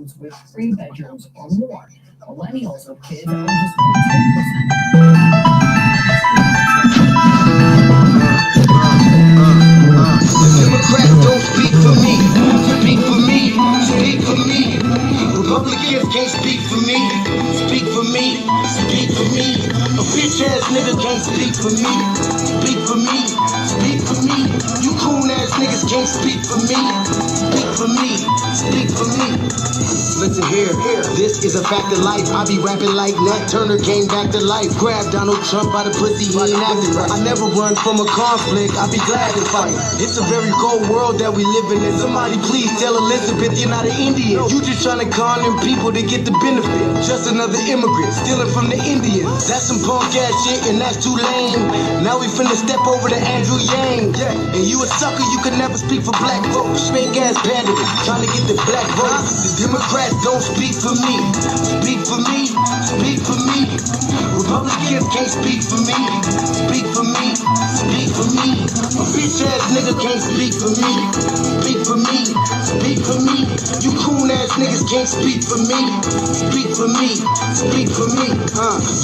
households with 3 bedrooms or more. Millennials of kids own just 10%. Democrats don't speak for me, speak for me, speak for me. Republicans can't speak for me, speak for me, speak for me. A bitch ass nigga can't speak for me, speak for me, speak for me. You coon ass niggas can't speak for me, speak for me, speak for me. Listen here, this is a fact of life. I be rapping like Nat Turner came back to life. Grab Donald Trump by the pussy, he ain't acting right. I never run from a conflict, I be glad to fight. It's a very cold world that we live in, and somebody please tell Elizabeth you're not an Indian. You just trying to con them people to get the benefit. Just another immigrant stealing from the Indians. That's some punk ass shit, and that's too lame. Now we finna step over to Andrew Yang. And you a sucker, you could never speak for black folks. Fake ass pandit, trying to get the black vote. The Democrats don't speak for me, speak for me, speak for me. Republicans can't speak for me, speak for me, speak for me. A bitch ass nigga can't speak for me, speak for me, speak for me. You coon ass niggas can't speak for me, speak for me, speak for me.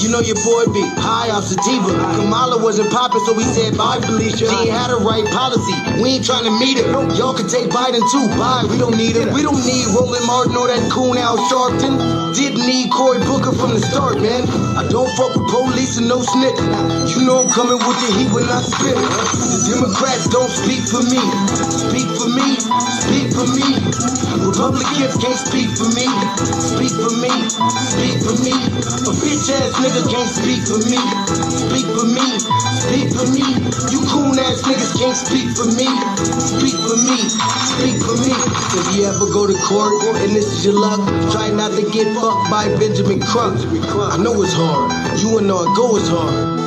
You know your boy be high off sativa. Kamala wasn't popping, so we said bye, Felicia. She ain't had a right policy, we ain't trying to meet her. Y'all can take Biden too, bye, we don't need him. We don't need Roland Martin or that coon Al Sharpton. Didn't need Cory Booker from the start, man. I don't fuck with police and no snitch. You know I'm coming with the heat when I spit. The Democrats don't speak for me, speak for me, speak for me. Republicans can't speak for me, speak for me, speak for me. A bitch ass nigga can't speak for me, speak for me, speak for me. You coon ass niggas can't speak for me, speak for me, speak for me. If you ever go to court and this is your luck, try not to get fucked by Benjamin Crump. I know it's hard, you and all go is hard.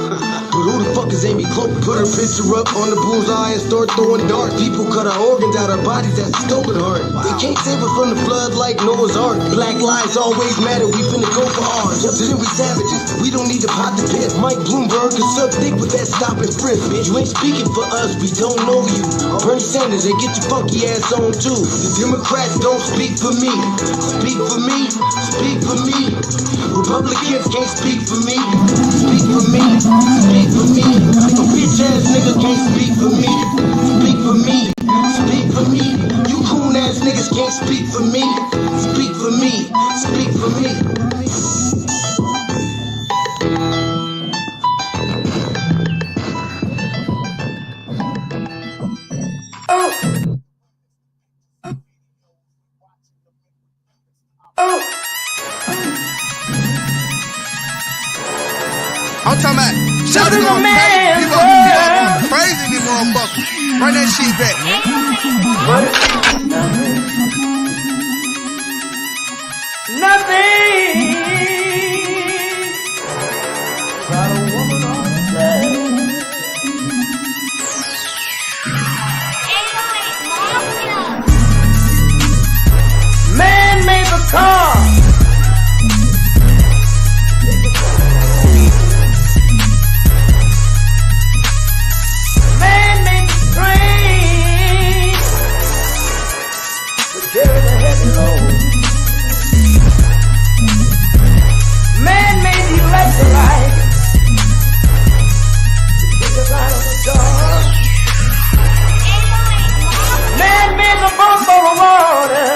But who the fuck is Amy Cloak? Put her picture up on the bullseye and start throwing darts. People cut our organs out our bodies, that's a stolen heart. They can't save us from the flood like Noah's Ark. Black lives always matter, we finna go for ours. So then we savages, we don't need to pot the piss. Mike Bloomberg can suck dick with that stop and frisk. Bitch, you ain't speaking for us, we don't know you. Bernie Sanders, they get your funky ass on too. The Democrats don't speak for me, speak for me, speak for me. Republicans can't speak for me, speak for me, speak for me. A bitch ass nigga can't speak for me, speak for me, speak for me. You coon ass niggas can't speak for me, speak for me, speak for me. I'm talking about shout to my man. You gonna be crazy in this motherfucker. Run that shit back. Nothing. Got a woman on the side. Man made the car. Man made the electrolyte. Take the light on the door. Man made the boat for the water.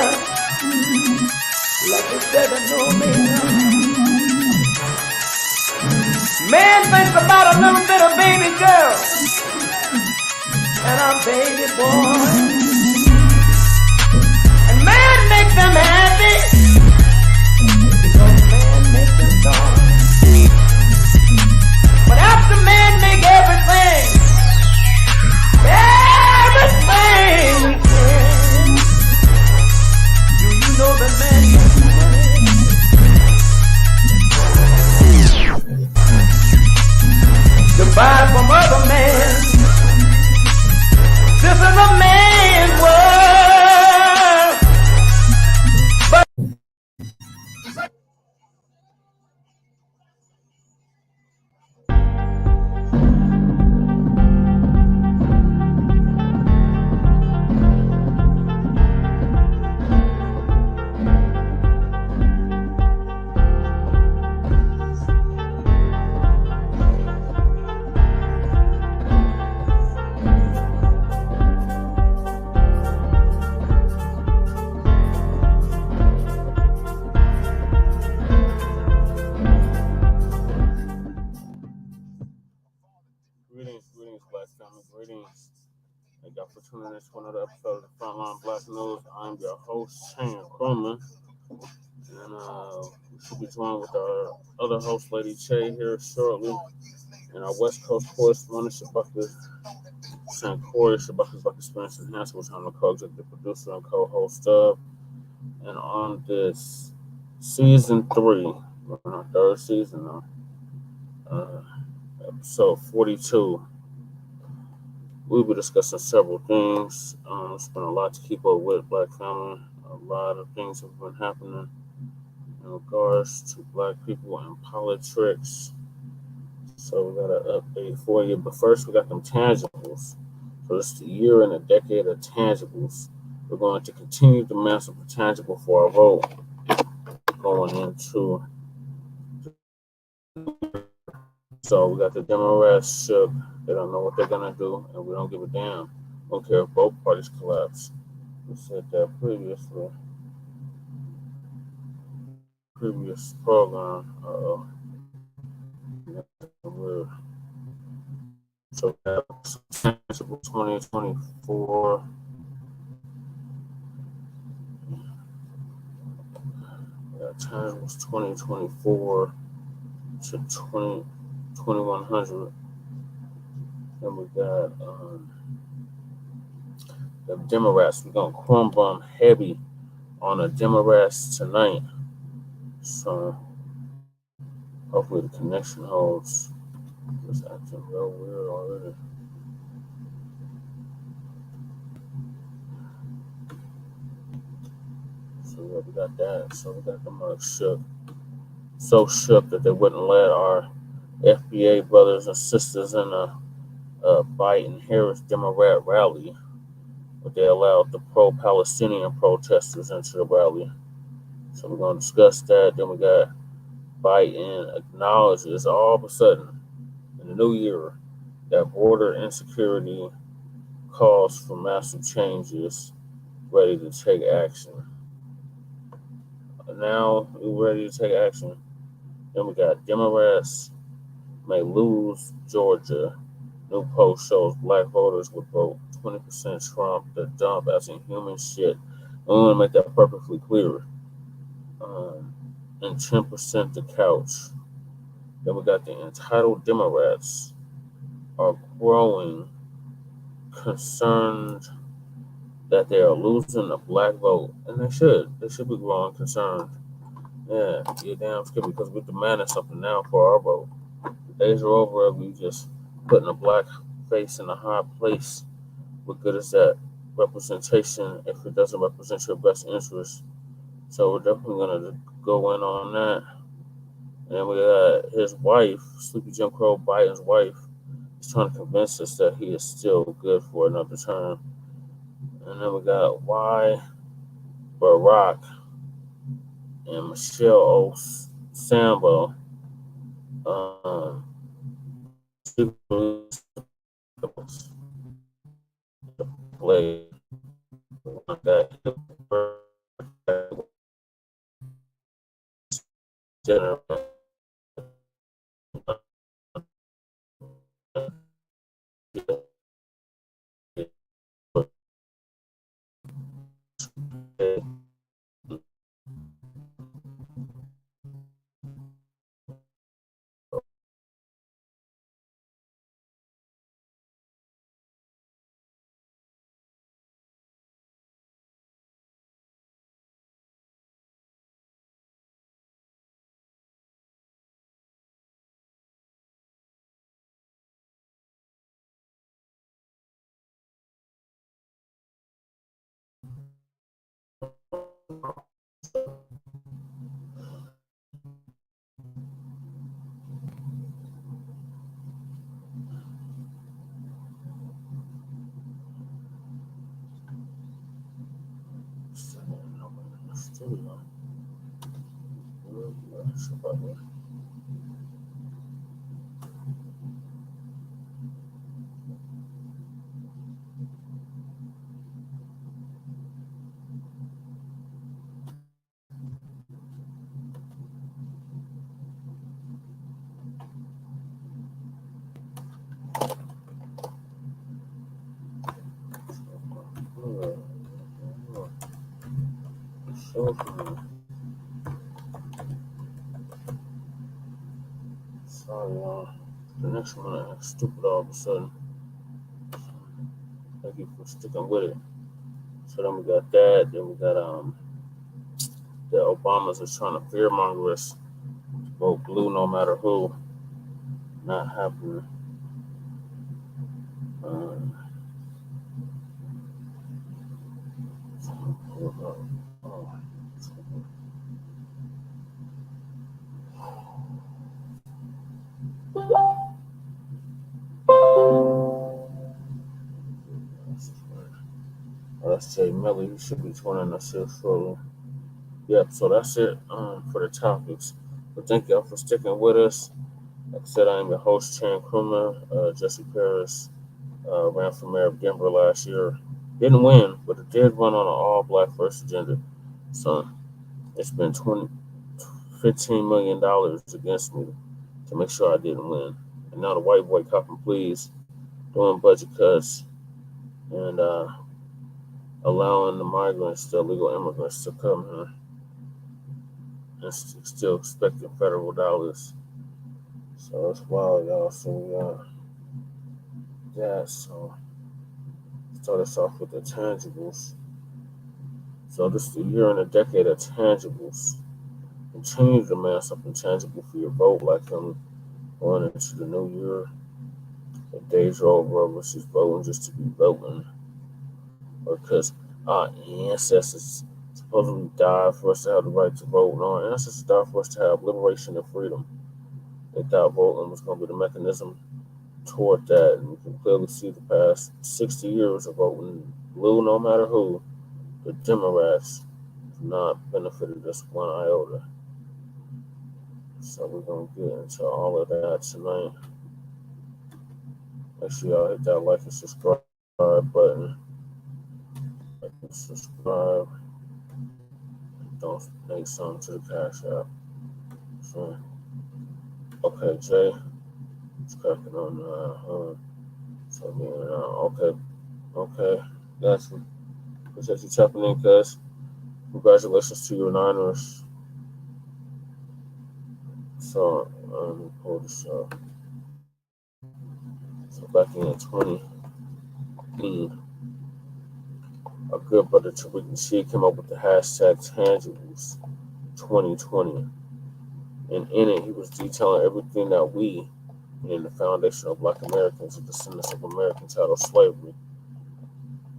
Like the 7 no man. Man thinks about a little bit of baby girl and a baby boy. Man make them happy because man makes them strong. But after man make everything we can, do you know that man makes money? To buy from other men. This is a man tuning in to another episode of the Frontline Black News. I'm your host, Shane Crumman, and we should be joined with our other host, Lady Che, here shortly. And our West Coast correspondent, Shabaka St. Corey, Shabaka's Black Experience Enhancer, which I'm the co-executive producer and co-host of. And on this season 3, we're in our third season now, episode 42. We'll be discussing several things. It's been a lot to keep up with, Black family. A lot of things have been happening in regards to Black people and politics. So we got an update for you. But first, we got them tangibles. So this is the year and a decade of tangibles. We're going to continue to master the tangible for our vote going into. So we got the Democrats shook. They don't know what they're going to do, and we don't give a damn. We don't care if both parties collapse. We said that previous program. So that's tangible 2024. Tangibles 2024 to 2100. Then we got the Democrats. We're gonna crumb bomb heavy on the Democrats tonight. So hopefully the connection holds. It's acting real weird already. So yeah, we got that. So we got them shook. So shook that they wouldn't let our FBA brothers and sisters in a Biden-Harris Democrat rally, but they allowed the Pro-Palestinian protesters into the rally. So we're going to discuss that. Then we got Biden acknowledges all of a sudden in the new year that border insecurity calls for massive changes, ready to take action. Now we're ready to take action. Then we got Democrats may lose Georgia. New poll shows Black voters would vote 20% Trump, the dump as inhuman shit. I want to make that perfectly clear. And 10% the couch. Then we got the entitled Democrats are growing concerned that they are losing the Black vote. And they should. They should be growing concerned. Yeah, you're damn scared because we're demanding something now for our vote. The days are over of you just putting a Black face in a high place. What good is that representation if it doesn't represent your best interest? So we're definitely going to go in on that. And we got his wife, Sleepy Jim Crow Biden's wife, is trying to convince us that he is still good for another term. And then we got Baracc and Michelle Sambo play that general. go from there? Sorry, y'all. The next one I act stupid all of a sudden. Thank you for sticking with it. So then we got that. Then we got the Obamas is trying to fearmonger us to vote blue no matter who. Not happening. Let's say Melly, you should be joining us here shortly. Yep, so that's it for the topics. But thank y'all for sticking with us. Like I said, I am your host, Chan Krumah. Jesse Paris ran for mayor of Denver last year. Didn't win, but it did run on an all-black first agenda. So it's been $15 million against me to make sure I didn't win. And now the white boy copping pleas, doing budget cuts, and allowing the migrants, the illegal immigrants, to come here and still expecting federal dollars. So it's wild, y'all. So we so start us off with the tangibles. So this is the year and a decade of tangibles. Continue to demand something tangible for your vote, like them going into the new year. The days are over of us just voting just to be voting. Or because our ancestors supposedly died for us to have the right to vote, and our ancestors died for us to have liberation and freedom. They thought voting was going to be the mechanism toward that, and you can clearly see the past 60 years of voting blue no matter who. The Democrats have not benefited us one iota. So we're going to get into all of that tonight. Make sure y'all hit that like and subscribe button. Like and subscribe. Don't donate something to the Cash App. So, okay, Jay. It's cracking on so okay. Got you. Appreciate you tapping in, cuz. Congratulations to your Niners. So, let me pull this up. So back in 2018, our good brother Tariq Nasheed came up with the hashtag Tangibles 2020. And in it, he was detailing everything that we, in the foundation of Black Americans, the descendants of American chattel slavery,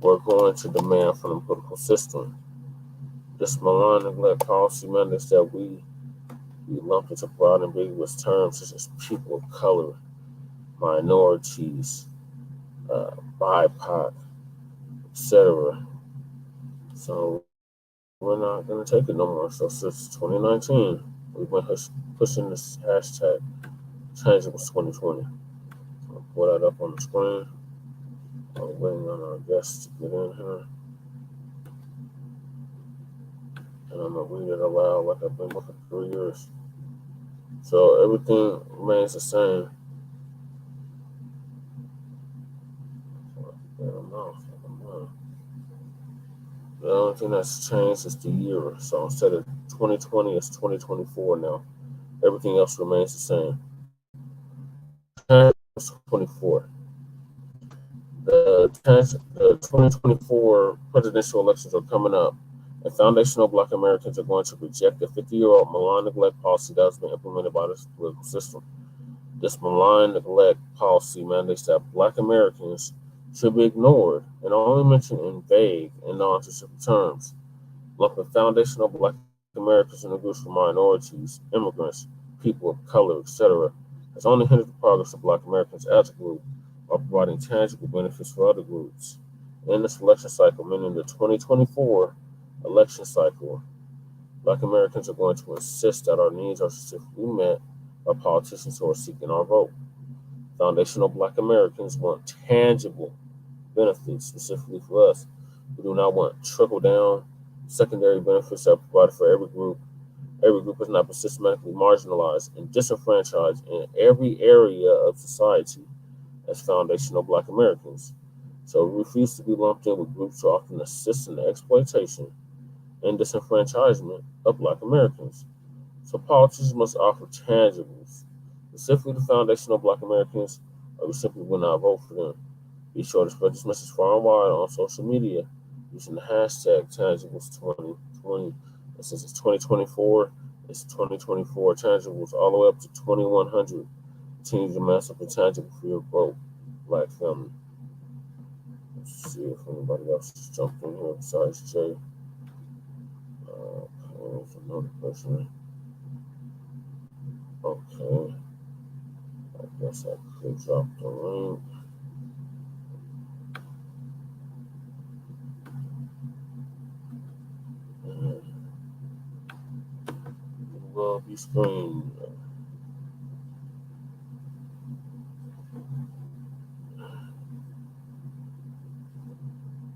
were going to demand from the political system. This malign neglect policy mandates that we lumped into broad and ambiguous terms such as people of color, minorities, BIPOC, etc. So we're not going to take it no more. So since 2019, we've been pushing this hashtag Tangibles 2020. I'll pull that up on the screen. I'm waiting on our guests to get in here. And I'm going to read it aloud like I've been with for 3 years. So everything remains the same. The only thing that's changed is the year. So instead of 2020, it's 2024 now. Everything else remains the same. 24. The 2024 presidential elections are coming up, and foundational Black Americans are going to reject the 50-year-old malign neglect policy that has been implemented by this political system. This malign neglect policy mandates that Black Americans should be ignored and only mentioned in vague and non-specific terms, lumping foundational Black Americans into groups for minorities, immigrants, people of color, etc., has only hindered the progress of Black Americans as a group while providing tangible benefits for other groups. In this election cycle, meaning the 2024 election cycle, Black Americans are going to insist that our needs are specifically met by politicians who are seeking our vote. Foundational Black Americans want tangible benefits specifically for us. We do not want trickle-down secondary benefits that are provided for every group. Every group has not been systematically marginalized and disenfranchised in every area of society as foundational Black Americans. So we refuse to be lumped in with groups who often assist in the exploitation and disenfranchisement of Black Americans. So politicians must offer tangibles, specifically the foundation of Black Americans, or we simply will not vote for them. Be sure to spread this message far and wide on social media using the hashtag tangibles2020. And since it's 2024, it's 2024 tangibles all the way up to 2100. Continue to mass up intangible for your vote, Black family. Let's see if anybody else has jumped in here besides Jay. There's another person. Okay. I guess I could drop the link. Will be screened.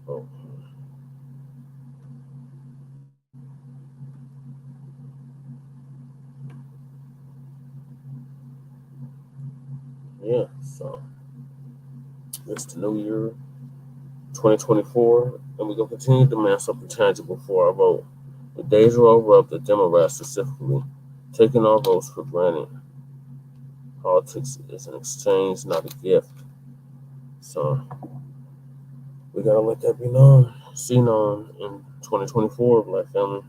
Okay. Yeah, so it's the new year, 2024, and we're going to continue to mass up intangible for our vote. The days are over of the Democrats specifically taking our votes for granted. Politics is an exchange, not a gift. So we got to let that be known, seen on in 2024, Black family.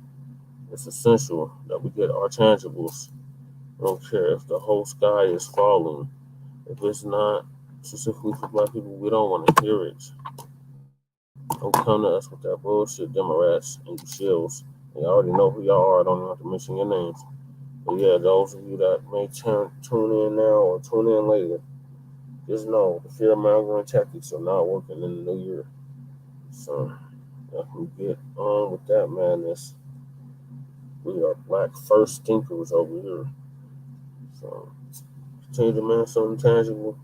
It's essential that we get our tangibles. I don't care if the whole sky is falling. If it's not specifically for Black people, we don't want to hear it. Don't come to us with that bullshit, Democrats and you shills. You already know who y'all are. I don't even have to mention your names. But yeah, those of you that may tune in now or tune in later, just know the fear-mongering tactics are not working in the new year. So I can get on with that madness. We are Black first thinkers over here. So continue to demand something tangible.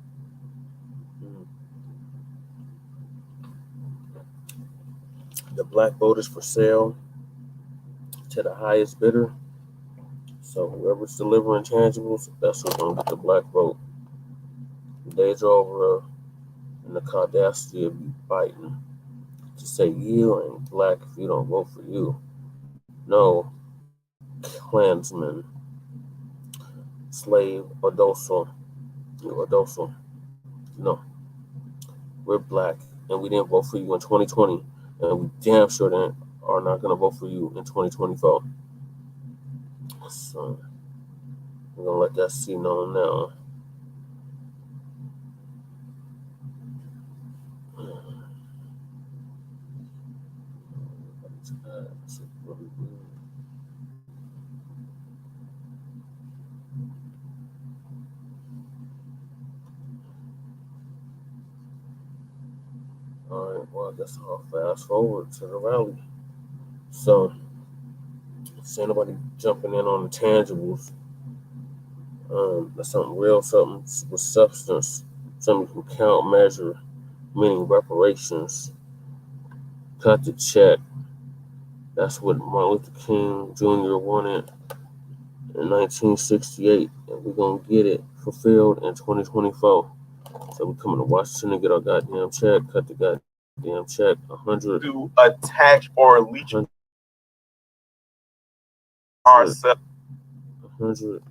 The Black vote is for sale to the highest bidder. So whoever's delivering tangibles, that's who's gonna get the Black vote. The days are over, and the audacity of you fighting to say you ain't Black if you don't vote for you. No, Klansman, slave, or docile. No, we're Black, and we didn't vote for you in 2020, and we damn sure then are not gonna vote for you in 2024. So we're gonna let that see known now. All right, well, I guess I'll fast forward to the rally. So, see anybody jumping in on the tangibles. That's something real, something with substance, something you can count, measure, meaning reparations. Cut the check. That's what Martin Luther King Jr. wanted in 1968, and we're going to get it fulfilled in 2024. So we coming to Washington to get our goddamn check, cut the goddamn check, 100. To attach or leech ourselves. 100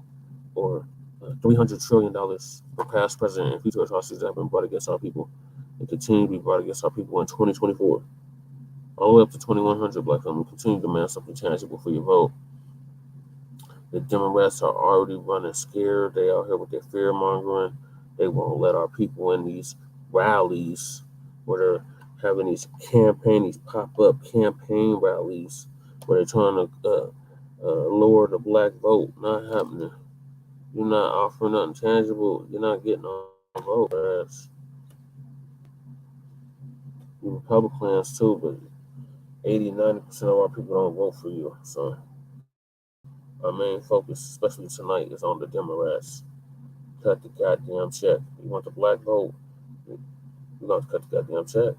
or $300 trillion for past, present, and future atrocities that have been brought against our people and continue to be brought against our people in 2024. All the way up to 2100, Black family, continue to demand something tangible for your vote. The Democrats are already running scared. They out here with their fear mongering. They won't let our people in these rallies where they're having these pop-up campaign rallies where they're trying to lower the Black vote. Not happening. You're not offering nothing tangible. You're not getting a vote. That's you Republicans too, but 80-90% of our people don't vote for you. So our main focus, especially tonight, is on the Democrats. Cut the goddamn check. You want the Black vote? You're going to cut the goddamn check.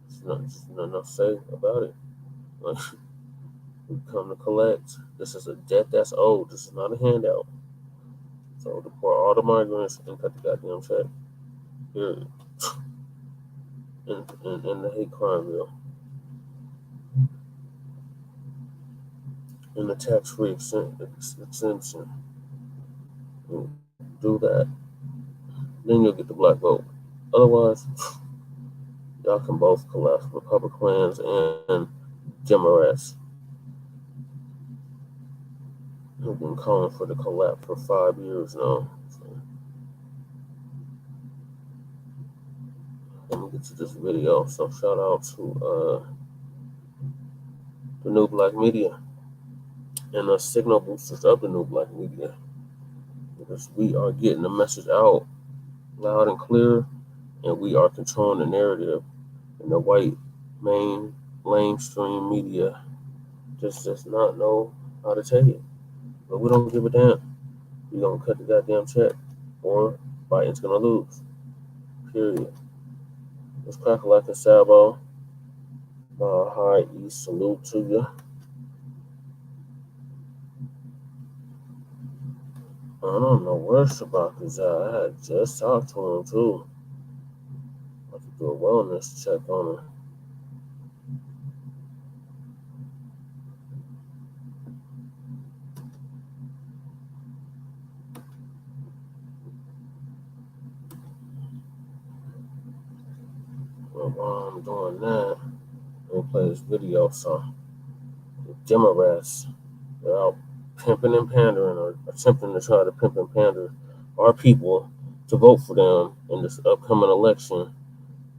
There's nothing enough to say about it. We come to collect. This is a debt that's owed. This is not a handout. So deport all the migrants and cut the goddamn check. Period. In the hate crime bill. and the tax-free exemption. Do that, then you'll get the black vote. Otherwise, y'all can both collapse, Republicans and Democrats. We've been calling for the collapse for 5 years now. So, let me get to this video. So shout out to the new black media and the signal boosters of the new black media, because we are getting the message out loud and clear, and we are controlling the narrative. And the white mainstream media just does not know how to take it. But we don't give a damn. We're gonna cut the goddamn check, or Biden's gonna lose. Period. Let's crack like a Sabo. High East salute to you. I don't know where Shabak is at. I had just talked to him too. I have to do a wellness check on him. Well, while I'm doing that, let me play this video. So, the Democrats, they're out pimping and pandering, or attempting to try to pimp and pander our people to vote for them in this upcoming election.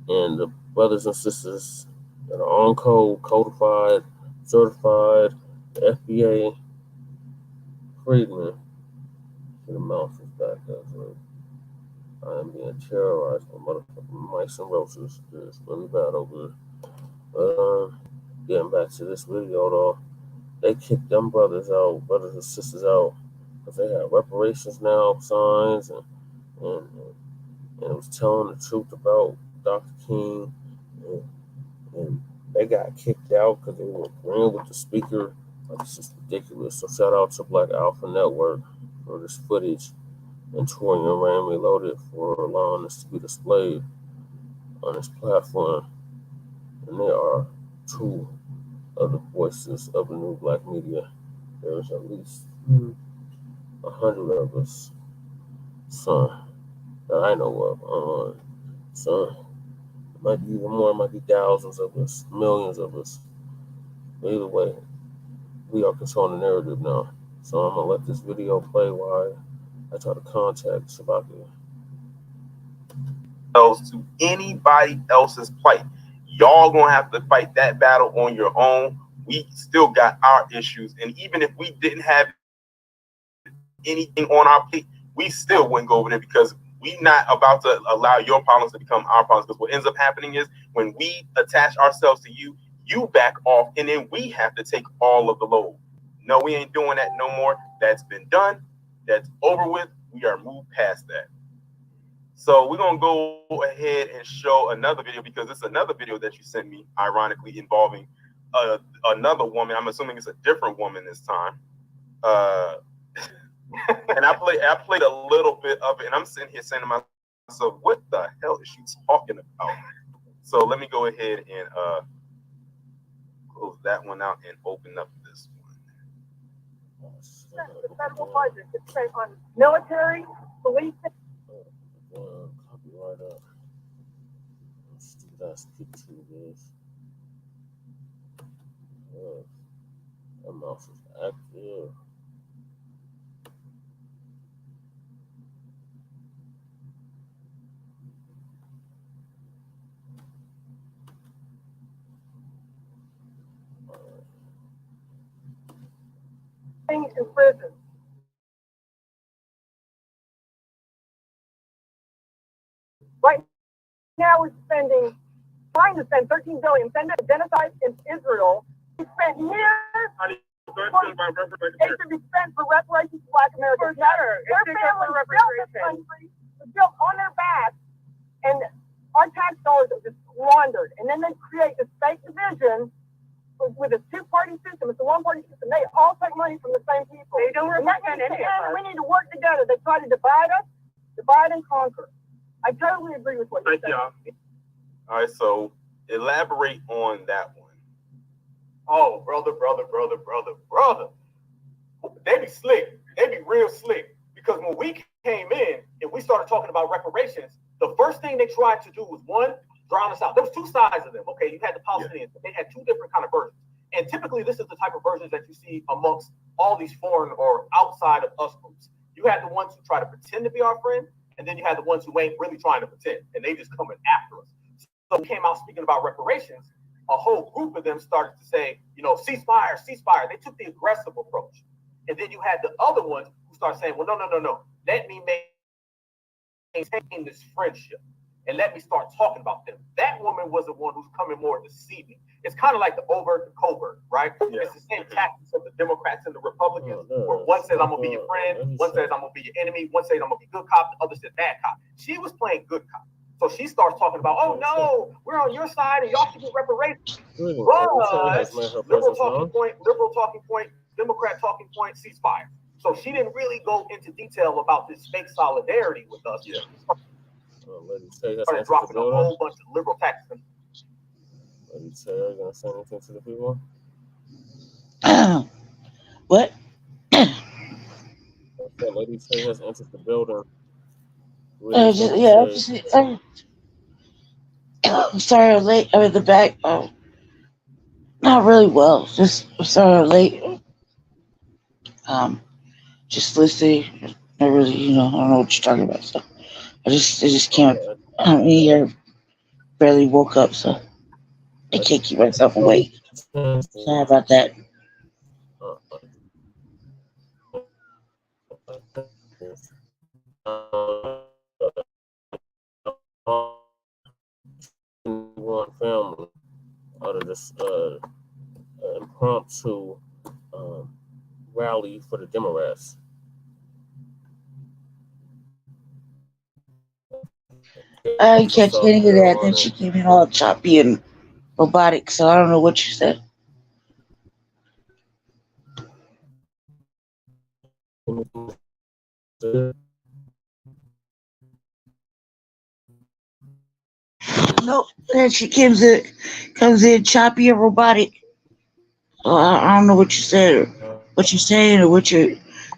And the brothers and sisters that are on code, codified, certified, the FBA, Freedman, get the mouth is back up. I am being terrorized by motherfucking mice and roaches. It's really bad over here. Getting back to this video though, they kicked them brothers and sisters out, because they have reparations now signs, and it was telling the truth about Dr. King, and they got kicked out because they were agreeing with the speaker. Like, it's just ridiculous. So shout out to Black Alpha Network for this footage, and touring and randomly loaded for allowing this to be displayed on this platform. And there are two of the voices of the new black media. There's at least 100 of us, son, that I know of online. So it might be even more, it might be thousands of us, millions of us. But either way, we are controlling the narrative now. So I'm gonna let this video play while I try to contact Shabaki. To anybody else's plight. Y'all gonna have to fight that battle on your own. We still got our issues, and even if we didn't have anything on our plate, we still wouldn't go over there, because we not about to allow your problems to become our problems. Because what ends up happening is, when we attach ourselves to you, you back off, and then we have to take all of the load. No, we ain't doing that no more. That's been done. That's over with. We are moved past that. So we're going to go ahead and show another video, because it's another video that you sent me, ironically, involving another woman. I'm assuming it's a different woman this time. And I played a little bit of it, and I'm sitting here saying to myself, what the hell is she talking about? So let me go ahead and close that one out and open up this one. The federal budget is spent on military, police. Copyright up. Stupid-ass picture this. That mouse is active. Things in prison. Right now we're trying to spend $13 billion, send it to genocide in Israel. We spent years. It should be spent for reparations to Black Americans. Their families built this country, built on their backs, and our tax dollars are just squandered. And then they create this fake division with a two-party system. It's a one-party system. They all take money from the same people. They don't represent any of us. We need to work together. They try to divide us, divide and conquer. I totally agree with what you're saying. All right, so elaborate on that one. Oh, brother. they be slick. They be real slick. Because when we came in and we started talking about reparations, the first thing they tried to do was, one, drown us out. There was two sides of them, okay? You had the Palestinians, but they had two different kind of versions. And typically, this is the type of versions that you see amongst all these foreign or outside of us groups. You had the ones who try to pretend to be our friend, and then you had the ones who ain't really trying to pretend, and they just coming after us. So we came out speaking about reparations. A whole group of them started to say, you know, ceasefire, ceasefire. They took the aggressive approach. And then you had the other ones who started saying, well, no. Let me maintain this friendship. And let me start talking about them. That woman was the one who's coming more deceiving. It's kind of like the overt and covert, right? Yeah. It's the same tactics of the Democrats and the Republicans, where one says, I'm going to be your friend, one says, I'm going to be your enemy, one says, I'm going to be good cop, the other says, bad cop. She was playing good cop. So she starts talking about, oh, no, we're on your side and y'all should get reparations. But liberal talking point, Democrat talking point, ceasefire. So she didn't really go into detail about this fake solidarity with us. Yeah. Started dropping a whole bunch of liberal tactics. Lady Sarah, gonna say anything to the people? What? Lady Sarah has entered the building. Sorry I'm late. I'm in the back. Not really well. Just sorry I'm late. Just listening. Not really, I don't know what you're talking about. So I just came up. I'm in here. Barely woke up, so I can't keep myself awake. Sorry about that. One family out of this impromptu rally for the Democrats. I didn't catch any of that. Then she came in all choppy and robotic, so I don't know what you said. Nope. Then she comes in choppy and robotic. So I don't know what you said or what you're saying or what you're.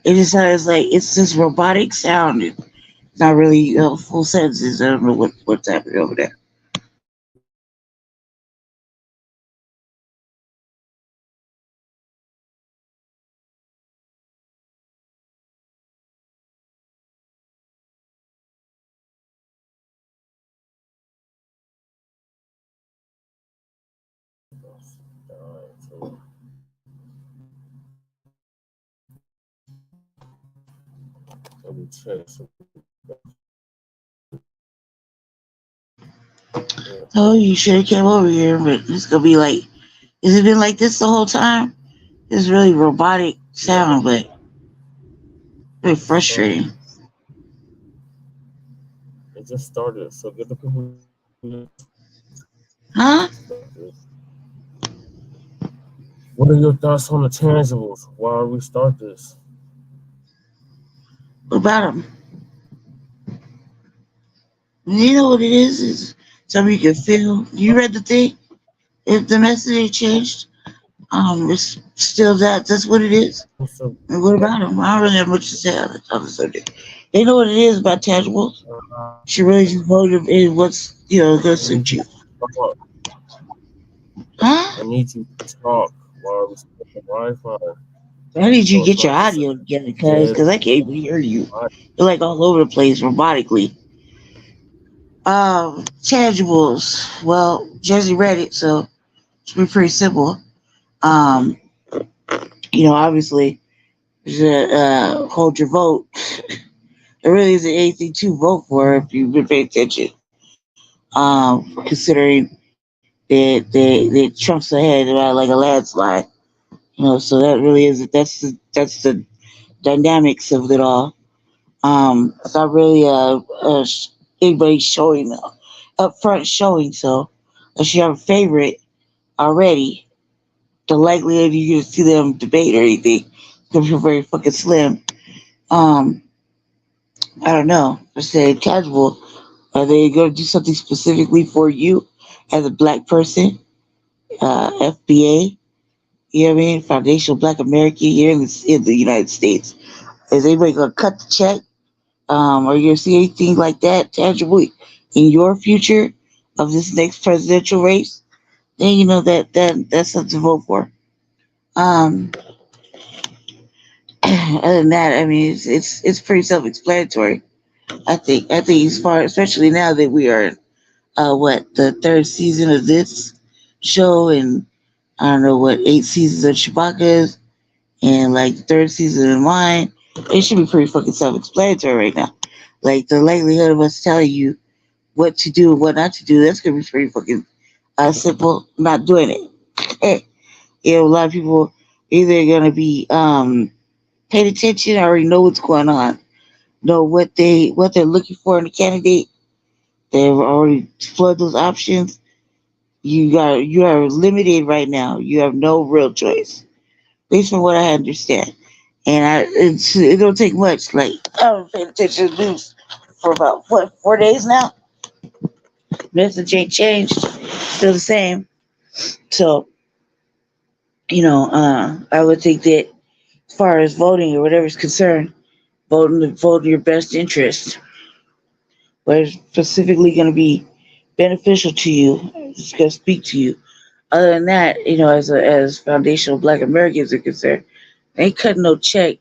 It just sounds like it's this robotic sound. It's not really full sentences. I don't know what's happening over there. Oh, you should have came over here, but it's gonna be like, has it been like this the whole time? It's really robotic sound, but very frustrating. It just started, so get the people. Huh? What are your thoughts on the tangibles? Why we start this? What about them? You know what it is? It's something you can feel. You read the thing? If the message changed, it's still that's what it is. And what about them? I don't really have much to say on the subject. They know what it is about tangibles. She really just motivated what's gonna suit you. Huh? I need you to talk while we speak the Wi-Fi. I need you to get your audio together, because I can't even hear you. You're like all over the place robotically. Tangibles. Well, Jersey read it, so it's pretty simple. Obviously, hold your vote. There really isn't anything to vote for if you've been paying attention. Considering that Trump's ahead by like a landslide. So that really is that's the dynamics of it all. It's not really anybody showing up front showing. So unless you have a favorite already, the likelihood you're gonna see them debate or anything comes very fucking slim. I don't know. I say casual. Are they gonna do something specifically for you as a black person? FBA, You know what I mean? Foundational Black American here in the United States. Is anybody gonna cut the check? Are you gonna see anything like that tangible in your future of this next presidential race? Then you know that's something to vote for. Um, other than that, I mean, it's pretty self-explanatory. I think as far, especially now that we are the third season of this show, and I don't know what 8 seasons of Chewbacca's, and like the third season of mine, it should be pretty fucking self-explanatory right now. Like the likelihood of us telling you what to do and what not to do, that's gonna be pretty fucking simple. Not doing it. You know, a lot of people either gonna be paying attention, already know what's going on, know what they're looking for in a candidate. They've already explored those options. You are limited right now. You have no real choice, based on what I understand. And it don't take much. Like I've been paying attention to the news for about 4 days now. Message ain't changed, still the same. So I would think that as far as voting or whatever is concerned, vote in your best interest. What is specifically going to be beneficial to you, it's going to speak to you. Other than that, as foundational Black Americans are concerned, they ain't cutting no check.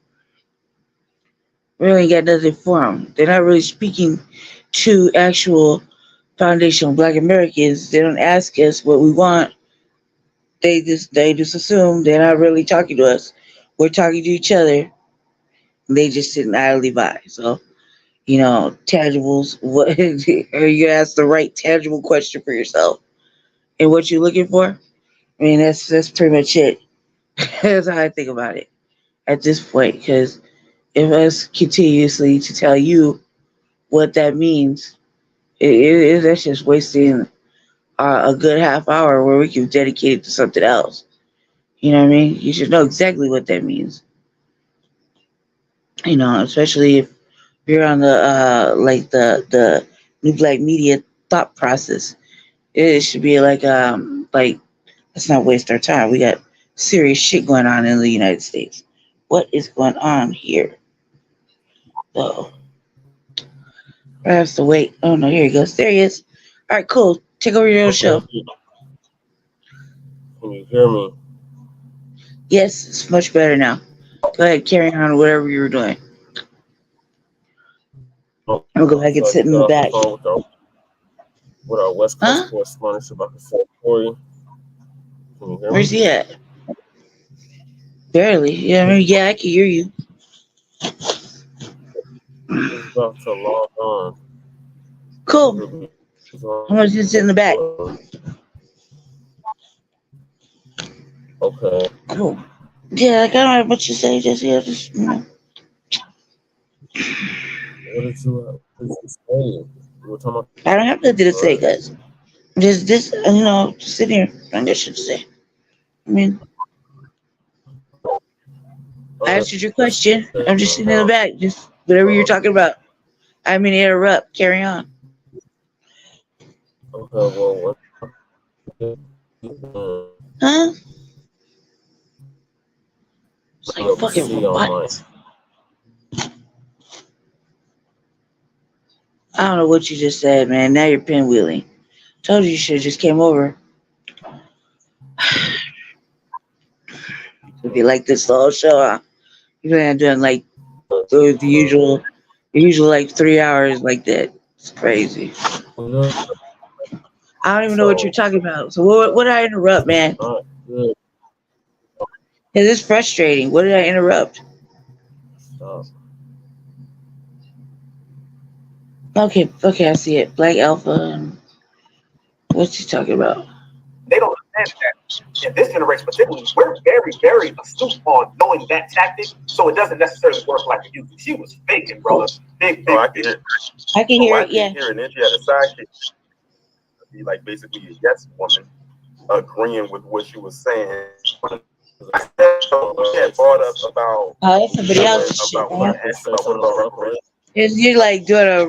Really ain't got nothing for them. They're not really speaking to actual foundational Black Americans. They don't ask us what we want. They just assume they're not really talking to us. We're talking to each other. They just sitting idly by. So, tangibles. What are you ask the right tangible question for yourself and what you're looking for? I mean, that's pretty much it. That's how I think about it at this point. Because if us continuously to tell you what that means, that's just wasting a good half hour where we can dedicate it to something else. You know what I mean? You should know exactly what that means. Especially if you're on the new Black media thought process. It should be like let's not waste our time. We got serious shit going on in the United States. What is going on here? So I have to wait. Oh no, here he goes. There he is. All right, cool. Take over your own show. Can you hear me? Yes, it's much better now. Go ahead, carry on whatever you were doing. I'll go back and sit in the back. With our West Coast correspondent about the story. Can you hear me? Where's he at? Barely. Yeah, I can hear you. He's about to log on. Cool. I'm gonna just sit in the back. Okay. Cool. Yeah, I don't have much to say. Just What did you say? We were talking about. I don't have nothing to say, guys. Just sitting here. I got shit to say. I mean, I answered your question. I'm just sitting in the back. Just whatever you're talking about. I mean, interrupt. Carry on. Okay, well, Huh? It's like fucking what? I don't know what you just said, man. Now you're pinwheeling. Told you should have just came over. It'd be like this the whole show, huh? You've been doing like the usual like 3 hours like that. It's crazy. I don't even know what you're talking about. So what did I interrupt, man? Yeah, this is frustrating. What did I interrupt? Stop. Okay, I see it. Black Alpha. And what's he talking about? They don't understand that in this generation, particularly, we're very, very astute on knowing that tactic, so it doesn't necessarily work like it used to. She was faking, brother. Big. I can hear. I can hear it. Yeah. And then she had a sidekick. Be like basically a yes woman, agreeing with what she was saying. She had brought up about. Oh, that's somebody else's shit, man. You're like doing a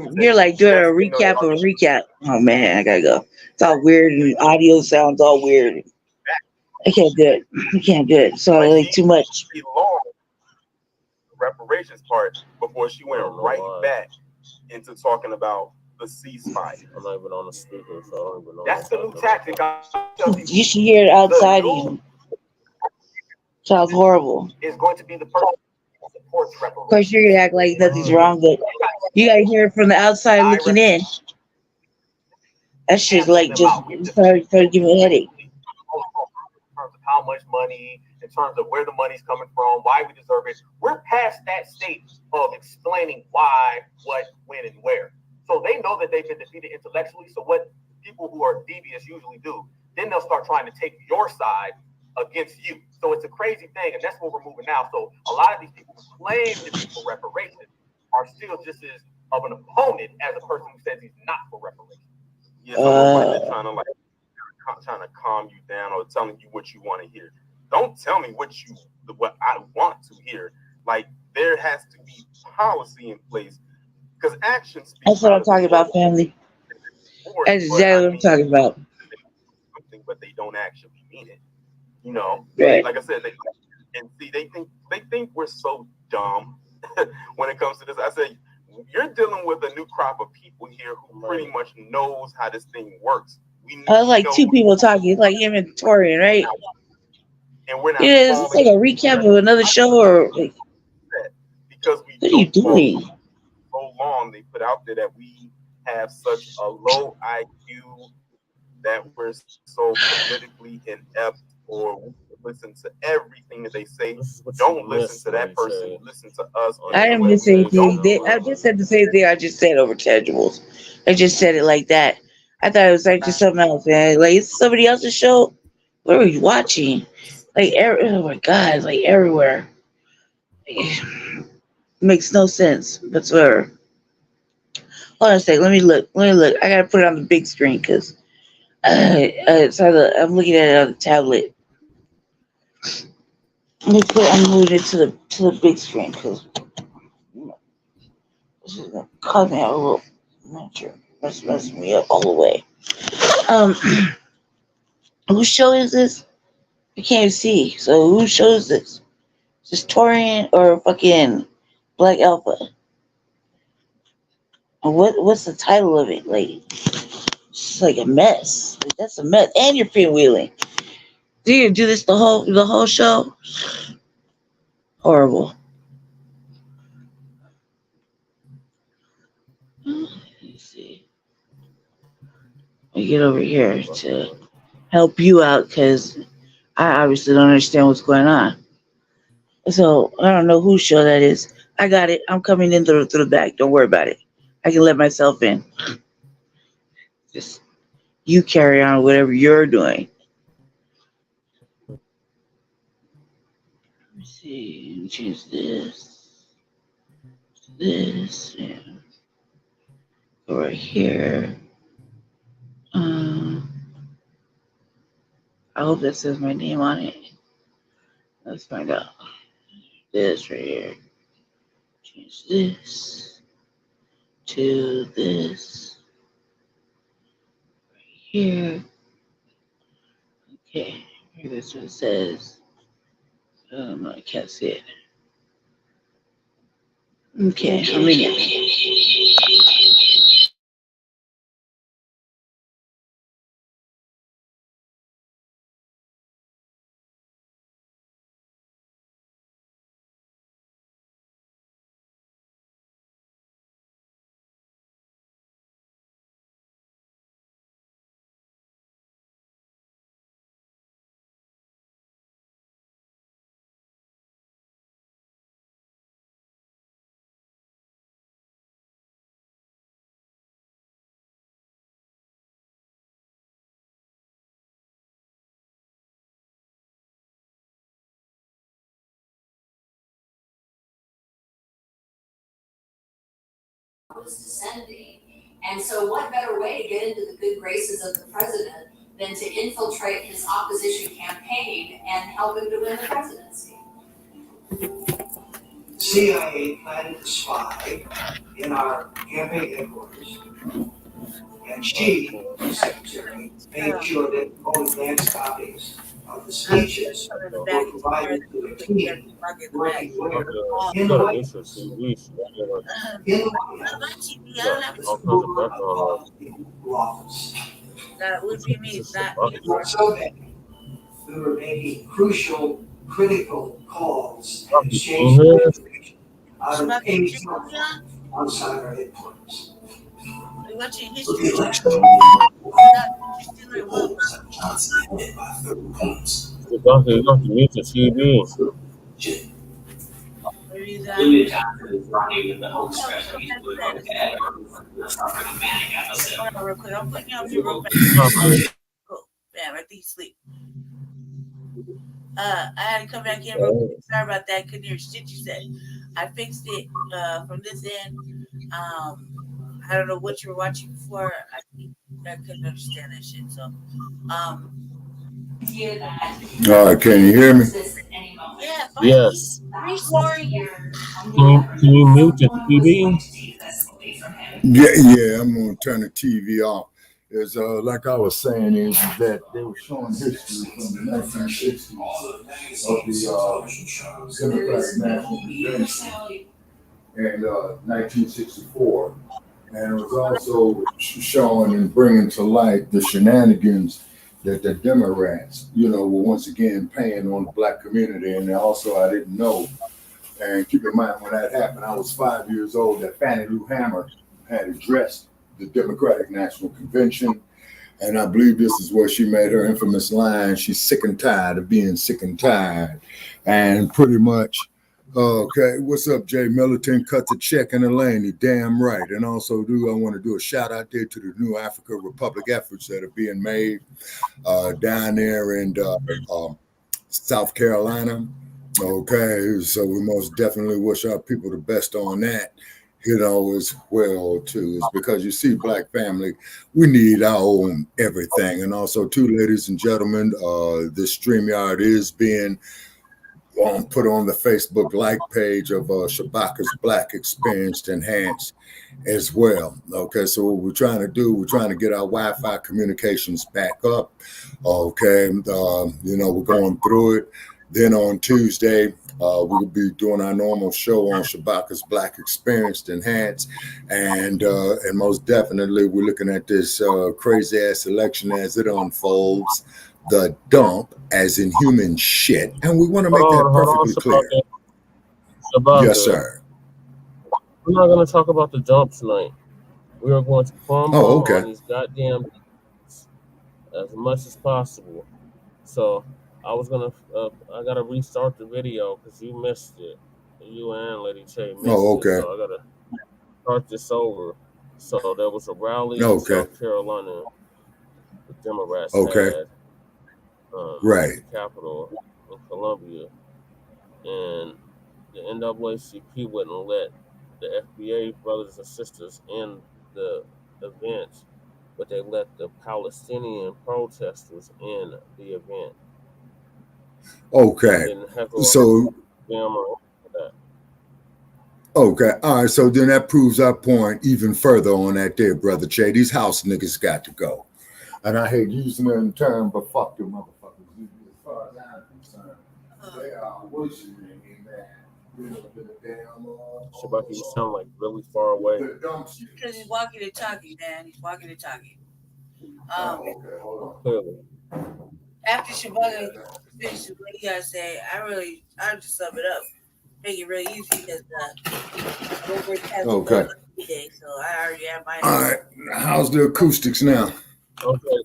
recap of a recap. Oh man, I gotta go. It's all weird and audio sounds all weird. I can't do it. I can't do it. So like too much. She lost the reparations part before she went right back into talking about the ceasefire. I'm not even on the speaker, so I don't even know. That's the new tactic. You should hear it outside you. Sounds horrible. Is going to be the person who supports Of reparations. course, you're gonna act like nothing's wrong, but you gotta hear it from the outside looking in. That shit's like just started giving me a headache. In terms of how much money, in terms of where the money's coming from, why we deserve it. We're past that state of explaining why, what, when, and where. So they know that they've been defeated intellectually. So what people who are devious usually do, then they'll start trying to take your side against you. So it's a crazy thing, and that's where we're moving now. So a lot of these people who claim to be for reparations are still just as of an opponent as a person who says he's not for reparations. Yeah, so they're trying to calm you down or telling you what you want to hear. Don't tell me what I want to hear. Like, there has to be policy in place because action speaks. That's what I'm talking about, family. That's exactly what I'm talking about. But they don't actually mean it. You know, right. Like I said, they think we're so dumb when it comes to this. I said, you're dealing with a new crop of people here who pretty much knows how this thing works. I was like two people talking. It's like inventory, right? And we're not. Yeah, it's like a recap of another show, or like, because we. What are you doing? So long they put out there that we have such a low IQ that we're so politically inept, or we listen to everything that they say. Don't listen to that person. Listen to us. I didn't just say anything. I just said the same thing I just said over tangibles. I just said it like that. I thought it was like just something else, man. Like, it's somebody else's show. What are we watching? Like, oh my God, like everywhere. Makes no sense whatsoever. Hold on a second. Let me look. I gotta put it on the big screen because I'm looking at it on the tablet. I'm moving it to the big screen because this is gonna cause me a little miniature. That's messing me up all the way. Whose show is this? I can't see. So whose show is this? Is this Torian or fucking Black Alpha? And what's the title of it? Like, it's like a mess. Like, that's a mess. And you're freewheeling. Do you do this the whole show? Horrible. Let me see. Let me get over here to help you out because I obviously don't understand what's going on. So I don't know whose show that is. I got it. I'm coming in through the back. Don't worry about it. I can let myself in. Just you carry on whatever you're doing. Let me see. Choose this. This. Yeah. Go right here. I hope that says my name on it. Let's find out. This right here. Change this to this right here. Okay, maybe that's what it says. No, I can't see it. Okay, I'm in it. Was descending. And so what better way to get into the good graces of the president than to infiltrate his opposition campaign and help him to win the presidency? CIA planted to spy in our campaign headquarters And she, the secretary, made sure that all advance copies of the speeches were provided to a team working where? In the White House. In the White House. All kinds of background Office. What do you mean it's not It's not so bad. We were making crucial, critical calls and exchanging information out of a telephone outside our headquarters. You're watching history. You got to mute the TV. Limited time for running in the home stretch. Real quick, I'm putting you on your real fast. Cool. Bam, I think you sleep. I had to come back in real quick. Sorry about that. Couldn't hear shit you said. I fixed it from this end. I don't know what you were watching before. I couldn't understand that shit. So, Hear that. All right, can you hear me? yeah, fine. Yes. Sorry. Can you mute the TV? Yeah, I'm gonna turn the TV off. It's like I was saying, is that they were showing history from the 1960s of the Democratic National Convention in 1964, and it was also showing and bringing to light the shenanigans that the Democrats, were once again paying on the black community. And also, I didn't know. And keep in mind, when that happened, I was 5 years old, that Fannie Lou Hamer had addressed the Democratic National Convention. And I believe this is where she made her infamous line, she's sick and tired of being sick and tired. And pretty much, okay, what's up, Jay Militant? Cut the check in the lane, you damn right. And also, I want to do a shout out there to the New Africa Republic efforts that are being made down there in South Carolina. Okay, so we most definitely wish our people the best on that, as well, too. It's because you see, black family, we need our own everything. And also, too, ladies and gentlemen, this StreamYard is being put on the Facebook like page of Shabaka's Blacc Experienced Enhanced as well. Okay, so what we're trying to do, we're trying to get our Wi-Fi communications back up. Okay, we're going through it. Then on Tuesday, we'll be doing our normal show on Shabaka's Blacc Experienced Enhanced. And most definitely, we're looking at this crazy-ass election as it unfolds. The dump, as in human shit. And we want to make that perfectly clear. Shabaka. Yes, sir. We're not going to talk about the dump tonight. We are going to crumble on these goddamn dumps as much as possible. So I got to restart the video because you missed it. You and Lady Che missed it. So I got to start this over. So there was a rally in South Carolina. The Democrats had. The Capitol in Columbia, and the NAACP wouldn't let the FBA brothers and sisters in the event, but they let the Palestinian protesters in the event. Okay, so okay, all right. So then that proves our point even further on that there, Brother Che. These house niggas got to go, and I hate using that term, but fuck them motherfuckers. As far as I'm concerned, they are worshiping in that. Shabaka, you sound like really far away. Because he's walking and talking, man. He's walking and talking. Okay, hold on. Clearly. After Shabaka finishes what he gotta say, I'll just sum it up. Make it really easy because okay. Day, so I already have my. All right, how's the acoustics now? Okay,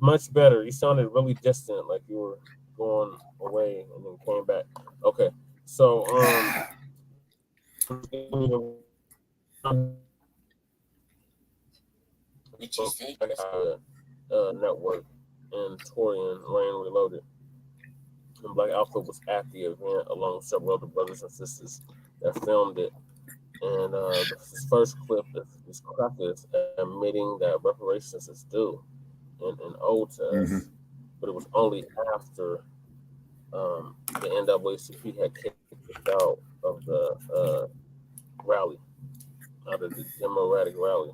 much better. You sounded really distant, like you were going away and then came back. Okay, so network and Torian Rain Reloaded. And Black Alpha was at the event along with several other brothers and sisters that filmed it. And this first clip is crackers admitting that reparations is due and owed to us. But it was only after the NAACP had kicked it out of the rally, out of the Democratic rally.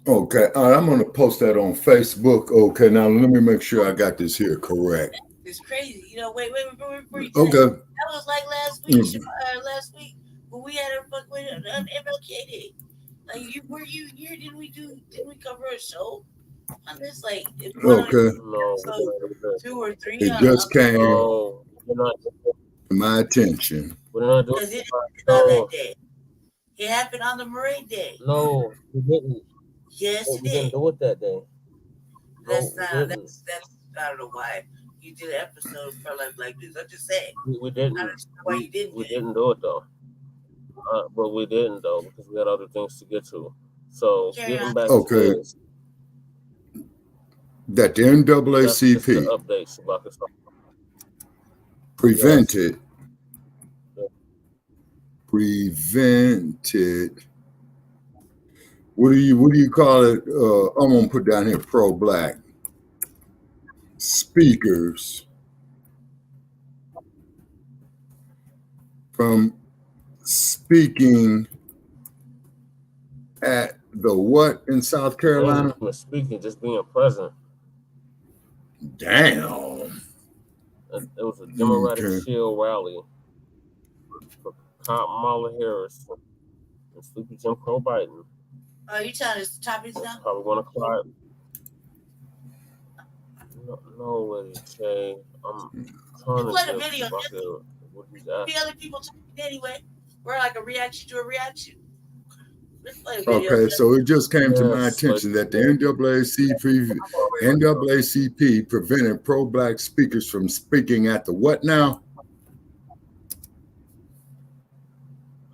Okay, all right, I'm gonna post that on Facebook. Okay, now let me make sure I got this here correct. It's crazy. You know, wait, before you say Okay. that was like last week, Mhm. last week when we had our fucking MLK Day. Like, were you here? Didn't we cover a show on this? Like, it's one of Okay, No, episode 2 or 3 it on just came no, we're not. to my attention. We're not doing. because it happened on No, that day. It happened on the Marine Day. no, we didn't. Yes, No, it we didn't did. do it that day. That's No, we not. didn't. That's. I don't know why you did an episode for like this. I'm just saying. We I didn't. don't understand why you didn't We do it. didn't do it though. But we didn't though because we had other things to get to. So Carry getting on. back Okay, to this, that the that's just the NAACP update, Shabaka. prevented Yes. what do you call it? I'm gonna put down here pro-black speakers from speaking at the what in South Carolina? Speaking, just being present. Damn. It was a Democratic Okay. Shield rally for Kamala Harris and Sleepy Jim Crow Biden. Oh, you telling us the topics now? Probably want to cry. No, Lady Shay. I'm trying Play the to video. what he's The asking. other people talking anyway. We're like a reaction to a reaction. Let's play the video. Okay, so it just came to my Yes, attention but that the NAACP prevented pro-black speakers from speaking at the what now?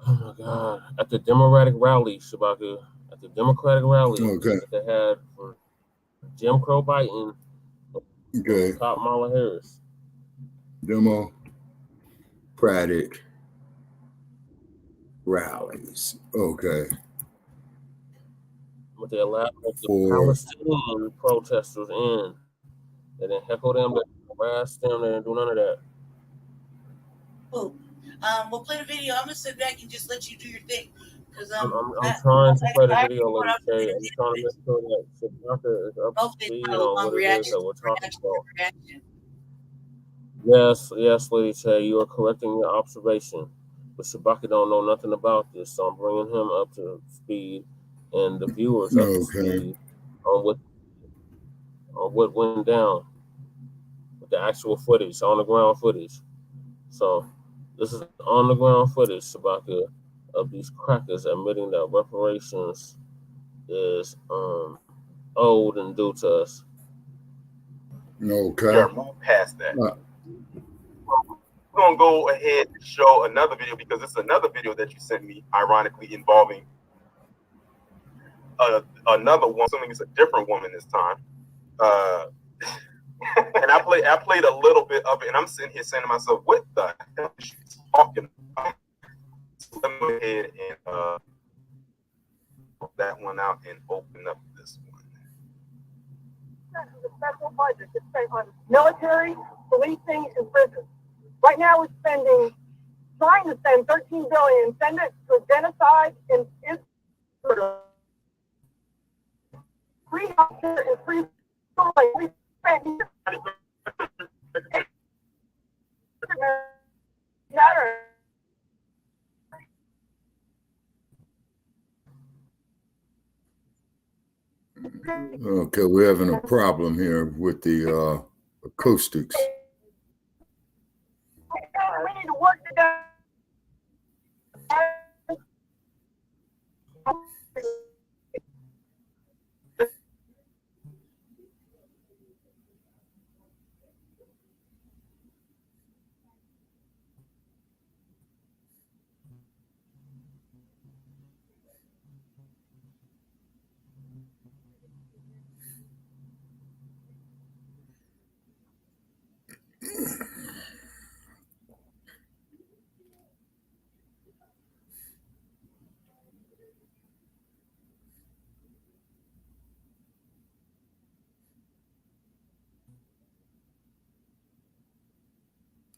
oh my God, at the Democratic rally, Shabaka, at the Democratic rally Okay, that they had for Jim Crow Biden okay, and Kamala Harris. Democratic rallies. Okay, But they allowed the for Palestinian protesters in. They didn't heckle them, they didn't harass them, they didn't do none of that. Oh, we'll play the video. I'm gonna sit back and just let you do your thing. Cause I'm trying to play the video, Lady Shay. I'm trying to to make sure that Shabaka is up to hopefully speed it's not a on long what it is reaction. that we're talking about. Reaction. Yes, Lady Shay, you are correcting your observation. But Shabaka don't know nothing about this, so I'm bringing him up to speed and the viewers up to okay, speed on what went down with the actual footage, on the ground footage. So this is on the ground footage, Shabaka, of these crackers admitting that reparations is owed and due to us. We okay. are moved past that. We're gonna go ahead and show another video because it's another video that you sent me, ironically involving another woman. Assuming it's a different woman this time. And I played a little bit of it, and I'm sitting here saying to myself, "What the hell is she talking about?" So let me go ahead and put that one out and open up this one. The special budget is spent on military, policing, and prisons. Right now, we're trying to spend $13 billion, send it to genocide in Israel. Free healthcare and free schooling. We spend Okay, we're having a problem here with the acoustics. We need to work together.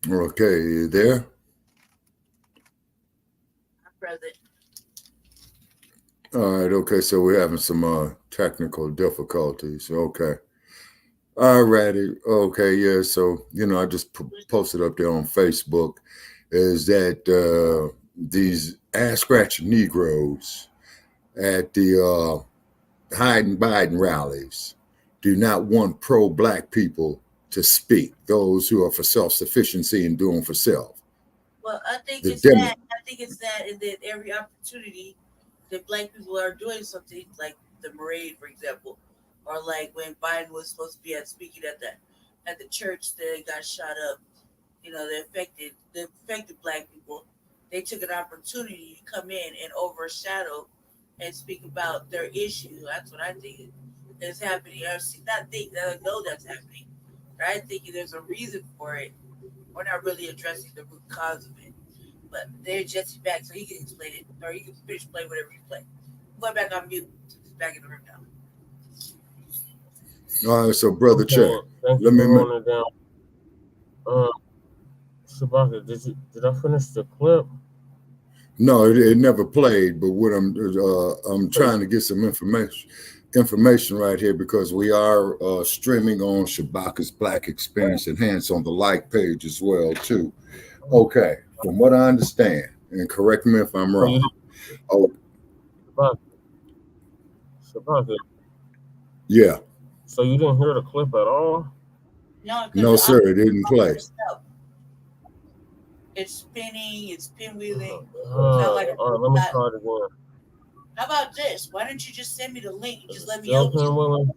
Okay, you there? I'm present. All right, okay, so we're having some technical difficulties. Okay. All righty. Okay, yeah. So, I just posted up there on Facebook is that these ass scratching Negroes at the Biden rallies do not want pro-Black people to speak, those who are for self-sufficiency and doing for self. Well, I think The it's Demo- that. I think it's that, and that every opportunity that Black people are doing something, like the parade, for example, or like when Biden was supposed to be speaking at the church that got shot up. That affected Black people. They took an opportunity to come in and overshadow and speak about their issue. That's what I think is happening. I know that's happening. But I think there's a reason for it. We're not really addressing the root cause of it. But there's Jesse back, so he can explain it, or he can finish playing whatever you play. I'm going back on mute. He's back in the room now. All right, so Brother Okay, Chad, well, thank let you me. for rolling it down. Shabaka, did I finish the clip? No, it never played. But what I'm trying to get some information right here because we are streaming on Shabaka's Black Experience Enhanced on the like page as well too. Okay, from what I understand, and correct me if I'm wrong. Oh, Shabaka. Yeah. So you didn't hear the clip at all? No, sir, it didn't play. It's spinning, it's pinwheeling. All right, let me try it again. How about this? Why don't you just send me the link and just let me Still know? pinwheeling?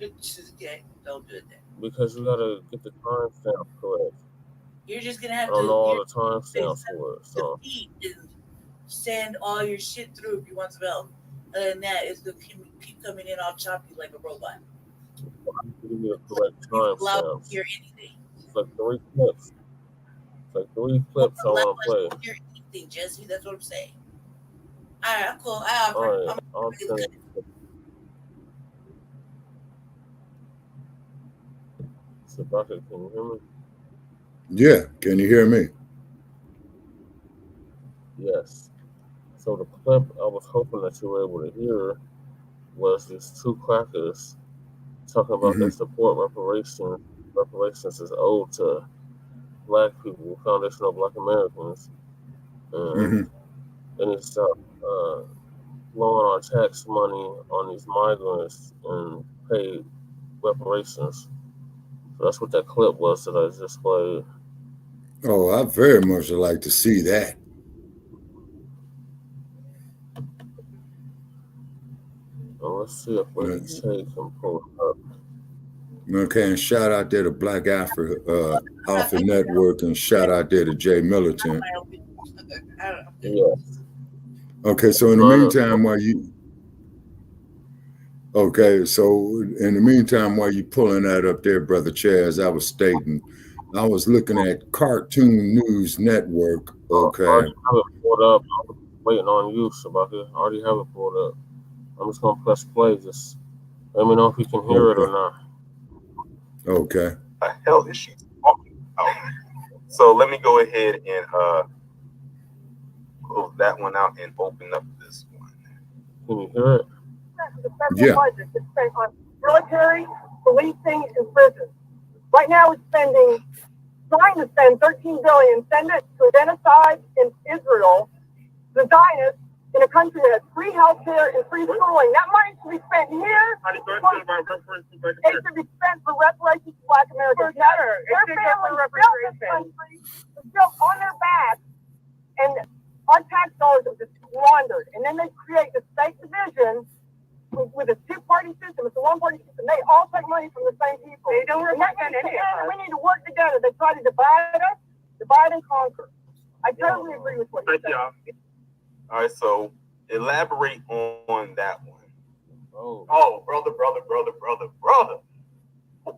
Okay, don't do it then. Because you gotta get the timestamp correct. You're just gonna have I don't to know all the timestamps for it. So and send all your shit through if you want some help. Other than that, it's gonna keep coming in all choppy like a robot. give you the correct timestamps. Hear anything? It's like 3 clips. It's like 3 clips I want to play. Hear anything, Jesse? That's what I'm saying. All right, I'm cool. I offer. All right, I'll send it. Shabaka, can you hear me? Yeah, can you hear me? Yes. So the clip I was hoping that you were able to hear was these 2 crackers talking about their support reparations is owed to Black people, foundational Black Americans, and it's blowing our tax money on these migrants and pay reparations. So that's what that clip was that I just played. Oh, I very much would like to see that. Well, let's see if Jay can pull it up. Okay, and shout out there to Black Alpha Network, and shout out there to Jay Militant. Yeah. Okay, so in the meantime, while you pulling that up there, Brother Chad, as I was stating, I was looking at Cartoon News Network. Okay. I already have it pulled up. I'm waiting on you, Shabaka. I already have it pulled up. I'm just gonna press play. Just let me know if you can hear it or not. Okay. The hell is she talking about? So let me go ahead and close that one out and open up this one. Can you hear it? Yeah. Budget is spent on military, policing, and prisons. Right now, it's trying to spend $13 billion, send it to genocide in Israel, the Zionists, in a country that has free healthcare and free schooling. That money should be spent here. It should be spent for reparations to Black Americans. Their families built this country, built on their backs, and our tax dollars are just squandered. And then they create the state division with a 2-party system. It's a 1-party system. They all take money from the same people. They don't represent any of us. We need to work together. They try to divide us, divide and conquer. I totally agree with what you're saying. All right, so elaborate on that one. Oh, brother.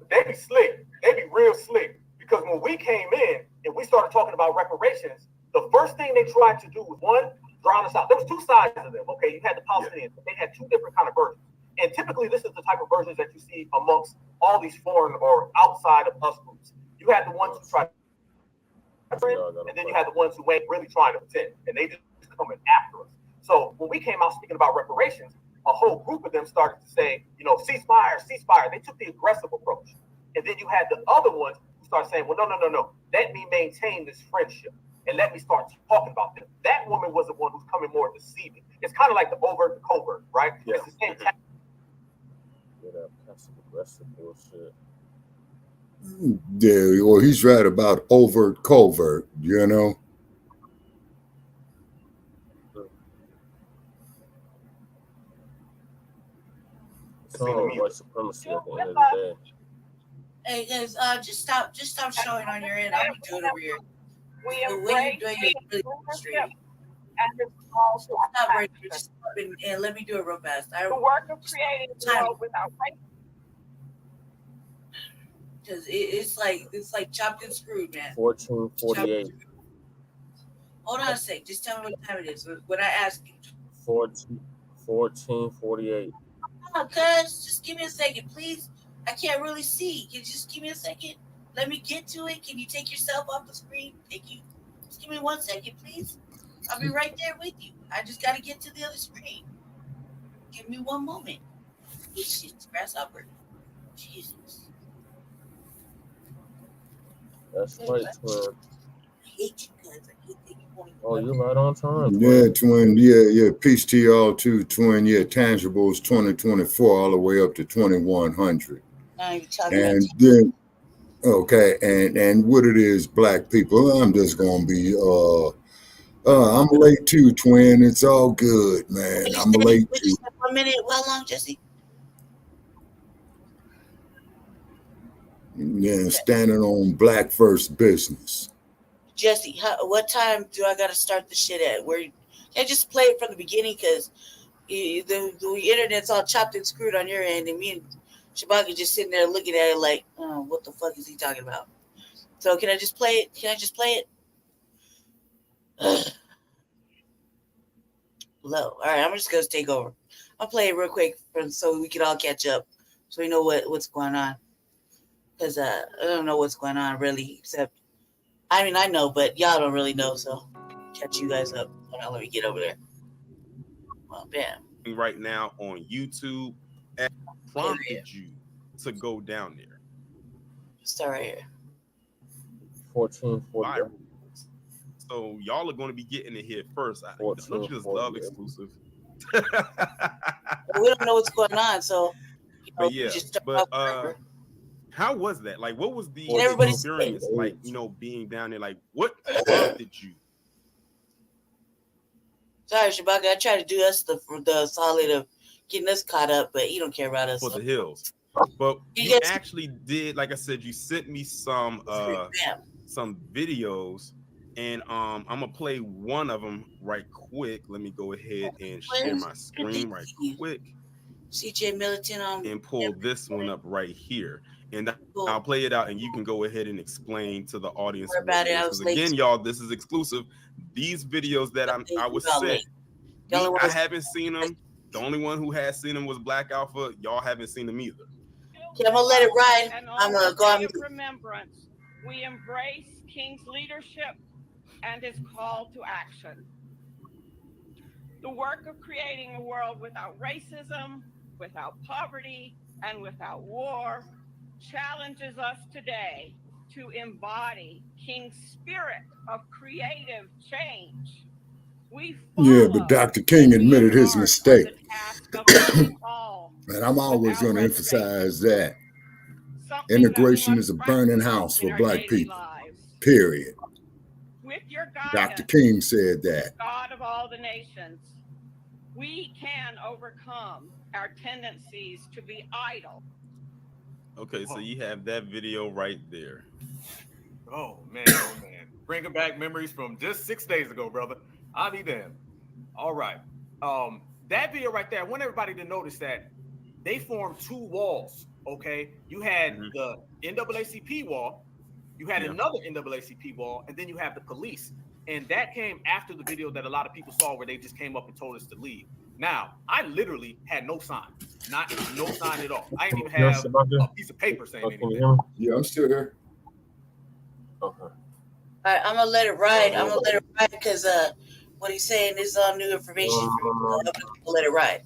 They be slick. They be real slick. Because when we came in and we started talking about reparations, the first thing they tried to do was, one, drown us out. There was 2 sides of them, okay? You had the Palestinians, but they had 2 different kind of versions. And typically, this is the type of versions that you see amongst all these foreign or outside of us groups. You had the ones who tried to, and then you had the ones who ain't really trying to pretend, and they just coming after us. So when we came out speaking about reparations, a whole group of them started to say, you know, ceasefire, ceasefire. They took the aggressive approach. And then you had the other ones who started saying, well, no. Let me maintain this friendship and let me start talking about this. That woman was the one who's coming more deceiving. It's kind of like the overt, the covert, right? Yeah. It's the same tactic. Yeah, that passive aggressive bullshit. Yeah, well, he's right about overt, covert, you know. It's all white supremacy at the end of the day. Hey guys, just stop showing on your end. I'm doing it over here. We The way you're embrace doing it really leadership frustrating. and its call to Stop right action. here. Just stop and let me do it real fast. The work of creating a world without racism. Because it's like chopped and screwed, man. 1448. Hold on a sec. Just tell me what time it is. When I ask you. 1448. Oh, cuz, just give me a second, please. I can't really see. Can you just give me a second? Let me get to it. Can you take yourself off the screen? Thank you. Just give me 1 second, please. I'll be right there with you. I just got to get to the other screen. Give me 1 moment. This shit's grasshopper. Jesus. That's right, twin. I hate you guys. I hate that you won't even Oh, you're right on time. Yeah, twin. Yeah. Peace to y'all too, twin. Yeah, tangibles 2024 all the way up to 2100. Now you're talking And about then, okay, and what it is, black people. I'm just gonna be I'm late too, twin. It's all good, man. I'm late too. 1 minute. How long, Jesse? Yeah, standing on black first business. Jesse, what time do I got to start the shit at? Where can I just play it from the beginning? Because the internet's all chopped and screwed on your end, and me and Shabaka just sitting there looking at it like, oh, what the fuck is he talking about? So can I just play it? Can I just play it? Low. All right, I'm just going to take over. I'll play it real quick so we can all catch up, so we know what's going on. Because I don't know what's going on, really, except, I mean, I know, but y'all don't really know, so catch you guys up. Hold on, let me get over there. Well, bam. Right now on YouTube, and prompted you to go down there. Start right here. 1448. So y'all are going to be getting it here first. Don't you just love exclusive? We don't know what's going on, so but yeah. How was that? Like, what was the experience like? You know, being down there. Like, what prompted you? Sorry, Shabaka. I tried to do us the solid of getting us caught up, but he don't care about us. For the hills. But you actually did, like I said, you sent me some videos, and I'm gonna play one of them right quick. Let me go ahead and share my screen right quick. CJ Militant on and pull this one up right here, and I'll play it out, and you can go ahead and explain to the audience about it. Because again, y'all, this is exclusive. These videos that I was sent, I haven't seen them. The only one who has seen them was Black Alpha. Y'all haven't seen them either. Okay, I'm gonna let it ride. I'm gonna go on. Remembrance, we embrace King's leadership and his call to action. The work of creating a world without racism, without poverty, and without war challenges us today to embody King's spirit of creative change. But Dr. King admitted his mistake. And I'm always going to emphasize that. Integration is a burning house for black people, period. Dr. King said that. God of all the nations, we can overcome our tendencies to be idle. Okay, so you have that video right there. Oh man, bringing back memories from just 6 days ago, brother. I'll be damned. All right, that video right there. I want everybody to notice that they formed two walls. Okay, you had the NAACP wall, you had another NAACP wall, and then you have the police. And that came after the video that a lot of people saw where they just came up and told us to leave. Now, I literally had no sign, no sign at all. I didn't even have a piece of paper saying anything. Yeah, I'm still here. Okay. All right, I'm gonna let it ride. I'm gonna let it ride because what he's saying is all new information for people. Let it ride.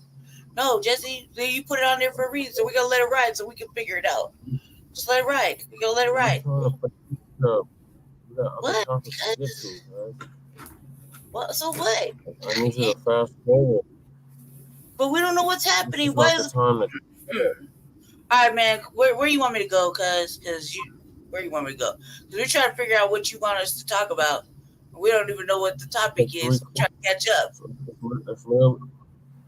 No, Jesse, you put it on there for a reason, so we're gonna let it ride so we can figure it out. Just let it ride. We're gonna let it ride. What? What? So what? I need you to fast forward. But we don't know what's happening. Why is all right, man? Where you want me to go? Cause where you want me to go? Because we're trying to figure out what you want us to talk about. We don't even know what the topic is. We're trying to catch up.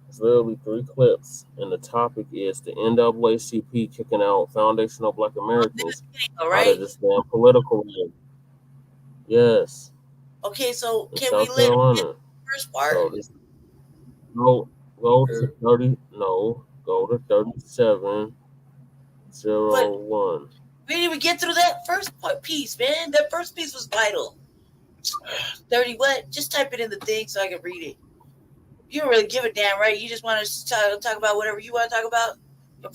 It's literally 3 clips, and the topic is the NAACP kicking out foundational Black Americans out of this damn political game. Yes. Okay, so in can South we let Carolina. the first part? So go to 30. No, go to 3701. We didn't even get through that first piece, man. That first piece was vital. 30 what? Just type it in the thing so I can read it. You don't really give a damn, right? You just want us to talk about whatever you want to talk about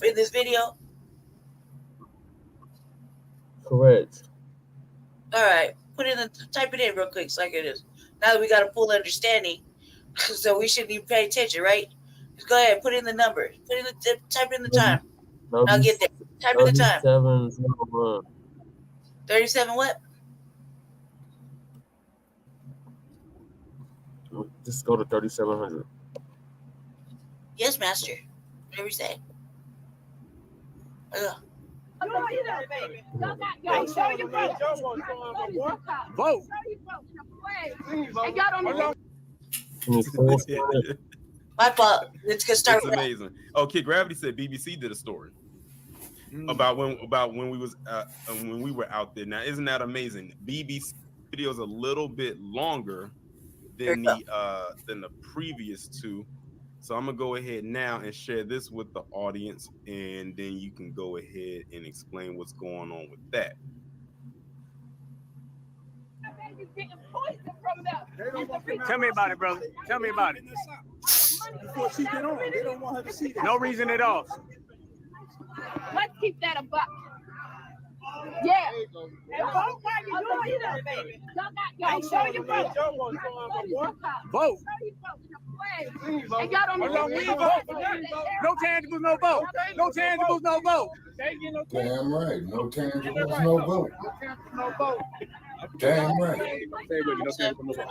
in this video? Correct. All right. Type it in real quick so I can just. Now that we got a full understanding, so we shouldn't even pay attention, right? Just go ahead, put in the number. Type in the time. I'll get there. Type in the time. 3701. 37 what? Just go to 3700. Yes, master. Whatever you say. Vote. My fault. Let's get started. It's amazing. Okay, Gravity said BBC did a story about when we was when we were out there. Now, isn't that amazing? BBC video is a little bit longer than the previous 2. So I'm gonna go ahead now and share this with the audience, and then you can go ahead and explain what's going on with that. Tell me about it, brother. Tell me about it. Before she get on, they don't want her to see that. No reason at all. Let's keep that a buck. Yeah. Vote. And y'all don't No tangibles, no vote. No tangibles, no vote. Damn right. No tangibles, no vote. No vote. Damn right. No tangibles, no vote.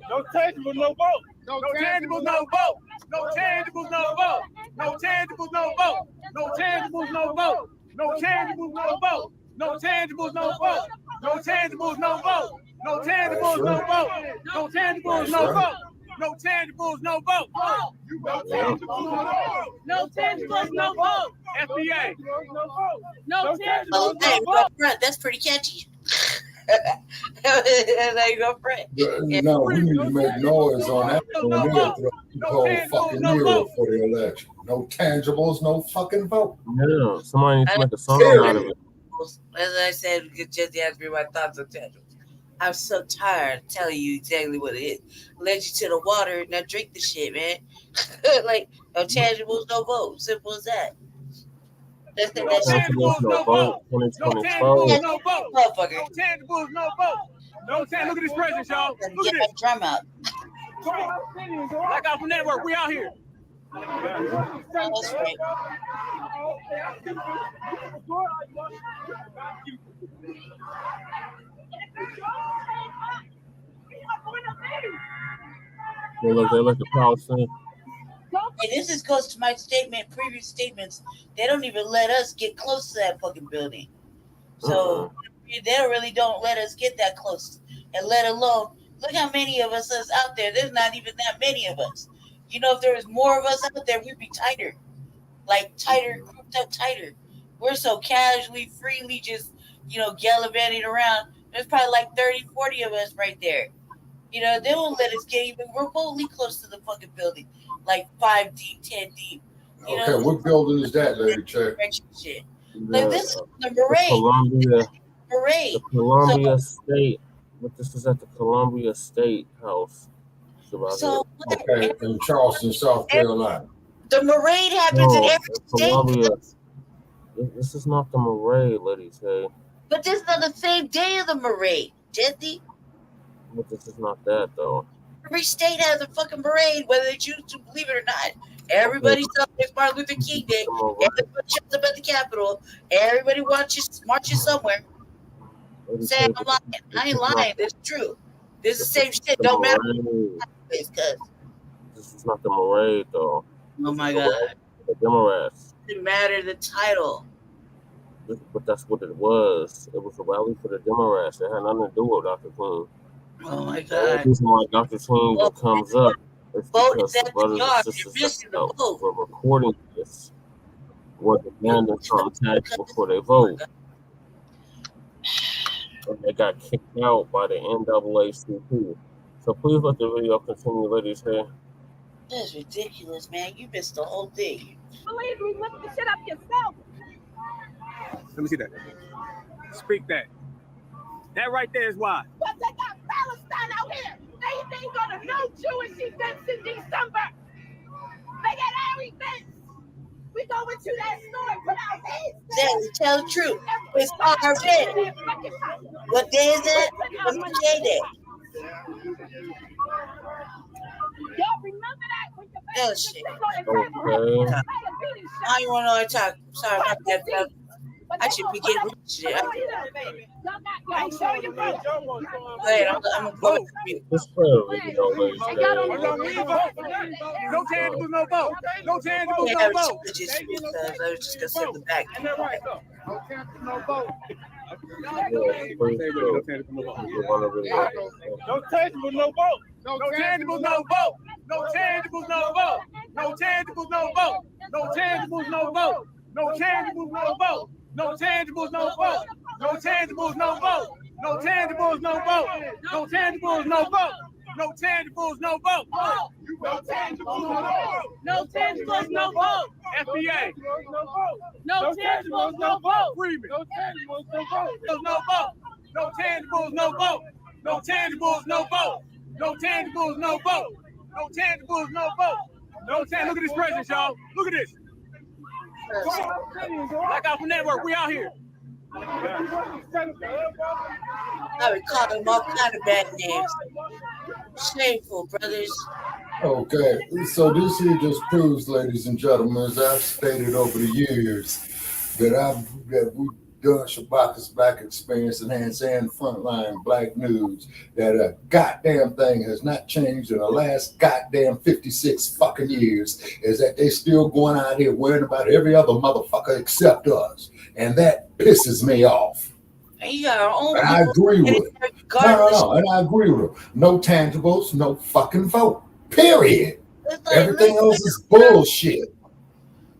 No tangibles, no vote. No tangibles, no vote. No tangibles, no vote. No tangibles, no vote. No tangibles, no vote. No tangibles, no vote. No tangibles, no vote. No tangibles, no vote. No tangibles, no vote. No tangibles, no vote. No tangibles, no vote. No tangibles, no vote. FBA. No tangibles, no vote. That's pretty catchy. There you go, Fred. No, we need to make noise on that. The whole fucking year for the election. No tangibles, no fucking vote. Yeah, somebody needs to make a song out of it. As I said, Jesse asked me my thoughts on tangibles. I'm so tired of telling you exactly what it is. Led you to the water, now drink the shit, man. Like, no tangibles, no vote. Simple as that. That's the No tangibles, no vote. No tangibles, no vote. Motherfucker. No tangibles, no vote. No tangibles. Look at this president, y'all. Look Get at that this. drum out. Black Alpha Network, we out here. That's right. They look the Palestinian. And this goes to my previous statements. They don't even let us get close to that fucking building. So they really don't let us get that close. And let alone, look how many of us is out there. There's not even that many of us. You know, if there was more of us out there, we'd be tighter. Like tighter, grouped up tighter. We're so casually, freely just, gallivanting around. There's probably like 30, 40 of us right there. They won't let us get even remotely close to the fucking building. Like 5 deep, 10 deep. Okay, what building is that, Lady Check? Shit. Like this is the parade. The Columbia State. But this is at the Columbia State House. So okay, in Charleston, South Carolina. The parade happens in every Columbia. state. This is not the parade, ladies. Hey. But this is not the same day of the parade, Jesse. But this is not that though. Every state has a fucking parade, whether they choose to believe it or not. Everybody celebrates Martin Luther King Day. Everybody shows up at the Capitol. Everybody marches somewhere. Say I'm lying. I ain't lying. It's true. This is the same shit. Don't matter. Because this is not the parade though. Oh my god. The Democrats. It didn't matter the title. But that's what it was. It was a rally for the Democrats. It had nothing to do with Dr. King. Oh my god. The reason why Dr. King comes up is because the brothers and sisters were recording this were demanding something tax before they vote. And they got kicked out by the NAACP. So please let the video continue, ladies here. That's ridiculous, man. You missed the whole thing. Believe me, look the shit up yourself. Let me see that. Speak that. That right there is why. But they got Palestine out here. They ain't gonna no Jewish events in December. They got our events. We go into that store and put our heads. Tell the truth. It's our event. What day is it? What's the day day? Y'all remember that when you That shit. I don't want to talk. Sorry about that. I should be getting shit. I'm showing you both. Wait, I'm gonna go to mute. No tangibles, no vote. No tangibles, no vote. I was just gonna sit in the back. No tangibles, no vote. No tangibles, no vote. No tangibles, no vote. No tangibles, no vote. No tangibles, no vote. No tangibles, no vote. No tangibles, no vote. No tangibles, no vote. No tangibles, no vote. No tangibles, no vote. No tangibles, no vote. No tangibles, no vote. No tangibles, no vote. No tangibles, no vote. FBA. No tangibles, no vote. Freedman. No tangibles, no vote. No vote. No tangibles, no vote. No tangibles, no vote. No tangibles, no vote. No tangibles, no vote. No tangibles. Look at this president, y'all. Look at this. Black Alpha Network, we out here. I would call them all kind of bad names. Shameful, brothers. Okay, so this here just proves, ladies and gentlemen, as I've stated over the years, that we've done Shabaka's Black Experience and Frontline Black News, that a goddamn thing has not changed in the last goddamn 56 fucking years, is that they still going out here worrying about every other motherfucker except us. And that pisses me off. And you got our own. And I agree with it. No, and I agree with it. No tangibles, no fucking vote. Period. Like, everything else is bullshit.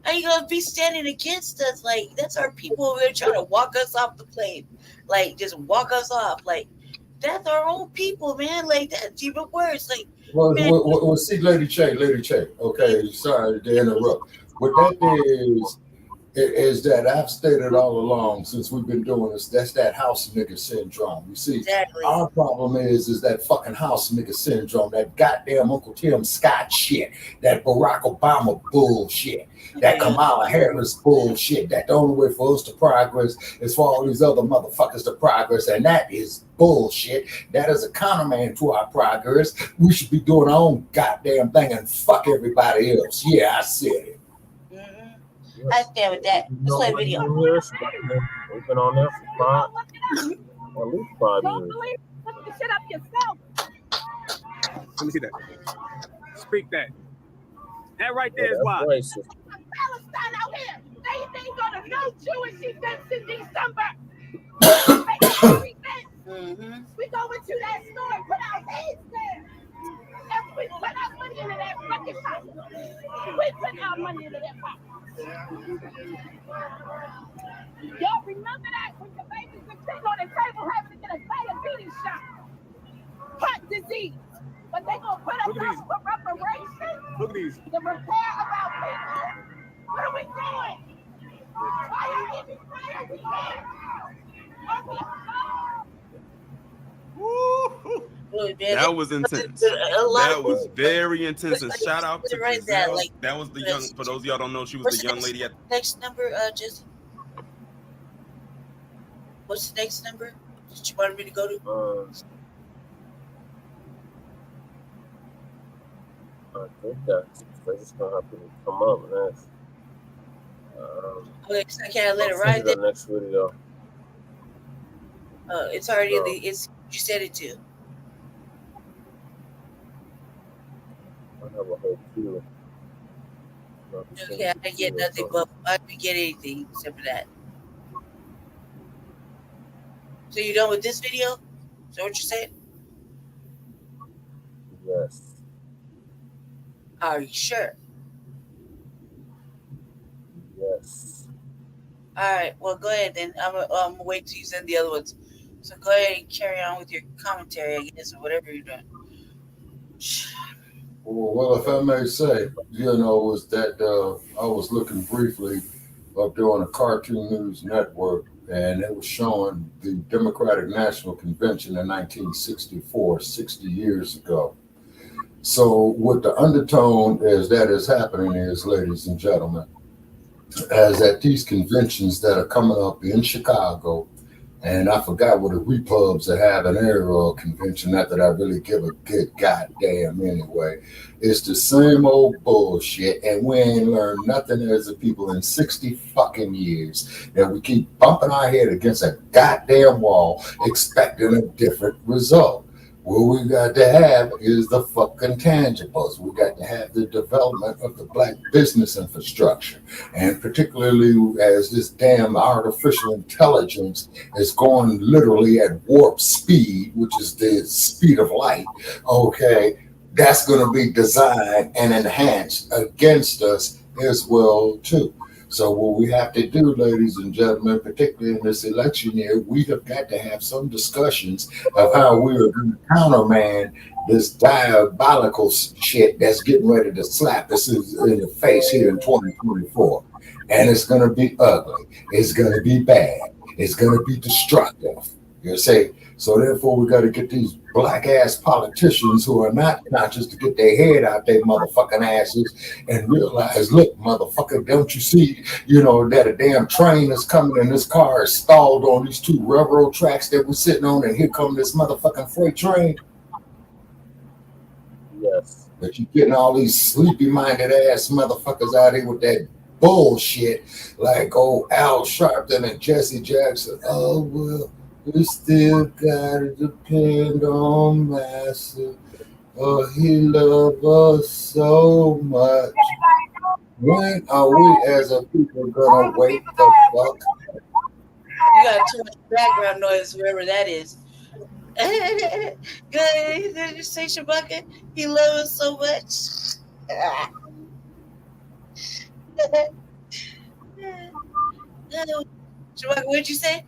And you're gonna be standing against us, like that's our people over there trying to walk us off the plane, like just walk us off, like that's our own people, man. Like that's even worse. Like, well, see, Lady Che. Okay, sorry to interrupt. What that is that I've stated all along since we've been doing this. That's that house nigga syndrome. You see, exactly. Our problem is that fucking house nigga syndrome. That goddamn Uncle Tim Scott shit. That Barack Obama bullshit. That Kamala Harris bullshit. That the only way for us to progress is for all these other motherfuckers to progress, and that is bullshit. That is a counterman to our progress. We should be doing our own goddamn thing and fuck everybody else. Yeah, I said it. I stand with that. Let's play a video. We've been on there for at least 5 years. Look the shit up yourself. Let me see that. Speak that. That right there is why. Palestine out here. They ain't gonna no Jewish events in December. They got our events. We go into that store and put our heads there. And we put our money into that fucking pot. We put our money into that pot. Y'all remember that when the babies were sitting on the table having to get a diabetes shot? Heart disease. But they gonna put us up for reparations? Look at these. The repair of our people? What are we doing? Why are we here? That was intense. That was very intense. And shout out to Giselle. That was the young, for those of y'all don't know, she was the young lady at next number, Jesse. What's the next number that you wanted me to go to? think that's just gonna have to come up next. Okay, so I can't let it I'll ride send there. you the next video. It's already No. it's you said it too. I have a whole queue. Okay, I didn't get nothing, but I didn't get anything except for that. So you done with this video? Is that what you said? Yes. Are you sure? Yes. All right. Well, go ahead then. I'm gonna wait till you send the other ones. So go ahead and carry on with your commentary, I guess, or whatever you're doing. Well, if I may say, was that I was looking briefly up there on the Cartoon News Network, and it was showing the Democratic National Convention in 1964, 60 years ago. So what the undertone as that is happening is, ladies and gentlemen, as at these conventions that are coming up in Chicago, and I forgot what the repubs are having their convention, not that I really give a good goddamn anyway. It's the same old bullshit, and we ain't learned nothing as a people in 60 fucking years, that we keep bumping our head against a goddamn wall expecting a different result. What we got to have is the fucking tangibles. We got to have the development of the black business infrastructure. And particularly as this damn artificial intelligence is going literally at warp speed, which is the speed of light, okay, that's going to be designed and enhanced against us as well, too. So what we have to do, ladies and gentlemen, particularly in this election year, we have got to have some discussions of how we are going to counterman this diabolical shit that's getting ready to slap us in the face here in 2024. And it's going to be ugly. It's going to be bad. It's going to be destructive. You see? So therefore, we got to get these black ass politicians who are not conscious to get their head out their motherfucking asses and realize, look, motherfucker, don't you see, that a damn train is coming and this car is stalled on these two railroad tracks that we're sitting on, and here come this motherfucking freight train. Yes. But you getting all these sleepy-minded ass motherfuckers out here with that bullshit, like old Al Sharpton and Jesse Jackson. Oh, well, we still gotta depend on Master. Oh, he loves us so much. When are we as a people gonna wake the fuck? You got too much background noise, whoever that is. Good. Did you say Shabaka? He loves us so much. Shabaka, what'd you say?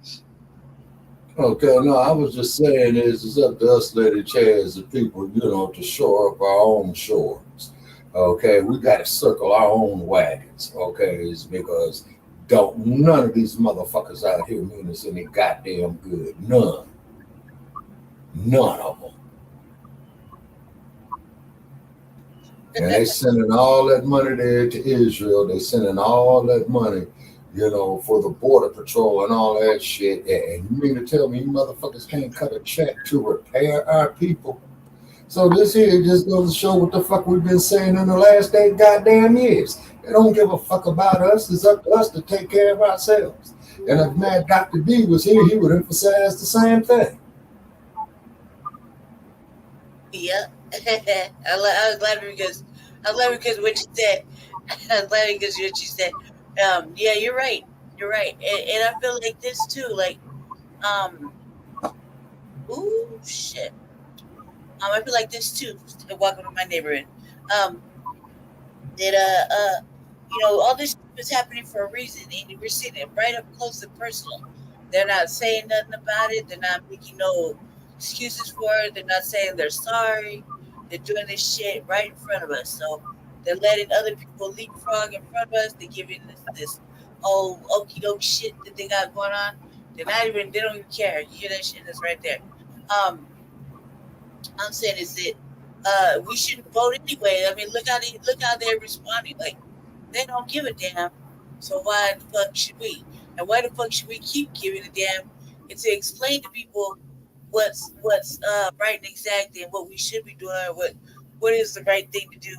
Okay, no, I was just saying it's up to us, Lady Chair, as a people, to shore up our own shores. Okay, we got to circle our own wagons. Okay, it's because none of these motherfuckers out here mean us any goddamn good. None of them. And they sending all that money there to Israel. They sending all that money, for the border patrol and all that shit. And you mean to tell me you motherfuckers can't cut a check to repair our people? So this here just goes to show what the fuck we've been saying in the last 8 goddamn years. They don't give a fuck about us. It's up to us to take care of ourselves. And if Mad Dr. D was here, he would emphasize the same thing. Yeah. I was glad because what you said. I was glad because what you said. Yeah, you're right. You're right. And I feel like this too, like, ooh, shit. I feel like this too, walking to my neighborhood. All this is happening for a reason, and we're seeing it right up close and personal. They're not saying nothing about it. They're not making no excuses for it. They're not saying they're sorry. They're doing this shit right in front of us. So they're letting other people leapfrog in front of us. They're giving this old okie doke shit that they got going on. They don't even care. You hear that shit that's right there. I'm saying is that we shouldn't vote anyway. I mean, look how they're responding. Like, they don't give a damn. So why the fuck should we? And why the fuck should we keep giving a damn? And to explain to people what's right and exact and what we should be doing, what is the right thing to do.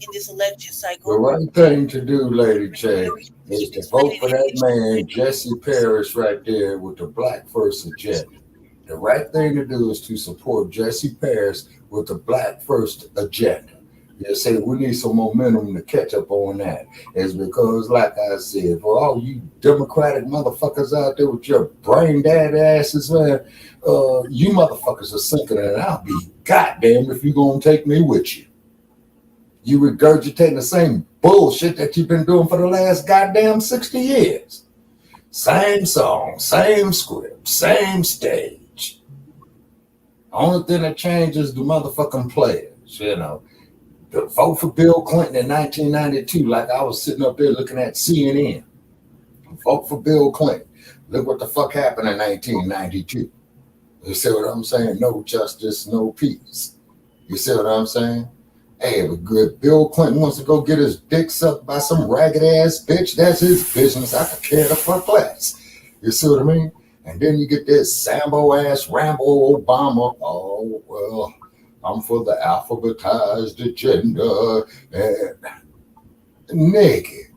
in this election cycle. The right thing to do, Lady J, is to vote for that man, Jesse Parrish, right there with the Black First agenda. The right thing to do is to support Jesse Parrish with the Black First agenda. You say we need some momentum to catch up on that. It's because, like I said, for all you Democratic motherfuckers out there with your brain dead asses, man, you motherfuckers are sinking, and I'll be goddamn if you're gonna take me with you. You regurgitating the same bullshit that you've been doing for the last goddamn 60 years. Same song, same script, same stage. Only thing that changes the motherfucking players, you know. The vote for Bill Clinton in 1992, like I was sitting up there looking at CNN. Vote for Bill Clinton. Look what the fuck happened in 1992. You see what I'm saying? No justice, no peace. You see what I'm saying? Hey, if Bill Clinton wants to go get his dick sucked by some ragged ass bitch, that's his business. I could care the fuck less. You see what I mean? And then you get this Sambo ass Rambo Obama. Oh, well, I'm for the alphabetized agenda. Nigga,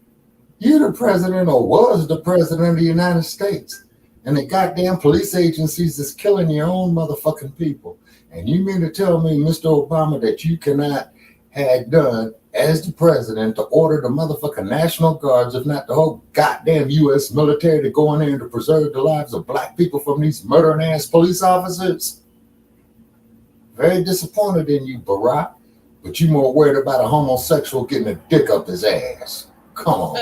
you the president or was the president of the United States. And the goddamn police agencies is killing your own motherfucking people. And you mean to tell me, Mr. Obama, that you cannot have done as the president to order the motherfucking National Guards, if not the whole goddamn U.S. military, to go in there and to preserve the lives of black people from these murdering ass police officers? Very disappointed in you, Baracc, but you more worried about a homosexual getting a dick up his ass. Come on.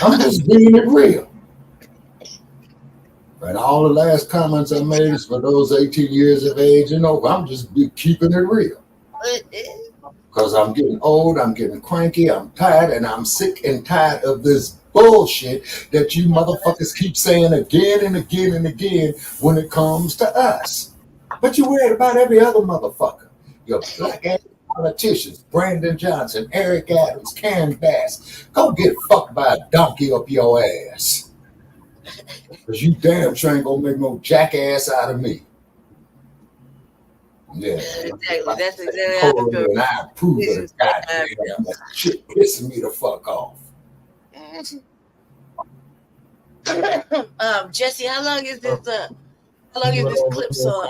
I'm just being it real. And all the last comments I made is for those 18 years of age and over. I'm just keeping it real. Because I'm getting old, I'm getting cranky, I'm tired, and I'm sick and tired of this bullshit that you motherfuckers keep saying again and again and again when it comes to us. But you're worried about every other motherfucker. Your black ass politicians, Brandon Johnson, Eric Adams, Karen Bass. Go get fucked by a donkey up your ass. Because you damn sure ain't gonna make no jackass out of me. Yeah. Exactly. That's exactly how I feel. And I approve of the goddamn that shit pissing me the fuck off. Jesse, how long is this clip? So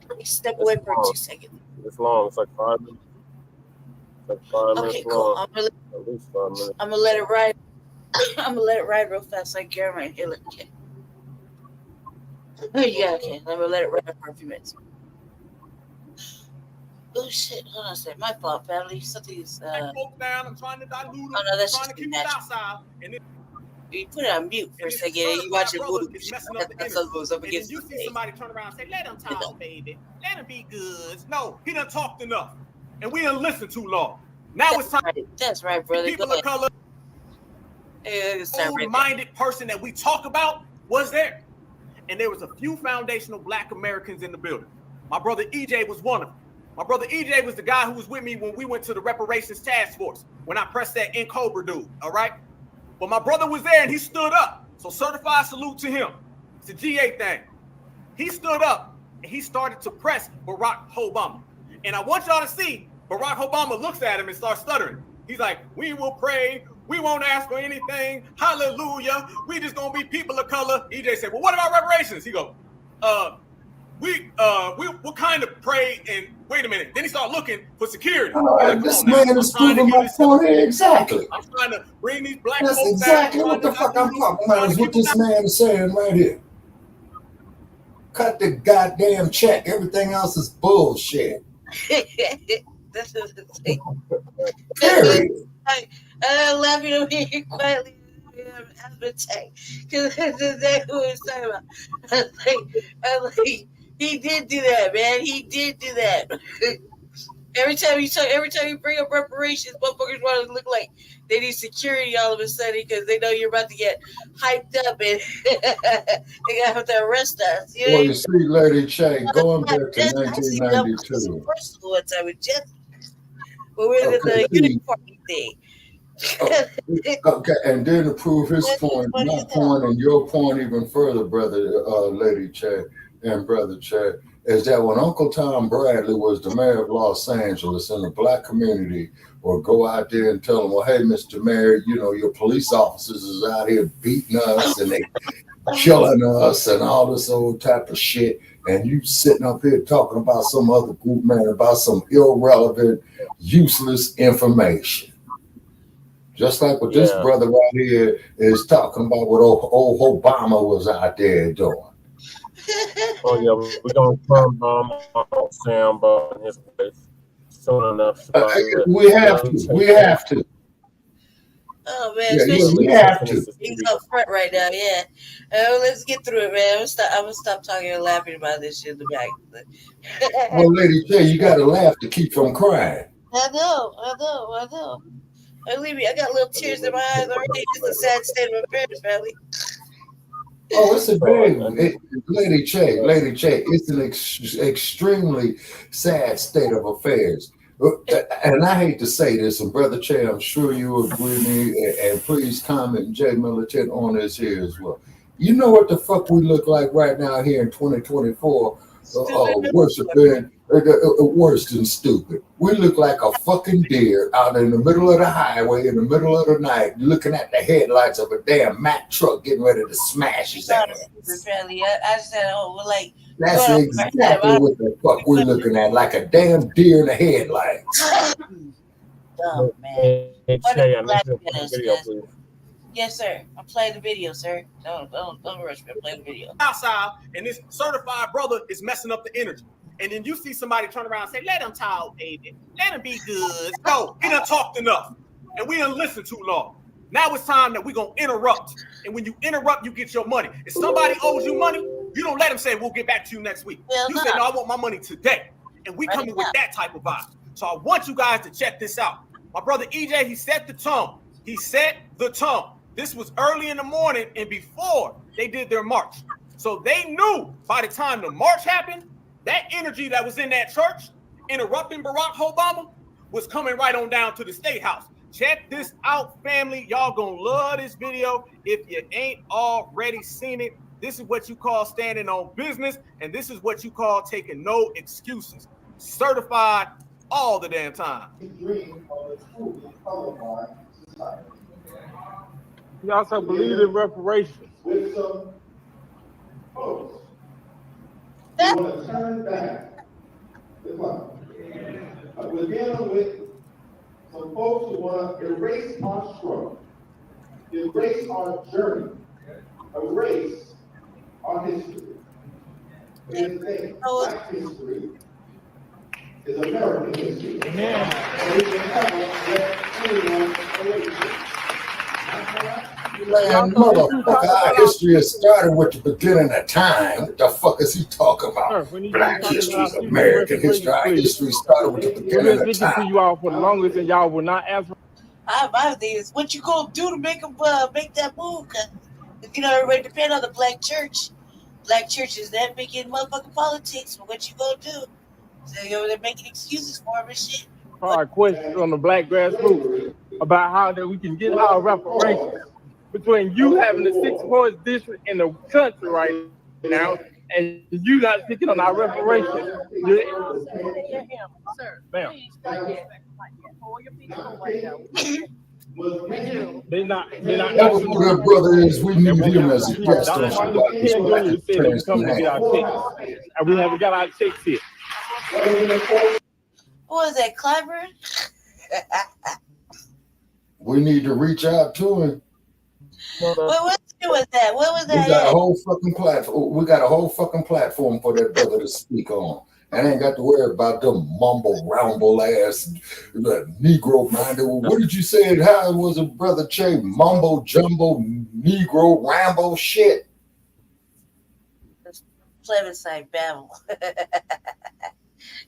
let me step away for 2 seconds. It's long. It's like 5 minutes. It's like 5 minutes Okay, cool. long. At least 5 minutes. I'm gonna let it ride. I'm gonna let it ride real fast. Like Karen right here. Okay. Yeah, okay. I'm gonna let it ride for a few minutes. Oh shit! Hold on a second. My fault, family. Something's I'm trying to dilute it. Oh no, that's trying just to keep it outside. And then you put it on mute for a second and you watch it move. And then you see somebody turn around and say, "Let him talk, baby. Let him be good." No, he done talked enough, and we done listened too long. Now it's time. That's right, brother. People of color. Old-minded person that we talk about was there, and there was a few foundational Black Americans in the building. My brother EJ was one of them. My brother EJ was the guy who was with me when we went to the reparations task force, when I pressed that in Cobra dude, all right? But my brother was there and he stood up. So certified salute to him. It's a GA thing. He stood up and he started to press Barack Obama. And I want y'all to see, Barack Obama looks at him and starts stuttering. He's like, we will pray. We won't ask for anything. Hallelujah. We just gonna be people of color. EJ said, well, what about reparations? He go, we'll kind of pray and wait a minute. Then he started looking for security. This man is proving my point here. Exactly. I'm trying to bring these black That's folks exactly back. what the fuck I'm talking about is what this man is saying right here. Cut the goddamn check. Everything else is bullshit. This is the thing. Period. I'm laughing over here quietly. I'm having a check because that's exactly what he's talking about. I'm like, he did do that, man. He did do that. Every time you bring up reparations, motherfuckers want to look like they need security all of a sudden because they know you're about to get hyped up and they gotta have to arrest us. You know? Well, you see, Lady Che, going back to 1992. Personal one time with Jesse. But we're the uniform thing. Okay, and then to prove his point, my point, and your point even further, brother, Lady Che, and Brother Chad, is that when Uncle Tom Bradley was the mayor of Los Angeles, and the black community would go out there and tell him, well, hey, Mr. Mayor, you know, your police officers is out here beating us and they killing us and all this old type of shit. And you sitting up here talking about some other group, man, about some irrelevant, useless information. Just like what this brother right here is talking about what old Obama was out there doing. Oh yeah, we're gonna turn on Sam and his place soon enough. We have to. Oh man, yeah, we have to. He's up front right now. Yeah, let's get through it, man. I'm gonna stop talking and laughing about this shit in the back. Well, Lady J, you gotta laugh to keep from crying. I know. Believe me, I got little tears in my eyes already. It's a sad state of affairs, family. Oh, it's a big Lady J, it's an extremely sad state of affairs. And I hate to say this, and Brother Che, I'm sure you agree with me, and please comment Jay Militant on this here as well. You know what the fuck we look like right now here in 2024? Worshiping worse than stupid. We look like a fucking deer out in the middle of the highway in the middle of the night, looking at the headlights of a damn Mack truck getting ready to smash his ass. I said, like. That's exactly what the fuck we're looking at, like a damn deer in the headlights. Oh man. Yes, sir. I'm playing the video, sir. Don't rush me. I'm playing the video. Outside, and this certified brother is messing up the energy. And then you see somebody turn around and say, let him talk, baby. Let him be good. No, he done talked enough. And we done listened too long. Now it's time that we're going to interrupt. And when you interrupt, you get your money. If somebody owes you money, you don't let them say, we'll get back to you next week. You say, no, I want my money today. And we coming with that type of vibe. So I want you guys to check this out. My brother EJ, he set the tone. This was early in the morning and before they did their march. So they knew by the time the march happened, that energy that was in that church interrupting Barack Obama was coming right on down to the State House. Check this out, family. Y'all gonna love this video. If you ain't already seen it, this is what you call standing on business, and this is what you call taking no excuses. Certified all the damn time. We also believe in reparations. With some folks who want to turn back the clock. We're dealing with some folks who want to erase our struggle, erase our journey, erase our history. Here's the thing, Black history is American history. And we can never let anyone erase it. Man, motherfucker, our history has started with the beginning of time. What the fuck is he talking about? Black history is American history. Our history started with the beginning of time. To you all for the longest, and y'all will not answer. My thing is, what you gonna do to make them make that move? Cause you know, everybody depend on the black church. Black churches that making motherfucking politics. But what you gonna do? So they're making excuses for them and shit. Hard question on the black grassroots about how that we can get our reparations between you having the 6th district in the country right now and you not speaking on our reparations. Sir, ma'am. They're not. That was good, brother. Is we need him as a guest on and we haven't got our checks yet. What was that, Clever? We need to reach out to him. What was that? What was that? We got a whole fucking platform. We got a whole fucking platform for that brother to speak on. And I ain't got to worry about them mumble ramble ass Negro minded. What did you say? How was it, Brother Che? Mumbo jumbo Negro ramble shit. Plebiscite babble.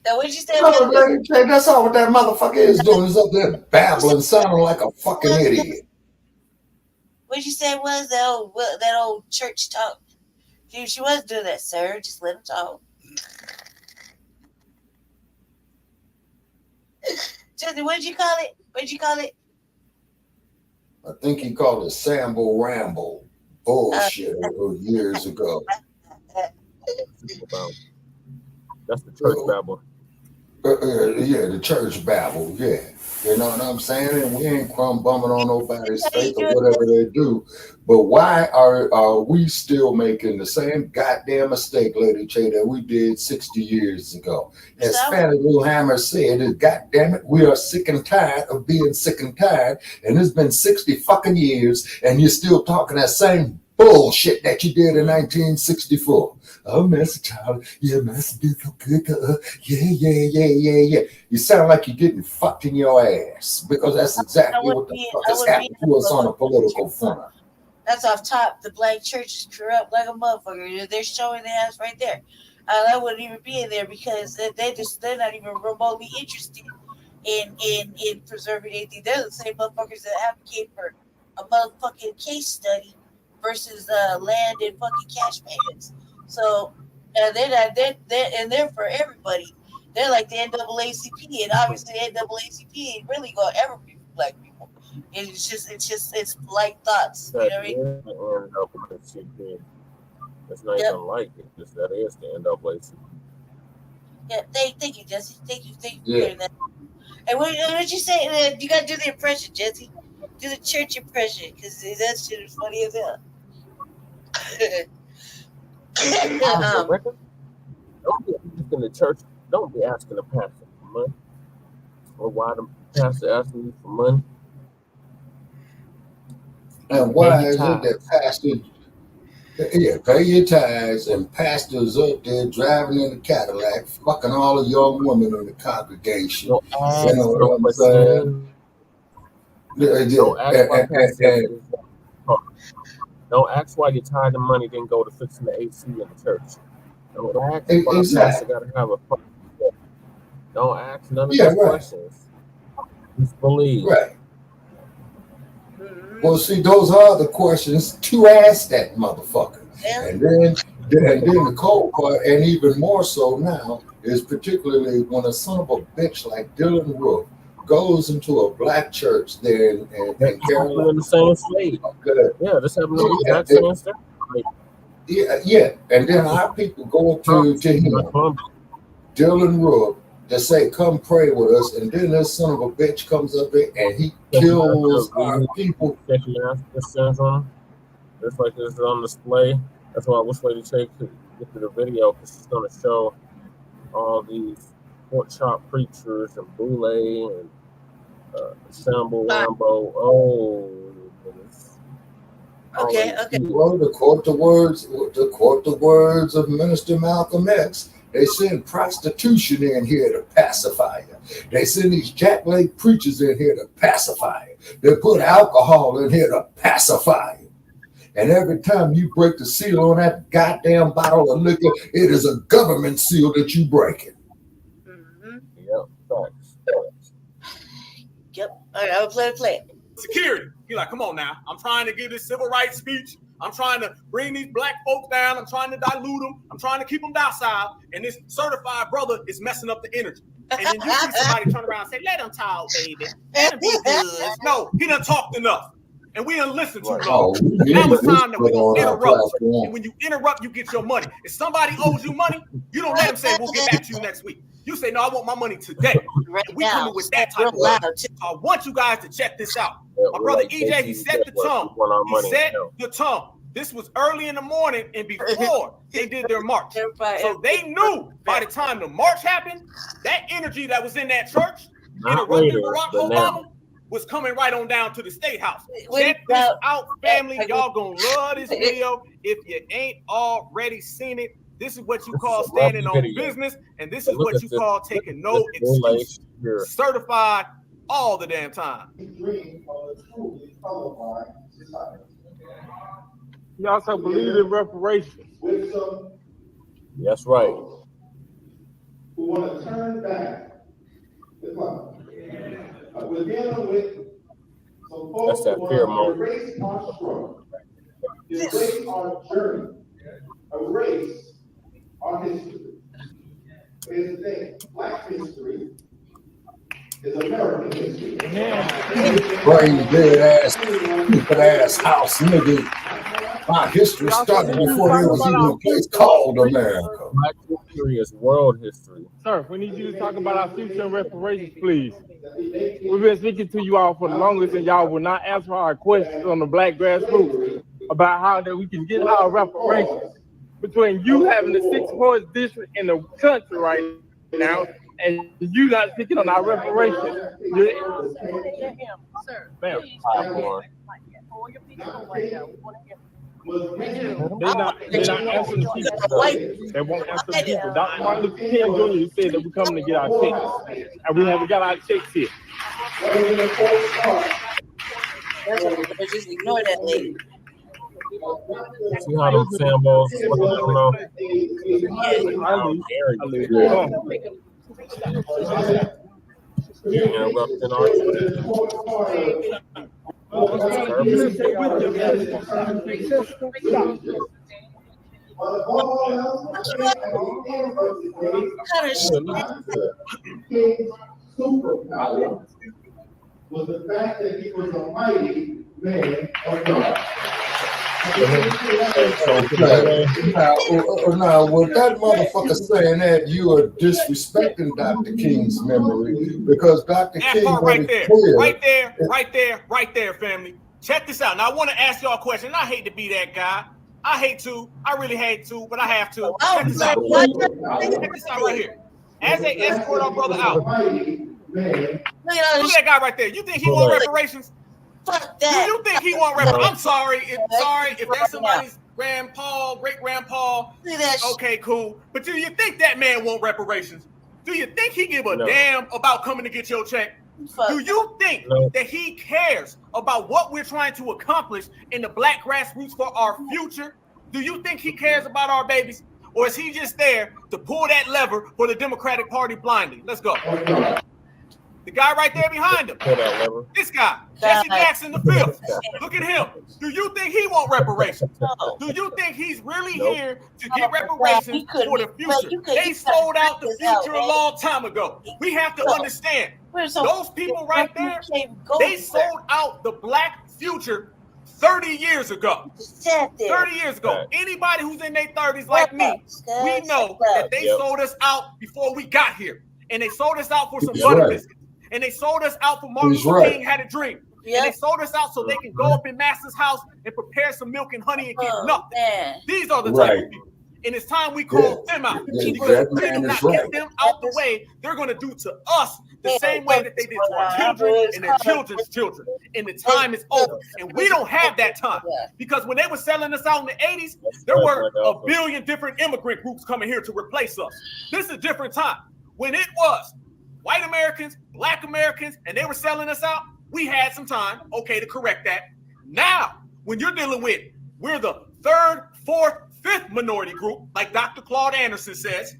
Now, what'd you say? That's all what that motherfucker is doing. Is up there babbling, sounding like a fucking idiot. What'd you say was that old church talk? She was doing that, sir. Just let him talk. Jesse, what'd you call it? I think he called it Sambo Ramble. Bullshit years ago. That's the church babble. Yeah, the church babble. Yeah. You know what I'm saying? And we ain't crumb bumming on nobody's faith or whatever they do. But why are we still making the same goddamn mistake, Lady Che, that we did 60 years ago? As Fannie Lou Hammer said, is goddamn it, we are sick and tired of being sick and tired. And it's been 60 fucking years, and you're still talking that same bullshit that you did in 1964. Oh, Master Child, yeah, Master did so good to us. Yeah. You sound like you're getting fucked in your ass, because that's exactly what the fuck is happening to us on a political front. That's off top. The black church is corrupt like a motherfucker. They're showing their ass right there. I wouldn't even be in there because they're not even remotely interested in preserving anything. They're the same motherfuckers that advocate for a motherfucking case study versus land and fucking cash payments. So they're for everybody. They're like the NAACP, and obviously the NAACP ain't really gonna ever be for black people. It's like thoughts. You know what I mean? It's not even like it. That is the NAACP. Yeah, thank you, Jesse. Thank you for hearing that. And what did you say? You gotta do the impression, Jesse. Do the church impression, because that shit is funny as hell. Don't be asking the church. Don't be asking the pastor for money, or why the pastor asking you for money. And why is it that pastors, pay your tithes, and pastors up there driving in a Cadillac, fucking all the young women in the congregation? You know what I'm saying? Don't ask why you're tired of money, then go to fixing the AC in the church. Don't ask why the pastor got to have a fun. Don't ask none of those questions. Just believe. Right. Well, see, those are the questions to ask that motherfucker. And then the cold part, and even more so now, is particularly when a son of a bitch like Dylan Roof goes into a black church there in Carolina. In the same state. Yeah, this happened in the exact same state. Yeah. And then our people go to him, Dylan Roof, to say, come pray with us. And then this son of a bitch comes up there and he kills our people. Just like this is on display. That's why I wish Lady Che could get to the video, because she's going to show all these pork chop preachers and Boule and Sambo Lambo. Okay. Well, to quote the words of Minister Malcolm X, they send prostitution in here to pacify you. They send these jackleg preachers in here to pacify you. They put alcohol in here to pacify you. And every time you break the seal on that goddamn bottle of liquor, it is a government seal that you breaking. Yep. All right, I'll play it. Security. You're like, come on now. I'm trying to give this civil rights speech. I'm trying to bring these black folks down. I'm trying to dilute them. I'm trying to keep them docile. And this certified brother is messing up the energy. And then you see somebody turn around and say, let him talk, baby. Let him be good. No, he done talked enough. And we done listened too long. Now it's time that we're going to interrupt. And when you interrupt, you get your money. If somebody owes you money, you don't let them say, we'll get back to you next week. You say, no, I want my money today. We coming with that type of money. I want you guys to check this out. My brother EJ, he set the tone. He set the tone. This was early in the morning and before they did their march. So they knew by the time the march happened, that energy that was in that church, interrupting Barack Obama, was coming right on down to the State House. Check this out, family. Y'all gonna love this video. If you ain't already seen it, this is what you call standing on business, and this is what you call taking no excuse. Certified all the damn time. You also believe in reparations. That's right. We want to turn back the clock. We're dealing with some folks who want to erase our struggle, erase our journey, erase our history. Here's the thing: Black history is American history. Brain dead ass, stupid ass house nigga. Our history started before there was even a place called America. Black history is world history. Sir, we need you to talk about our future and reparations, please. We've been speaking to you all for the longest, and y'all will not answer our questions on the Black grassroots about how that we can get our reparations. Between you having the 6th poorest district in the country right now, and you not speaking on our reparations. Sir, Ma'am. They're not answering the people. They won't answer the people. Dr. Martin Luther King Jr. said that we're coming to get our checks, and we haven't got our checks yet. Just ignore that lady. See how them sandals looking at them now? Interrupting our was the fact that he was a mighty man of God. Now, with that motherfucker saying that, you are disrespecting Dr. King's memory, because Dr. That King part right there, family. Check this out. Now, I want to ask y'all a question. I hate to be that guy. I really hate to, but I have to. Check this out. Check this out right here. As they escort our brother out, look at that guy right there. You think he want reparations? Fuck that. Do you think he want reparations? I'm sorry. If that's somebody's grandpa, great grandpa. Okay, cool. But do you think that man want reparations? Do you think he give a damn about coming to get your check? Do you think that he cares about what we're trying to accomplish in the Black grassroots for our future? Do you think he cares about our babies? Or is he just there to pull that lever for the Democratic Party blindly? Let's go. The guy right there behind him. This guy, Jesse Jackson the Fifth. Look at him. Do you think he want reparations? Do you think he's really here to get reparations for the future? They sold out the future a long time ago. We have to understand. Those people right there, they sold out the Black future 30 years ago. 30 years ago. Anybody who's in their 30s like me, we know that they sold us out before we got here. And they sold us out for some butter biscuits. And they sold us out for Martin Luther King had a dream. And they sold us out so they can go up in Master's house and prepare some milk and honey and get nothing. These are the type of people. And it's time we call them out. Because if we do not get them out the way, they're going to do to us the same way that they did to our children and their children's children. And the time is over. And we don't have that time. Because when they were selling us out in the 80s, there were a billion different immigrant groups coming here to replace us. This is a different time. When it was white Americans, Black Americans, and they were selling us out, we had some time, okay, to correct that. Now, when you're dealing with, we're the 3rd, 4th, 5th minority group, like Dr. Claude Anderson says,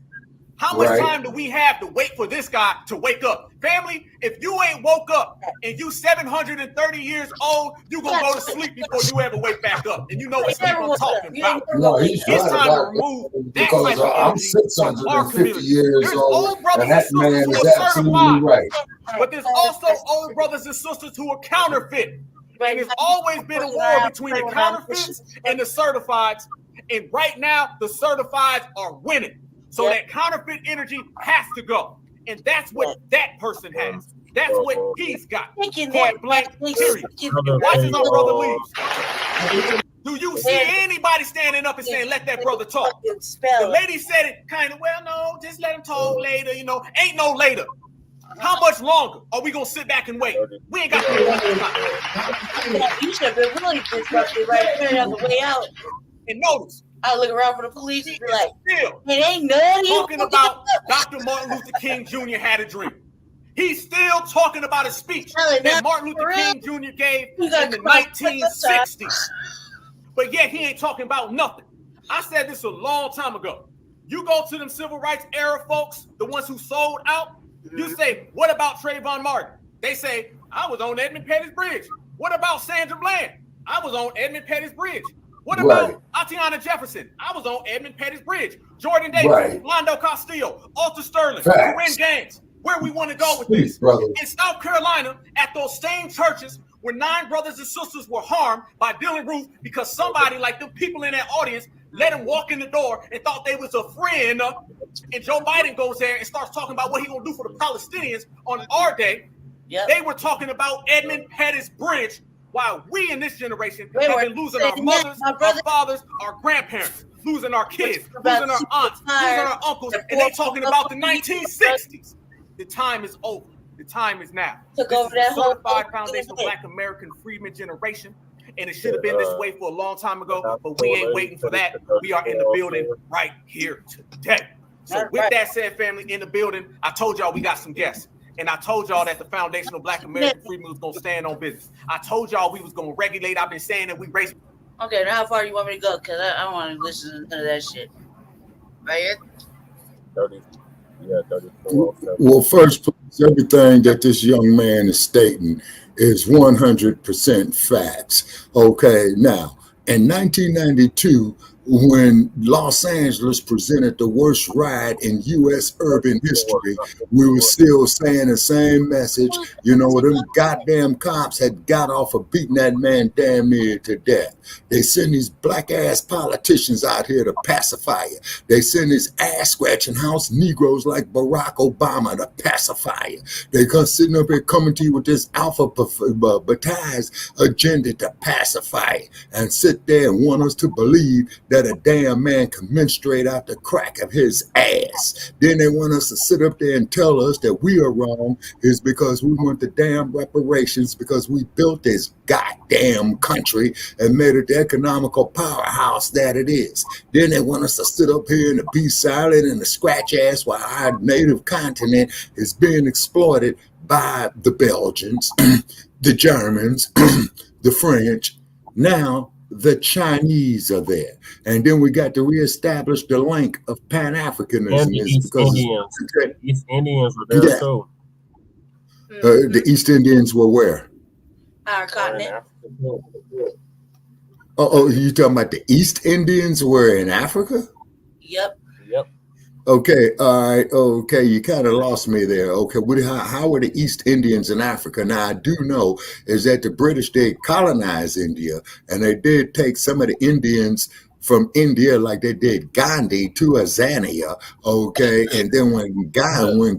how much time do we have to wait for this guy to wake up? Family, if you ain't woke up and you 730 years old, you gonna go to sleep before you ever wake back up. And you know what people are talking about. No, he's it's right time about to remove that, that because type of I'm energy from our 650 community. years There's old, old brothers and that and man sisters is who are absolutely certified. right. But there's also old brothers and sisters who are counterfeit. And there's always been a war between the counterfeits and the certifieds. And right now, the certifieds are winning. So that counterfeit energy has to go. And that's what that person has. That's what he's got. Point blank, period. Watch as our brother leaves. Do you see anybody standing up and saying, let that brother talk? The lady said it kind of, well, no, just let him talk later. You know, ain't no later. How much longer are we going to sit back and wait? We ain't got to. You should have been really disrupted right there on the way out. And notice, I look around for the police and be like, still it ain't none. Talking about Dr. Martin Luther King Jr. had a dream. He's still talking about a speech that Martin Luther King Jr. gave in the 1960s. But yet he ain't talking about nothing. I said this a long time ago. You go to them civil rights era folks, the ones who sold out, you say, what about Trayvon Martin? They say, I was on Edmund Pettus Bridge. What about Sandra Bland? I was on Edmund Pettus Bridge. What about Atiana Jefferson? I was on Edmund Pettus Bridge. Jordan Davis, Londo Castillo, Alta Sterling, Corinne Gaines. Where we want to go with this? In South Carolina, at those same churches where 9 brothers and sisters were harmed by Dylan Roof because somebody like the people in that audience let him walk in the door and thought they was a friend. And Joe Biden goes there and starts talking about what he gonna do for the Palestinians on our day. Yep. They were talking about Edmund Pettus Bridge, while we in this generation have been losing our mothers, our fathers, our grandparents, losing our kids, losing our aunts, losing our uncles, and they talking about the 1960s. The time is over. The time is now. This is the certified foundational Black American Freedman generation, and it should have been this way for a long time ago, but we ain't waiting for that. We are in the building right here today. So with that said, family, in the building, I told y'all we got some guests. And I told y'all that the foundational Black American Freedman was going to stand on business. I told y'all we was going to regulate. I've been saying that we raise. Okay, now how far do you want me to go? Because I don't want to listen to none of that shit. Right here? 30. Yeah, 34. Well, first, everything that this young man is stating is 100% facts. Okay, now, in 1992, when Los Angeles presented the worst riot in U.S. urban history, we were still saying the same message. You know, them goddamn cops had got off of beating that man damn near to death. They send these black-ass politicians out here to pacify you. They send these ass-scratching house Negroes like Barack Obama to pacify you. They come sitting up here coming to you with this alphabetized agenda to pacify you and sit there and want us to believe that a damn man can menstruate out the crack of his ass. Then they want us to sit up there and tell us that we are wrong is because we want the damn reparations because we built this goddamn country and made it the economical powerhouse that it is. Then they want us to sit up here and to be silent and to scratch ass while our native continent is being exploited by the Belgians, the Germans, the French. Now the Chinese are there. And then we got to reestablish the link of Pan-Africanism. East Indians were there too. The East Indians were where? Our continent. Oh, you talking about the East Indians were in Africa? Yep. Okay, all right, okay, you kind of lost me there. Okay, how were the East Indians in Africa? Now, I do know is that the British did colonize India, and they did take some of the Indians from India, like they did Gandhi, to Azania, okay? And then when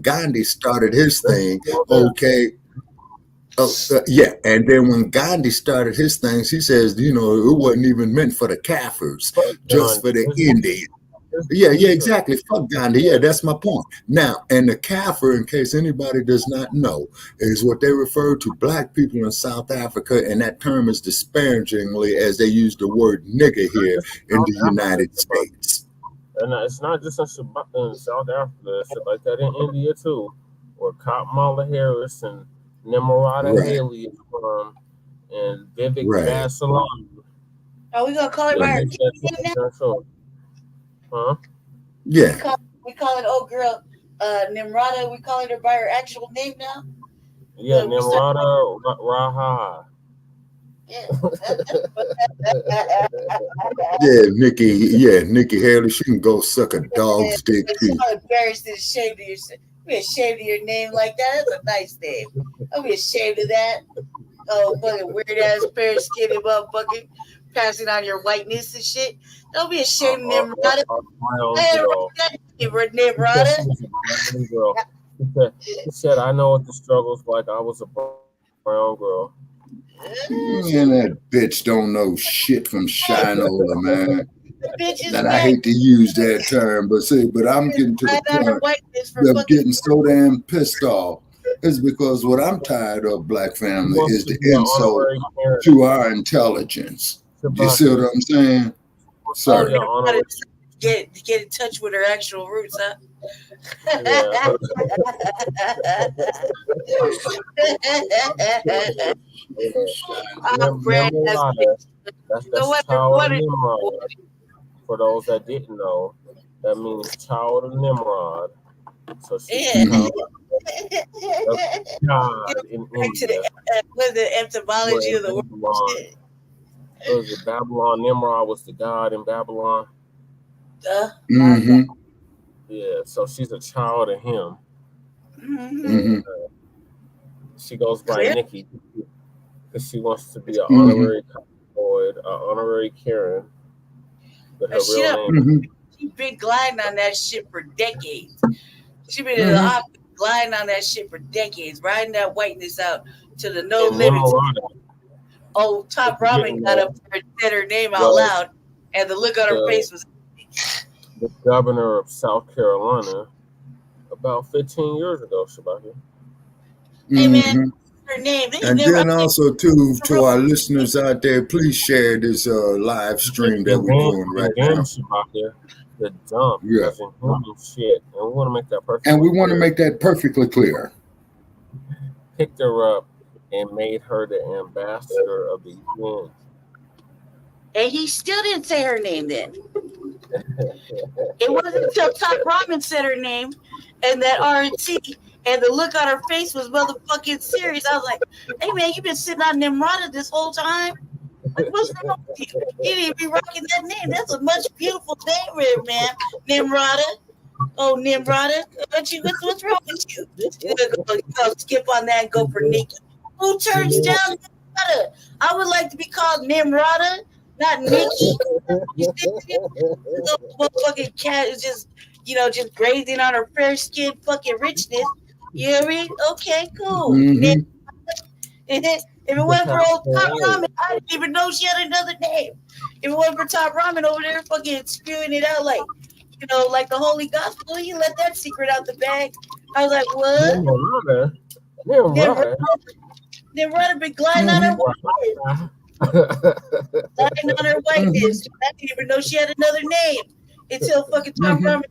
Gandhi started his thing, okay, and then when Gandhi started his things, he says, you know, it wasn't even meant for the Kafirs, just for the Indians. Yeah, exactly. Fuck Gandhi. Yeah, that's my point. Now, and the Kafir, in case anybody does not know, is what they refer to black people in South Africa, and that term is disparagingly as they use the word nigger here in the United States. And it's not just in South Africa, it's like that in India too, where Kamala Harris and Nimrata Haley is from, and Vivek Vasalam. Are we gonna call it by her name now? Huh? Yeah. We call it old girl Nimrata. We call it her by her actual name now. Yeah, Nimrata Raha. Yeah. Nikki Haley. She can go suck a dog's dick too. You're so embarrassed and ashamed of yourself. Be ashamed of your name like that. That's a nice name. Don't be ashamed of that. Oh, fucking weird ass pair of skinny motherfucking passing on your whiteness and shit. Don't be ashamed of Nimrata. He said, I know what the struggle's like. I was a brown girl. Man, that bitch don't know shit from Shinola, man. And I hate to use that term, but I'm getting to the point of getting so damn pissed off. It's because what I'm tired of, black family, is the insult to our intelligence. You see what I'm saying? Sir. Get in touch with her actual roots, huh? That's child of Nimrod. For those that didn't know, that means child of Nimrod. So she's God in India. What's the etymology of the word? Was it Babylon? Nimrod was the god in Babylon. Yeah, so she's a child of him. She goes by Nikki. because she wants to be an honorary Boyd, an honorary Karen. But her real name. She's been gliding on that shit for decades. She's been in the office gliding on that shit for decades, riding that whiteness out to the no limits. Oh, Top Ramen got up there and said her name out loud, and the look on her face was. The governor of South Carolina about 15 years ago, Shabaki. Hey man, her name. And then also to our listeners out there, please share this live stream that we're doing right now. Shabaki, the dump is in human shit, and we want to make that perfect. And we want to make that perfectly clear. Picked her up and made her the ambassador of the UN. And he still didn't say her name then. It wasn't until Top Ramen said her name and that RNC and the look on her face was motherfucking serious. I was like, hey man, you been sitting on Nimrata this whole time? Like, what's wrong with you? You need to be rocking that name. That's a much beautiful name, man. Nimrata. Oh, Nimrata. What's wrong with you? You're gonna skip on that and go for Nikki. Who turns down Nimrata? I would like to be called Nimrata. Not Nikki. Little motherfucking cat is just grazing on her fair skin fucking richness. You know what I mean? Okay, cool. If it wasn't for old Top Ramen, I didn't even know she had another name. If it wasn't for Top Ramen over there fucking spewing it out like the Holy Gospel, he let that secret out the bag. I was like, what? Nimrata been gliding on her whiteness. Gliding on her whiteness. I didn't even know she had another name until fucking Top Ramen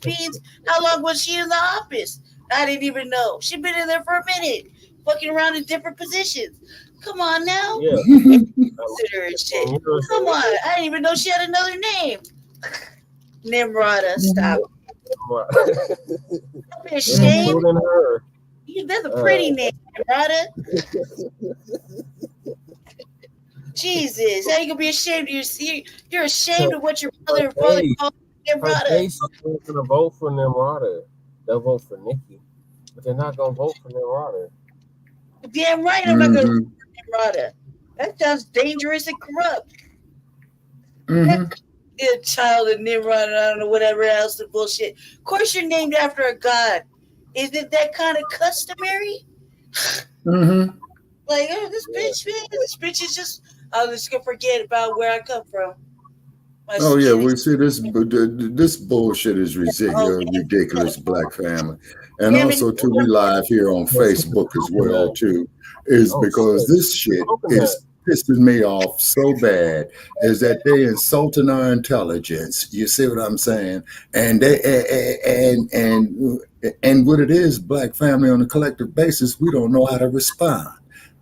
beans. How long was she in the office? I didn't even know. She'd been in there for a minute, fucking around in different positions. Come on now. Yeah. Consider it shit. Come on. I didn't even know she had another name. Nimrata, stop. Don't be ashamed. That's a pretty name, Nimrata. Jesus, how you gonna be ashamed of you're ashamed of what your mother and father called Nimrata. They're gonna vote for Nimrata. They'll vote for Nikki, but they're not gonna vote for Nimrata. Damn right, I'm not gonna vote for Nimrata. That sounds dangerous and corrupt. A child of Nimrod, I don't know, whatever else the bullshit. Of course, you're named after a god. Is it that kind of customary? Like, oh, this bitch is just. I'm just gonna forget about where I come from. We see this bullshit is ridiculous, Black family, and also too, we live here on Facebook as well too, is because this shit is pissing me off so bad is that they insulting our intelligence. You see what I'm saying? And and what it is, Black family, on a collective basis, we don't know how to respond.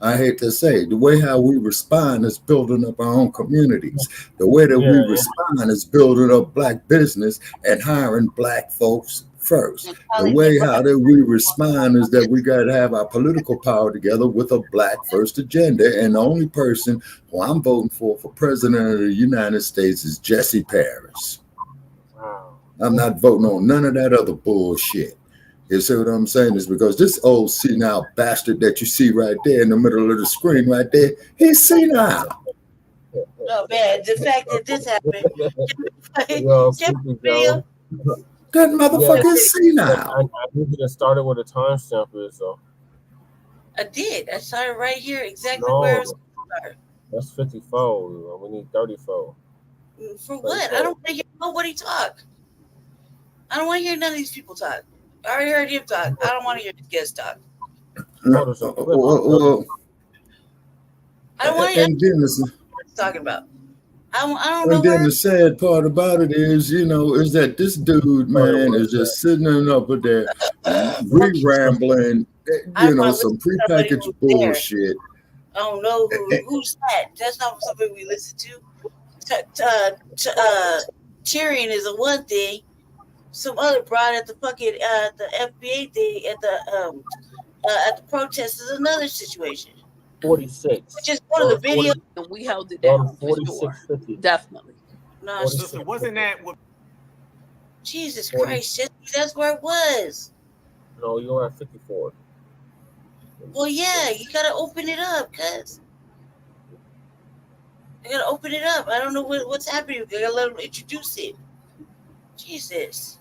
I hate to say, the way how we respond is building up our own communities. The way that we respond is building up Black business and hiring Black folks first. The way how that we respond is that we got to have our political power together with a Black first agenda. And the only person who I'm voting for president of the United States is Jesse Paris. I'm not voting on none of that other bullshit. You see what I'm saying? Is because this old senile bastard that you see right there in the middle of the screen right there, he's senile. Oh man, the fact that this happened. That motherfucker is senile. I need you to start it with a timestamp is though. I did. I started right here exactly where I was going to start. That's 54. We need 34. For what? I don't want to hear nobody talk. I don't want to hear none of these people talk. I already heard him talk. I don't want to hear the guest talk. I don't want to hear what he's talking about. I don't know. And then the sad part about it is, is that this dude, man, is just sitting up there rambling, some prepackaged bullshit. I don't know who's that. That's not something we listen to. Cheering is a one thing. Some other broad at the fucking the FBA thing at the protest is another situation. 46. Which is one of the videos, and we held it down for sure. Definitely. No, sister, wasn't that what? Jesus Christ, that's where it was. No, you're at 54. Well, yeah, you gotta open it up, cuz. They gotta open it up. I don't know what's happening. They gotta let them introduce it. Jesus.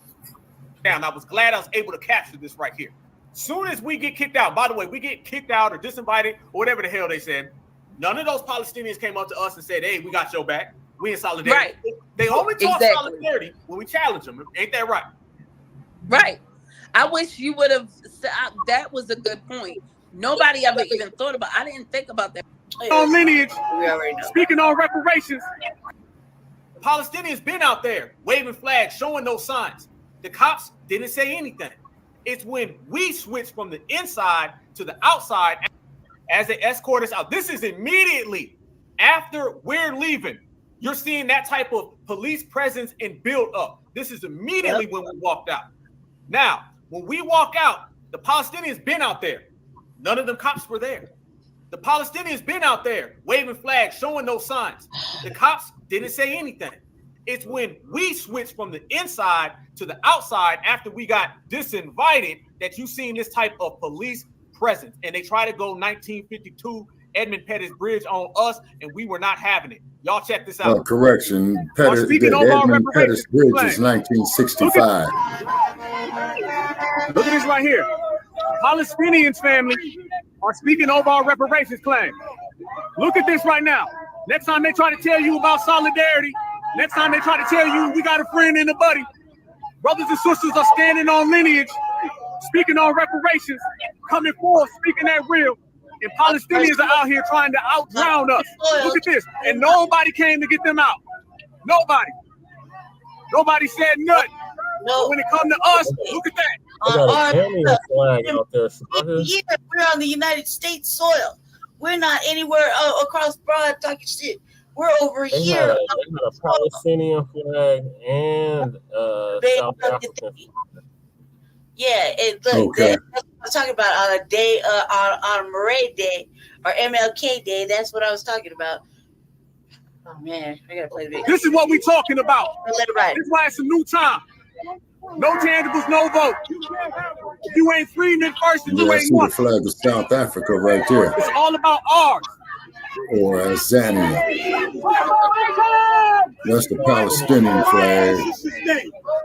Down. I was glad I was able to capture this right here. Soon as we get kicked out, by the way, we get kicked out or disinvited or whatever the hell they said. None of those Palestinians came up to us and said, "Hey, we got your back. We in solidarity." Right. They only talk solidarity when we challenge them. Ain't that right? Right. I wish you would have said that was a good point. Nobody ever even thought about. I didn't think about that. On lineage, speaking on reparations, the Palestinians been out there waving flags, showing those signs. The cops didn't say anything. It's when we switch from the inside to the outside as they escort us out. This is immediately after we're leaving. You're seeing that type of police presence and build up. This is immediately when we walked out. Now, when we walk out, the Palestinians been out there. None of them cops were there. The Palestinians been out there waving flags, showing those signs. The cops didn't say anything. It's when we switched from the inside to the outside after we got disinvited that you seen this type of police presence. And they try to go 1952 Edmund Pettus Bridge on us, and we were not having it. Y'all check this out. Correction. Edmund Pettus Bridge is 1965. Look at this right here. Palestinians, family, are speaking over our reparations claim. Look at this right now. Next time they try to tell you about solidarity, next time they try to tell you we got a friend and a buddy, brothers and sisters are standing on lineage, speaking on reparations, coming forward, speaking that real. And Palestinians are out here trying to out-drown us. Look at this. And nobody came to get them out. Nobody. Nobody said nothing. No. When it comes to us, look at that. Yeah, we're on the United States soil. We're not anywhere across broad talking shit. We're over here. They had a Palestinian flag and South African. Yeah, look, that's what I was talking about on a day, on Murray Day or MLK Day. That's what I was talking about. Oh man, I gotta play the video. This is what we're talking about. This is why it's a new time. No tangibles, no vote. If you ain't Freedman first, and you ain't the flag of South Africa right there. It's all about ours. Or Zambia. That's the Palestinian flag.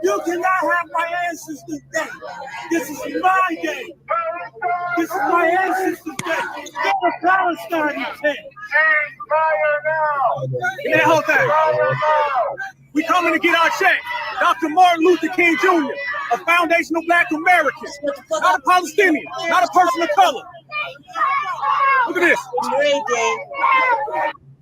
You cannot have my ancestors' day. This is my day. This is my ancestors' day. Go to Palestine, day. And that whole thing. We coming to get our check. Dr. Martin Luther King Jr., a foundational Black American, not a Palestinian, not a person of color. Look at this.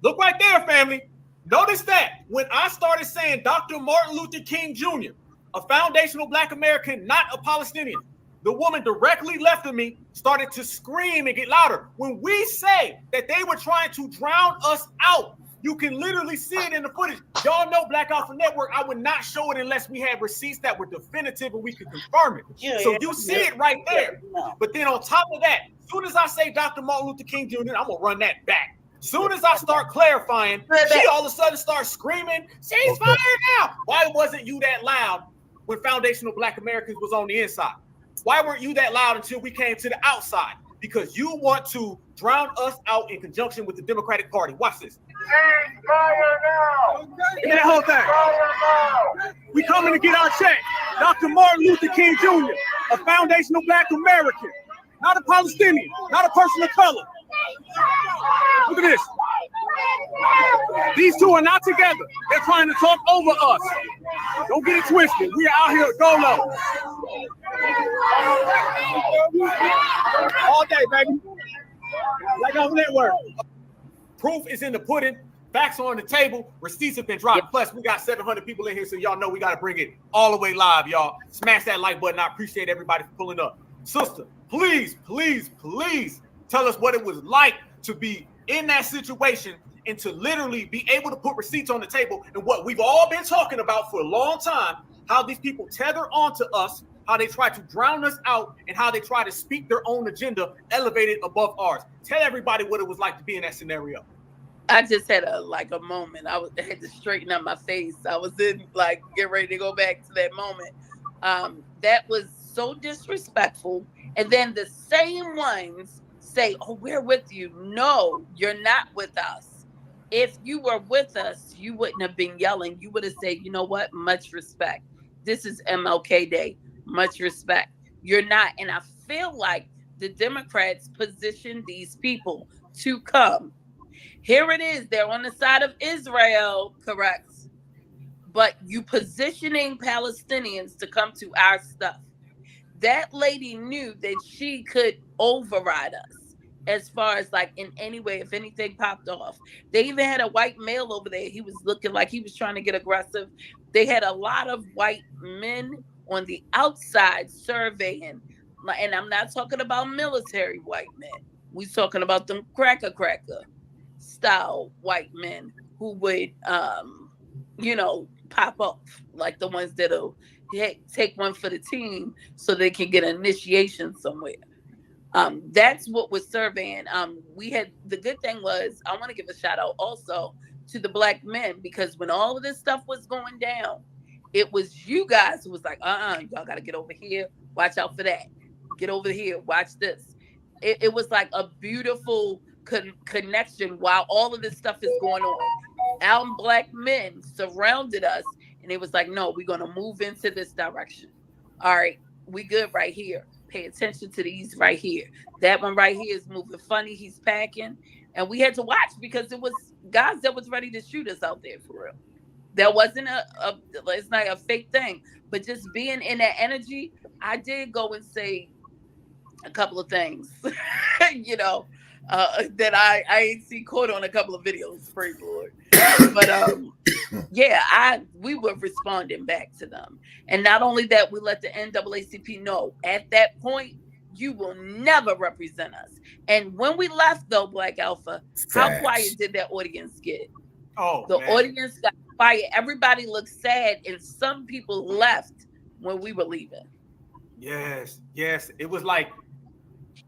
Look right there, family. Notice that when I started saying Dr. Martin Luther King Jr., a foundational Black American, not a Palestinian, the woman directly left of me started to scream and get louder. When we say that they were trying to drown us out, you can literally see it in the footage. Y'all know Black Alpha Network, I would not show it unless we had receipts that were definitive and we could confirm it. So you see it right there. But then on top of that, as soon as I say Dr. Martin Luther King Jr., I'm going to run that back. As soon as I start clarifying, she all of a sudden starts screaming, "Cease fire now!" Why wasn't you that loud when foundational Black Americans was on the inside? Why weren't you that loud until we came to the outside? Because you want to drown us out in conjunction with the Democratic Party. Watch this. And that whole thing. We coming to get our check. Dr. Martin Luther King Jr., a foundational Black American, not a Palestinian, not a person of color. Look at this. These two are not together. They're trying to talk over us. Don't get it twisted. We are out here at Dolo. All day, baby. Like our network. Proof is in the pudding. Facts are on the table. Receipts have been dropped. Plus, we got 700 people in here, so y'all know we got to bring it all the way live, y'all. Smash that like button. I appreciate everybody for pulling up. Sister, please, please, please tell us what it was like to be in that situation and to literally be able to put receipts on the table and what we've all been talking about for a long time, how these people tether onto us, how they try to drown us out, and how they try to speak their own agenda elevated above ours. Tell everybody what it was like to be in that scenario. I just had a moment. I had to straighten up my face. I was getting ready to go back to that moment. That was so disrespectful. And then the same ones say, "Oh, we're with you." No, you're not with us. If you were with us, you wouldn't have been yelling. You would have said, you know what? Much respect. This is MLK Day. Much respect. You're not. And I feel like the Democrats position these people to come. Here it is. They're on the side of Israel, correct? But you positioning Palestinians to come to our stuff. That lady knew that she could override us as far as like in any way, if anything popped off. They even had a white male over there. He was looking like he was trying to get aggressive. They had a lot of white men on the outside surveying. And I'm not talking about military white men. We're talking about them cracker style white men who would, pop up like the ones that'll take one for the team so they can get an initiation somewhere. That's what we're surveying. We had, the good thing was, I want to give a shout out also to the black men, because when all of this stuff was going down, it was you guys who was like, y'all got to get over here. Watch out for that. Get over here. Watch this. It was like a beautiful connection while all of this stuff is going on. Our black men surrounded us, and it was like, no, we're going to move into this direction. All right, we good right here. Pay attention to these right here. That one right here is moving funny. He's packing. And we had to watch because it was guys that was ready to shoot us out there for real. That wasn't it's not a fake thing, but just being in that energy, I did go and say a couple of things, that I ain't see caught on a couple of videos, praise the Lord. But we were responding back to them. And not only that, we let the NAACP know at that point, you will never represent us. And when we left though, Black Alpha, how quiet did that audience get? The audience got quiet. Everybody looked sad, and some people left when we were leaving. Yes. It was like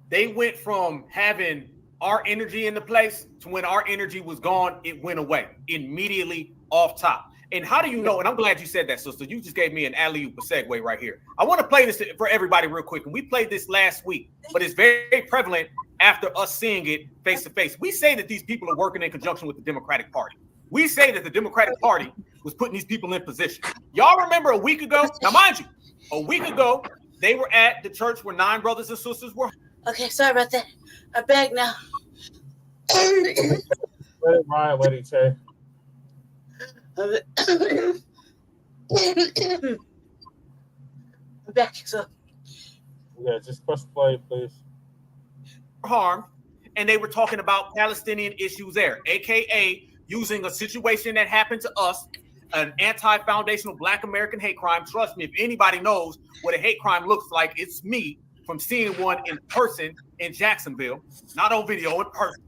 they went from having our energy in the place to when our energy was gone, it went away immediately off top. And how do you know? And I'm glad you said that, sister. You just gave me an alley-oop segue right here. I want to play this for everybody real quick. And we played this last week, but it's very prevalent after us seeing it face to face. We say that these people are working in conjunction with the Democratic Party. We say that the Democratic Party was putting these people in position. Y'all remember a week ago? Now, mind you, a week ago, they were at the church where 9 brothers and sisters were. Okay, sorry about that. I'm back now. Ryan, what did he say? I'm back, so. Yeah, just press play, please. Harm, and they were talking about Palestinian issues there, aka using a situation that happened to us, an anti-foundational Black American hate crime. Trust me, if anybody knows what a hate crime looks like, it's me, from seeing one in person in Jacksonville, not on video, in person.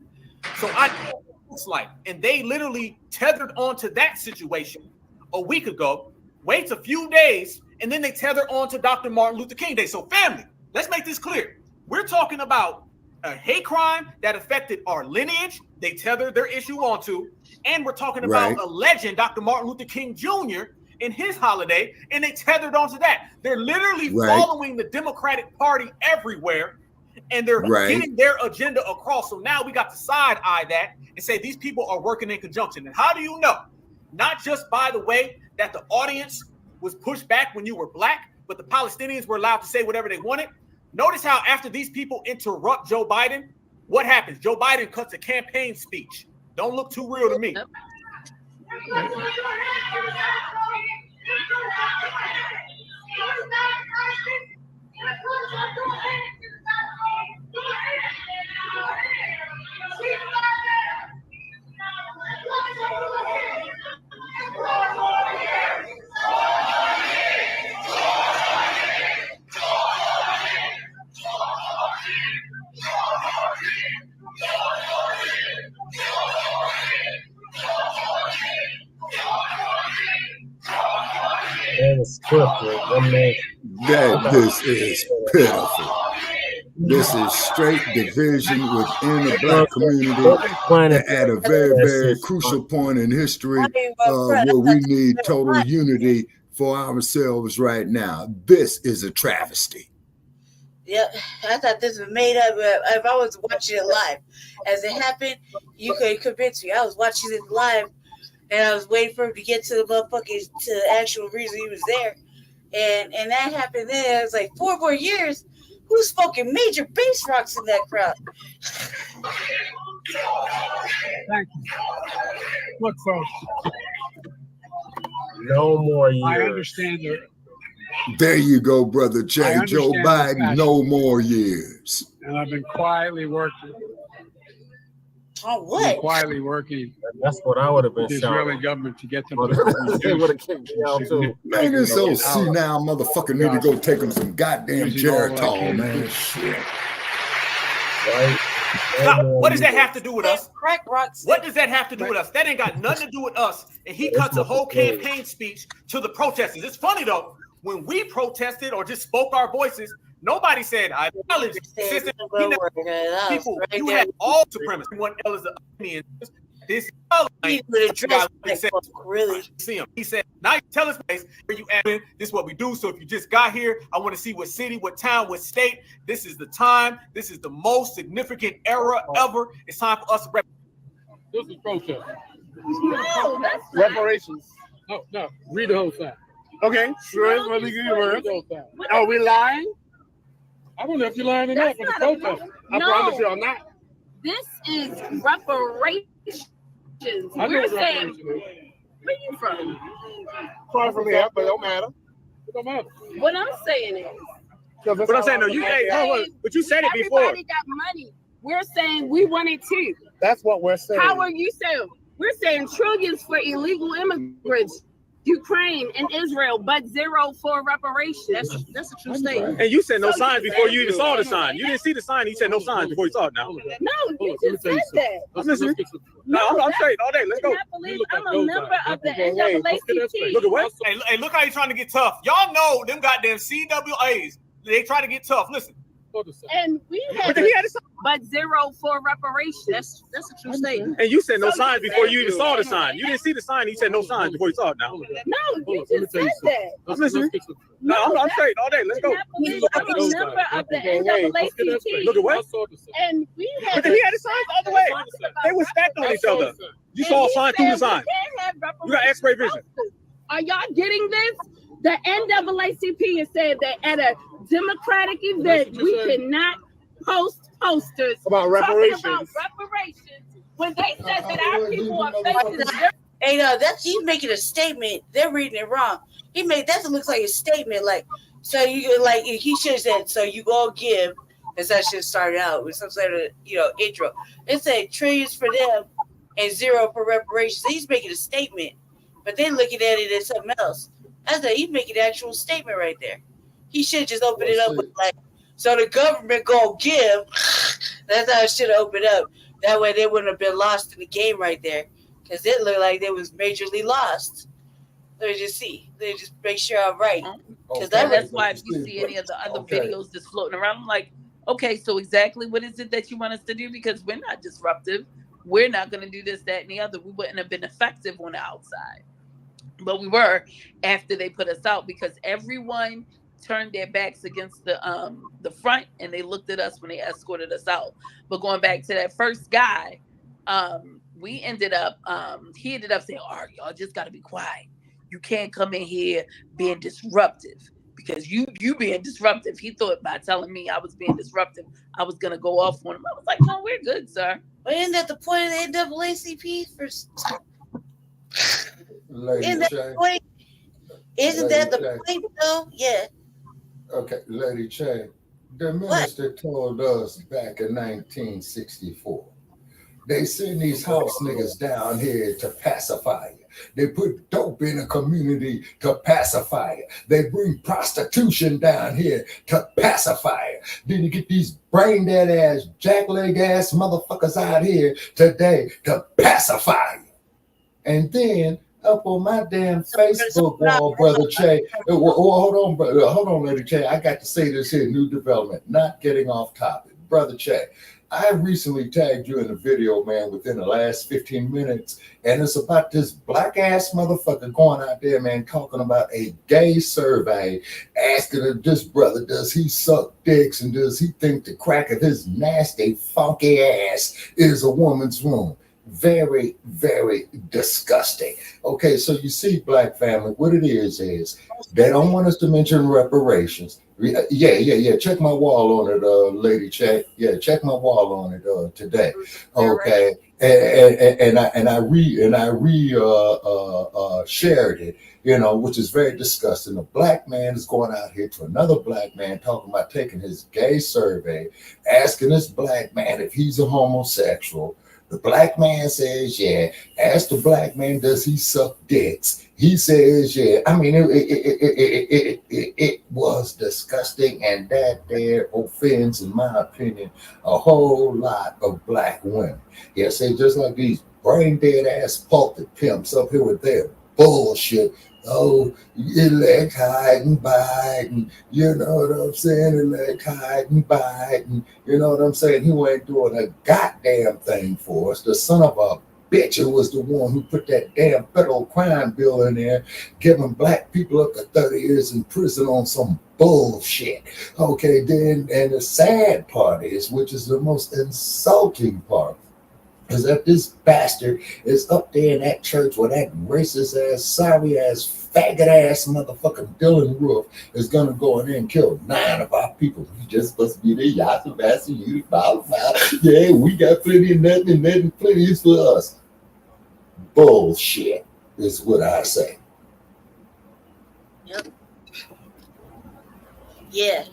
So I know what it looks like. And they literally tethered onto that situation a week ago, waits a few days, and then they tether on to Dr. Martin Luther King Day. So family, let's make this clear. We're talking about a hate crime that affected our lineage, they tethered their issue onto, and we're talking about a legend, Dr. Martin Luther King Jr., in his holiday, and they tethered onto that. They're literally following the Democratic Party everywhere, and they're getting their agenda across. So now we got to side eye that and say these people are working in conjunction. And how do you know? Not just by the way that the audience was pushed back when you were Black, but the Palestinians were allowed to say whatever they wanted. Notice how after these people interrupt Joe Biden, what happens? Joe Biden cuts a campaign speech. Don't look too real to me. This is pitiful. This is straight division within the Black community at a very, very crucial point in history where we need total unity for ourselves right now. This is a travesty. Yep, I thought this was made up. If I was watching it live, as it happened, you could convince me. I was watching it live, and I was waiting for him to get to the motherfucking to the actual reason he was there, and that happened. Then it was like 4 more years. Who's smoking major bass rocks in that crowd? Thank you. Look, folks. No more years. I understand that. There you go, Brother Che. Joe Biden, no more years. And I've been quietly working. Oh, what? Quietly working. That's what I would have been the shouting. Israeli government to get them They would have kicked me out too. Man, this old senile motherfucker need to go take him some goddamn Geritol, man. Shit. Right? Stop. What does that have to do with us? Crack rocks. What does that have to do with us? That ain't got nothing to do with us. And he cuts a whole campaign speech to the protesters. It's funny though, when we protested or just spoke our voices, nobody said, I acknowledge system. People, right you there. had all supremacy. Everyone else is an enemy. This He would address really. See him. He said, now you tell us where you at. This is what we do. So if you just got here, I want to see what city, what town, what state. This is the time. This is the most significant era ever. It's time for us to rep. This is protest. No, that's not. Reparations. No. Read the whole thing. Okay, sure. Let me give you a word. Are we lying? I don't know if you're lying or not for the protest. I promise you I'm not. This is reparations. We're saying, where you from? Far from here, but it don't matter. It don't matter. What I'm saying is, But I'm saying, no, you but you said it before. everybody got money. We're saying we want it too. That's what we're saying. How are you saying? We're saying trillions for illegal immigrants, Ukraine and Israel, but zero for reparations. That's a true statement. And you said no signs before you even saw the sign. You didn't see the sign. You said no signs before you saw it now. No, you just said that. I'm listening. No, I'm straight all day. Let's go. I'm a member of the NAACP. Look at what? Hey, look how he's trying to get tough. Y'all know them goddamn CWAs. They try to get tough. Listen. And we had, but zero for reparations. That's a true statement. And you said no signs before you even saw the sign. You didn't see the sign. You said no signs before you saw it now. No, you just said that. I'm listening. No, I'm straight all day. Let's go. I'm a member of the NAACP. Look at what? And we had. But he had the signs all the way. They were stacked on each other. You saw a sign through the sign. You got X-ray vision. Are y'all getting this? The NAACP has said that at a Democratic event, we cannot post posters about reparations. Talking about reparations when they said that our people are facing. Hey, that's he's making a statement. They're reading it wrong. He made that looks like a statement. Like, so you like he should have said, so you go give, as that should start out with some sort of intro. It said trillions for them and zero for reparations. He's making a statement, but they're looking at it as something else. That's that he's making an actual statement right there. He should just open it up with like, so the government go give. That's how it should have opened up. That way they wouldn't have been lost in the game right there, because it looked like they was majorly lost. Let me just see. Let me just make sure I'm right. Because that's why if you see any of the other videos just floating around, I'm like, okay, so exactly what is it that you want us to do? Because we're not disruptive. We're not going to do this, that, and the other. We wouldn't have been effective on the outside. But we were after they put us out, because everyone turned their backs against the front and they looked at us when they escorted us out. But going back to that first guy, we ended up he ended up saying, all right, y'all just got to be quiet. You can't come in here being disruptive, because you being disruptive. He thought by telling me I was being disruptive, I was going to go off on him. I was like, no, we're good, sir. But isn't that the point of the NAACP? Isn't that the point, though? Yeah. Okay, Lady Che, the minister told us back in 1964, they send these house niggas down here to pacify you. They put dope in the community to pacify you. They bring prostitution down here to pacify you. Then you get these brain dead ass, jackleg ass motherfuckers out here today to pacify you. And then up on my damn Facebook wall, Brother Che. Hold on, Lady Che. I got to say this here, new development, not getting off topic. Brother Chat, I recently tagged you in a video, man, within the last 15 minutes, and it's about this black ass motherfucker going out there, man, talking about a gay survey, asking this brother, does he suck dicks and does he think the crack of his nasty, funky ass is a woman's womb? Very, very disgusting. Okay, so you see, black family, what it is they don't want us to mention reparations. Yeah. Check my wall on it, lady. Check. Yeah, check my wall on it today. Okay, and I shared it. You know, which is very disgusting. A black man is going out here to another black man talking about taking his gay survey, asking this black man if he's a homosexual. The black man says, yeah. Ask the black man, does he suck dicks? He says, yeah. I mean, it was disgusting, and that there offends, in my opinion, a whole lot of black women. Yeah, say just like these brain dead ass pulpit pimps up here with their bullshit. Oh, elect hiding Biden. You know what I'm saying? Elect hiding Biden. You know what I'm saying? He ain't doing a goddamn thing for us. The son of a bitch who was the one who put that damn federal crime bill in there, giving black people up to 30 years in prison on some bullshit. Okay, then, and the sad part is, which is the most insulting part, is that this bastard is up there in that church where that racist ass, sorry ass, faggot ass motherfucking Dylan Roof is gonna go in there and kill 9 of our people. You just supposed to be there, y'all Sebastian, you yeah, we got plenty of nothing and nothing plenty is for us. Bullshit is what I say. Yep. Yeah.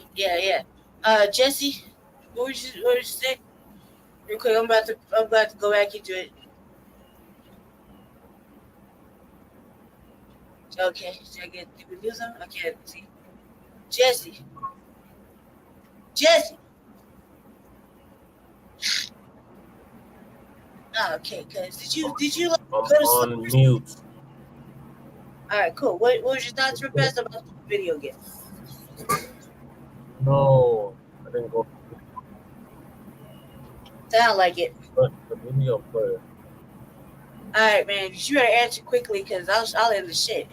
Jesse, what would you say? Real quick, I'm about to go back into it. Okay, did I get the news on? I can't see. Jesse. Oh, okay, cause did you I'm on mute. All right, cool. What was your thoughts, Professor, about the video game? No, I didn't go. Sound like it. But the video player. All right, man. You better answer quickly, cause I'll end the shit.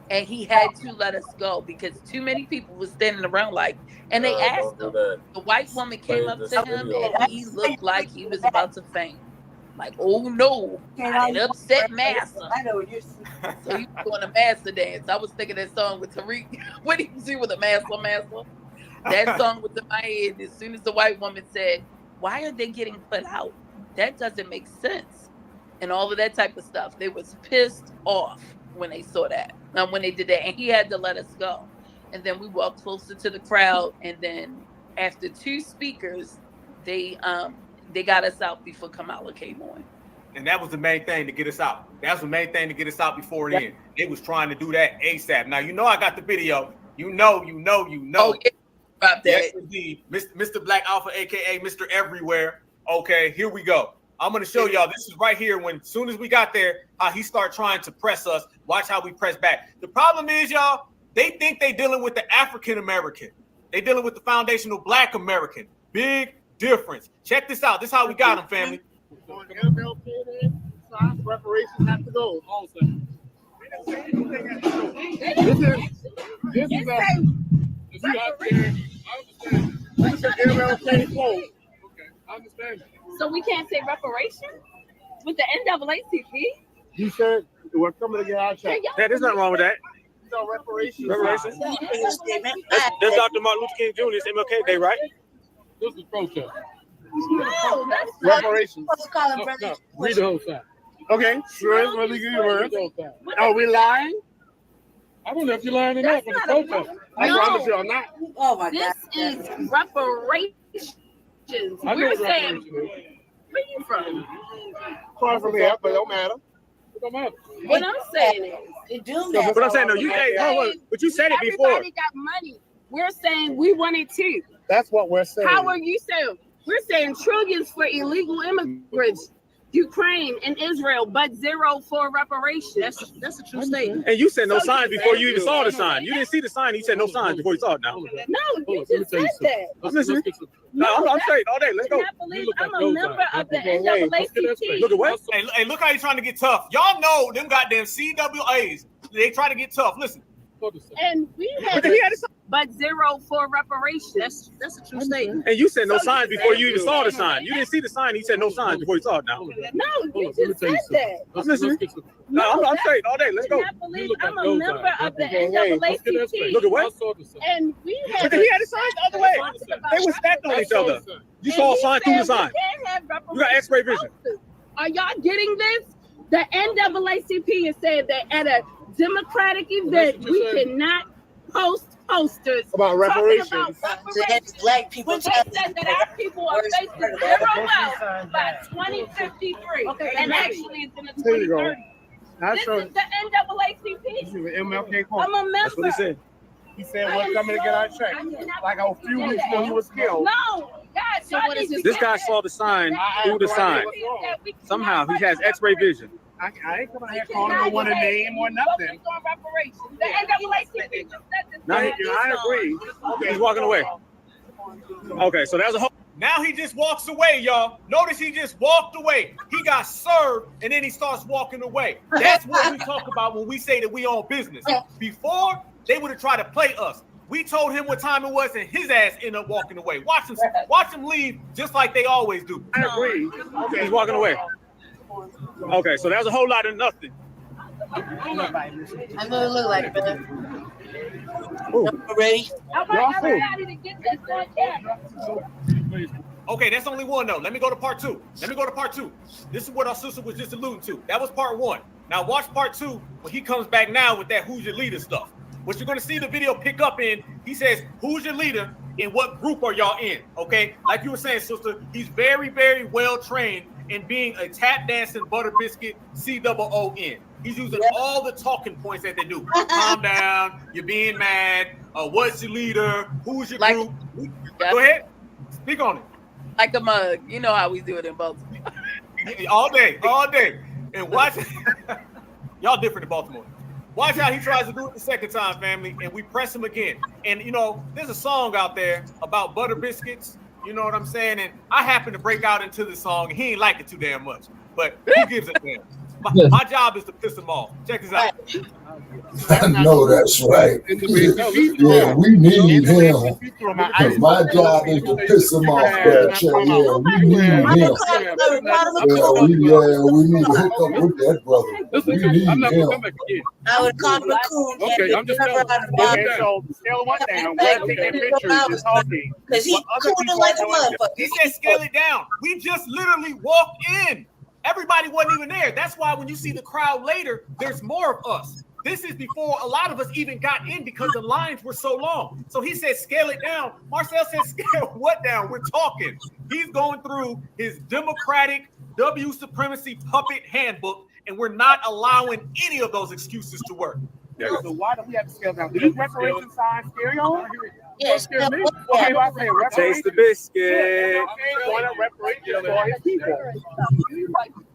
And he had to let us go because too many people were standing around and they asked him. The white woman came up to him and he looked like he was about to faint. Like, oh no, an upset master. I know what you're saying. So he was doing a master dance. I was thinking that song with Tariq. What did you see with a master? That song was in my head as soon as the white woman said, why are they getting put out? That doesn't make sense. And all of that type of stuff. They was pissed off when they saw that. When they did that. And he had to let us go. And then we walked closer to the crowd. And then after 2 speakers, they got us out before Kamala came on. And that was the main thing to get us out. That was the main thing to get us out before then. They was trying to do that ASAP. Now, you know I got the video. You know. Oh, yeah. About that. Yes, indeed. Mr. Black Alpha, a.k.a. Mr. Everywhere. Okay, here we go. I'm going to show y'all. This is right here when as soon as we got there, how he started trying to press us. Watch how we press back. The problem is, y'all, they think they dealing with the African-American. They dealing with the foundational Black American. Big difference. Check this out. This is how we got them, family. On MLK, reparations have to go. This is MLK closed. Okay, I understand. So we can't say reparations with the NAACP? He said we're coming to get our check. Yeah, there's nothing wrong with that. No reparations. Reparations. That's Dr. Martin Luther King Jr.'s MLK Day, right? This is protest. No, that's reparations. No. Read the whole thing. Okay, sure. Let me give you a word. Are we lying? I don't know if you're lying or not for the protest. I promise you I'm not. Oh my God. This is reparations. We're saying, where you from? Far from here, but it don't matter. It don't matter. What I'm saying is, it do matter. But I'm saying, no, you but you said it before. Everybody got money. We're saying we want it too. That's what we're saying. How are you saying? We're saying trillions for illegal immigrants. Ukraine and Israel, but zero for reparations. That's a true statement. And you said no signs before you even saw the sign. You didn't see the sign. You said no signs before you saw it. Now. No, you just said that. I'm listening. No, I'm straight all day. Let's go. I'm a member of the NAACP. Look at what? Hey, look how he's trying to get tough. Y'all know them goddamn CWAs. They try to get tough. Listen. And we had, but zero for reparations. That's a true statement. And you said no signs before you even saw the sign. You didn't see the sign. He said no signs before you saw it. Now. No, you just said that. I'm listening. No, I'm straight all day. Let's go. I'm a member of the NAACP. Look at what? And we had. But he had the signs the other way. They were stacked on each other. You saw a sign through the sign. You got X-ray vision. Are y'all getting this? The NAACP has said that at a Democratic event, we cannot post posters about reparations. Black people. But they said that our people are facing zero wealth by 2053. Okay, and actually it's in the 2030. This is the NAACP. MLK I'm a member. That's what he said. He said we're coming to get our check. Like a few weeks ago, he was killed. No, guys. So this guy saw the sign through the sign. Somehow he has X-ray vision. I ain't coming here calling no one a name or nothing. The NAACP. No, I agree. Okay, he's walking away. Okay, so that's a whole. Now he just walks away, y'all. Notice he just walked away. He got served, and then he starts walking away. That's what we talk about when we say that we own business. Before, they would have tried to play us. We told him what time it was, and his ass ended up walking away. Watch him leave just like they always do. I agree. Okay, he's walking away. Okay, so that was a whole lot of nothing. I know it look like that. Ready? Okay, that's only one though. Let me go to part two. This is what our sister was just alluding to. That was part one. Now watch part two when he comes back now with that who's your leader stuff. What you're gonna see the video pick up in, he says, who's your leader and what group are y'all in? Okay, like you were saying, sister, he's very, very well trained in being a tap dancing butter biscuit COON. He's using all the talking points that they do. Calm down, you're being mad, what's your leader, who's your group? Go ahead, speak on it. Like a mug, you know how we do it in Baltimore. all day. And watch, y'all different in Baltimore. Watch how he tries to do it the second time, family, and we press him again. And you know, there's a song out there about butter biscuits. You know what I'm saying? And I happen to break out into the song. He ain't like it too damn much, but who gives a damn? My job is to piss him off. Check this out. I know that's right. Yeah, we need him. Because my job is to piss him off. Yeah, we need him. Yeah, we need to hook up with that brother. We need him. I would call him a coon. Okay, I'm just telling you. So, scale one down. We're taking pictures and talking. Because he's cooning like a motherfucker. He said scale it down. We just literally walked in. Everybody wasn't even there. That's why when you see the crowd later, there's more of us. This is before a lot of us even got in because the lines were so long. So he said, scale it down. Marcel said, scale what down? We're talking. He's going through his Democratic W supremacy puppet handbook, and we're not allowing any of those excuses to work. So why do we have to scale down? Did this reparation sign scare y'all? Yes. Okay, I say taste the biscuit.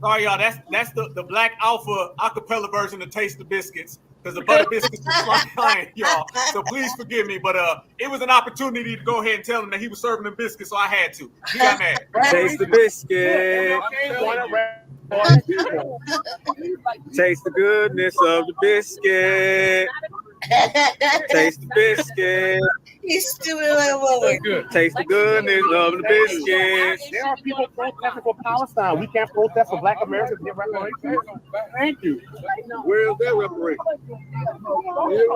All right, y'all. That's the Black Alpha acapella version of Taste the Biscuits, because the butter biscuits was flying, y'all. So please forgive me, but it was an opportunity to go ahead and tell him that he was serving them biscuits, so I had to. He got mad. Taste the biscuit. Taste the goodness of the biscuit. Taste the biscuit. He's stupid like a woman. Taste the goodness of the biscuit. There are people protesting for Palestine. We can't protest for Black Americans to get reparations. Thank you. Where is their reparations? You know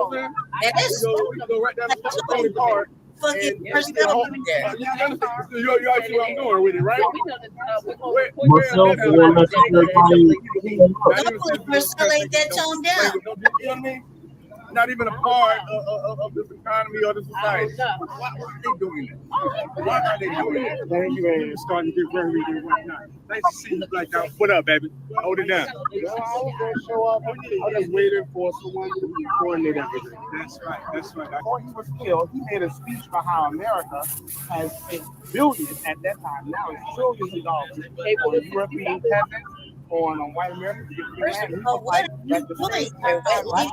what I'm saying? We go right down to the card. Fucking personnel over there. You actually what I'm doing with it, right? Personnel ain't that toned down. not even a part of this economy or the society. Why are they doing that? Why are they doing that? Thank you, man. It's starting to get very good right now. Nice to see you, Black Out. What up, baby? Hold it down. No, I was going to show up. I was just waiting for someone to coordinate everything. That's right. That's right. Before he was killed, he made a speech about how America has billions at that time. Now it's trillions of dollars to pay on European peasants, on white Americans to get free land. He was like, at the same time, black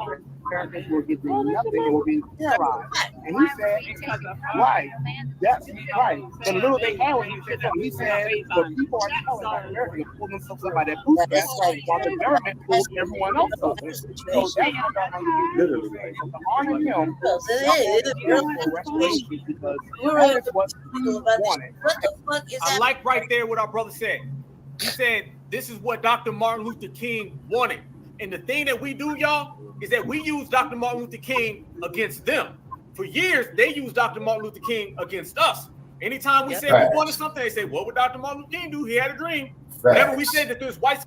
Americans will get nothing. It will be terrorized. And he said, right, that's right. The little they had when he said that, he said, the people are telling black Americans to pull themselves up by their bootstraps while the government pulls everyone else up. So that's what literally. So to honor him, because that is what he wanted. What the fuck is that? I like right there what our brother said. He said, this is what Dr. Martin Luther King wanted. And the thing that we do, y'all, is that we use Dr. Martin Luther King against them. For years, they used Dr. Martin Luther King against us. Anytime we said we wanted something, they say, what would Dr. Martin Luther King do? He had a dream. Whenever we said that there's white,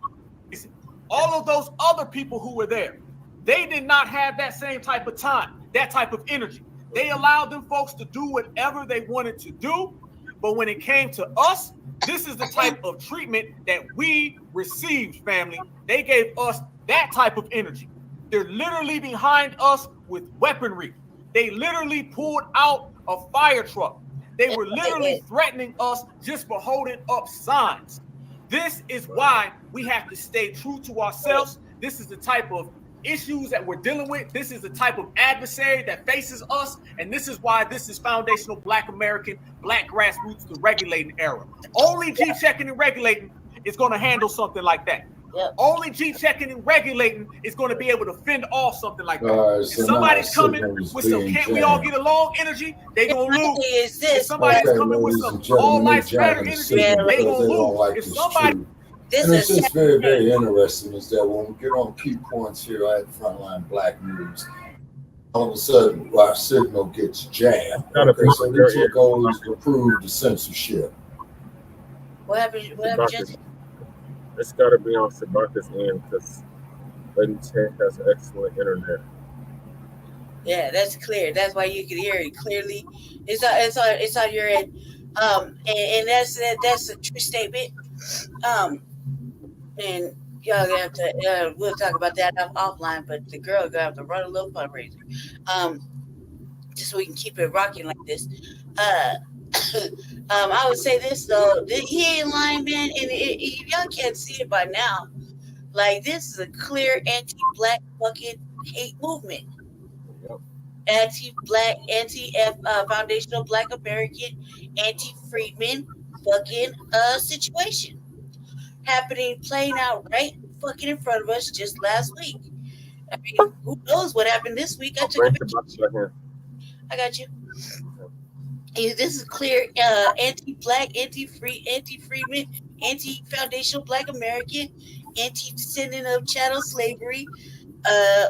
all of those other people who were there, they did not have that same type of time, that type of energy. They allowed them folks to do whatever they wanted to do. But when it came to us, this is the type of treatment that we received, family. They gave us that type of energy. They're literally behind us with weaponry. They literally pulled out a fire truck. They were literally threatening us just for holding up signs. This is why we have to stay true to ourselves. This is the type of issues that we're dealing with. This is the type of adversary that faces us. And this is why this is foundational Black American, Black grassroots, the regulating era. Only G-checking and regulating is going to handle something like that. Yep. Only G-checking and regulating is going to be able to fend off something like that. So if somebody's coming with some can't we all get along energy, they going to lose. If somebody's coming with some all life matter energy, they going to lose. If somebody... And it's just very, very interesting is that when we get on key points here at Frontline Black News, all of a sudden our signal gets jammed. Okay, so we took goals to prove the censorship. What happened, Jesse? It's got to be on Shabaka's end because Lady Tech has excellent internet. Yeah, that's clear. That's why you can hear it clearly. It's on your end. And that's a true statement. And y'all gonna have to we'll talk about that offline, but the girl gonna have to run a little fundraiser. Just so we can keep it rocking like this. I would say this though, he ain't lying, man, and if y'all can't see it by now, like this is a clear anti-black fucking hate movement. Anti-black, foundational Black American, anti-Freedman fucking situation happening, playing out right fucking in front of us just last week. I mean, who knows what happened this week? I got you. This is clear anti-black, anti-Freedman, anti-foundational Black American, anti-descendant of chattel slavery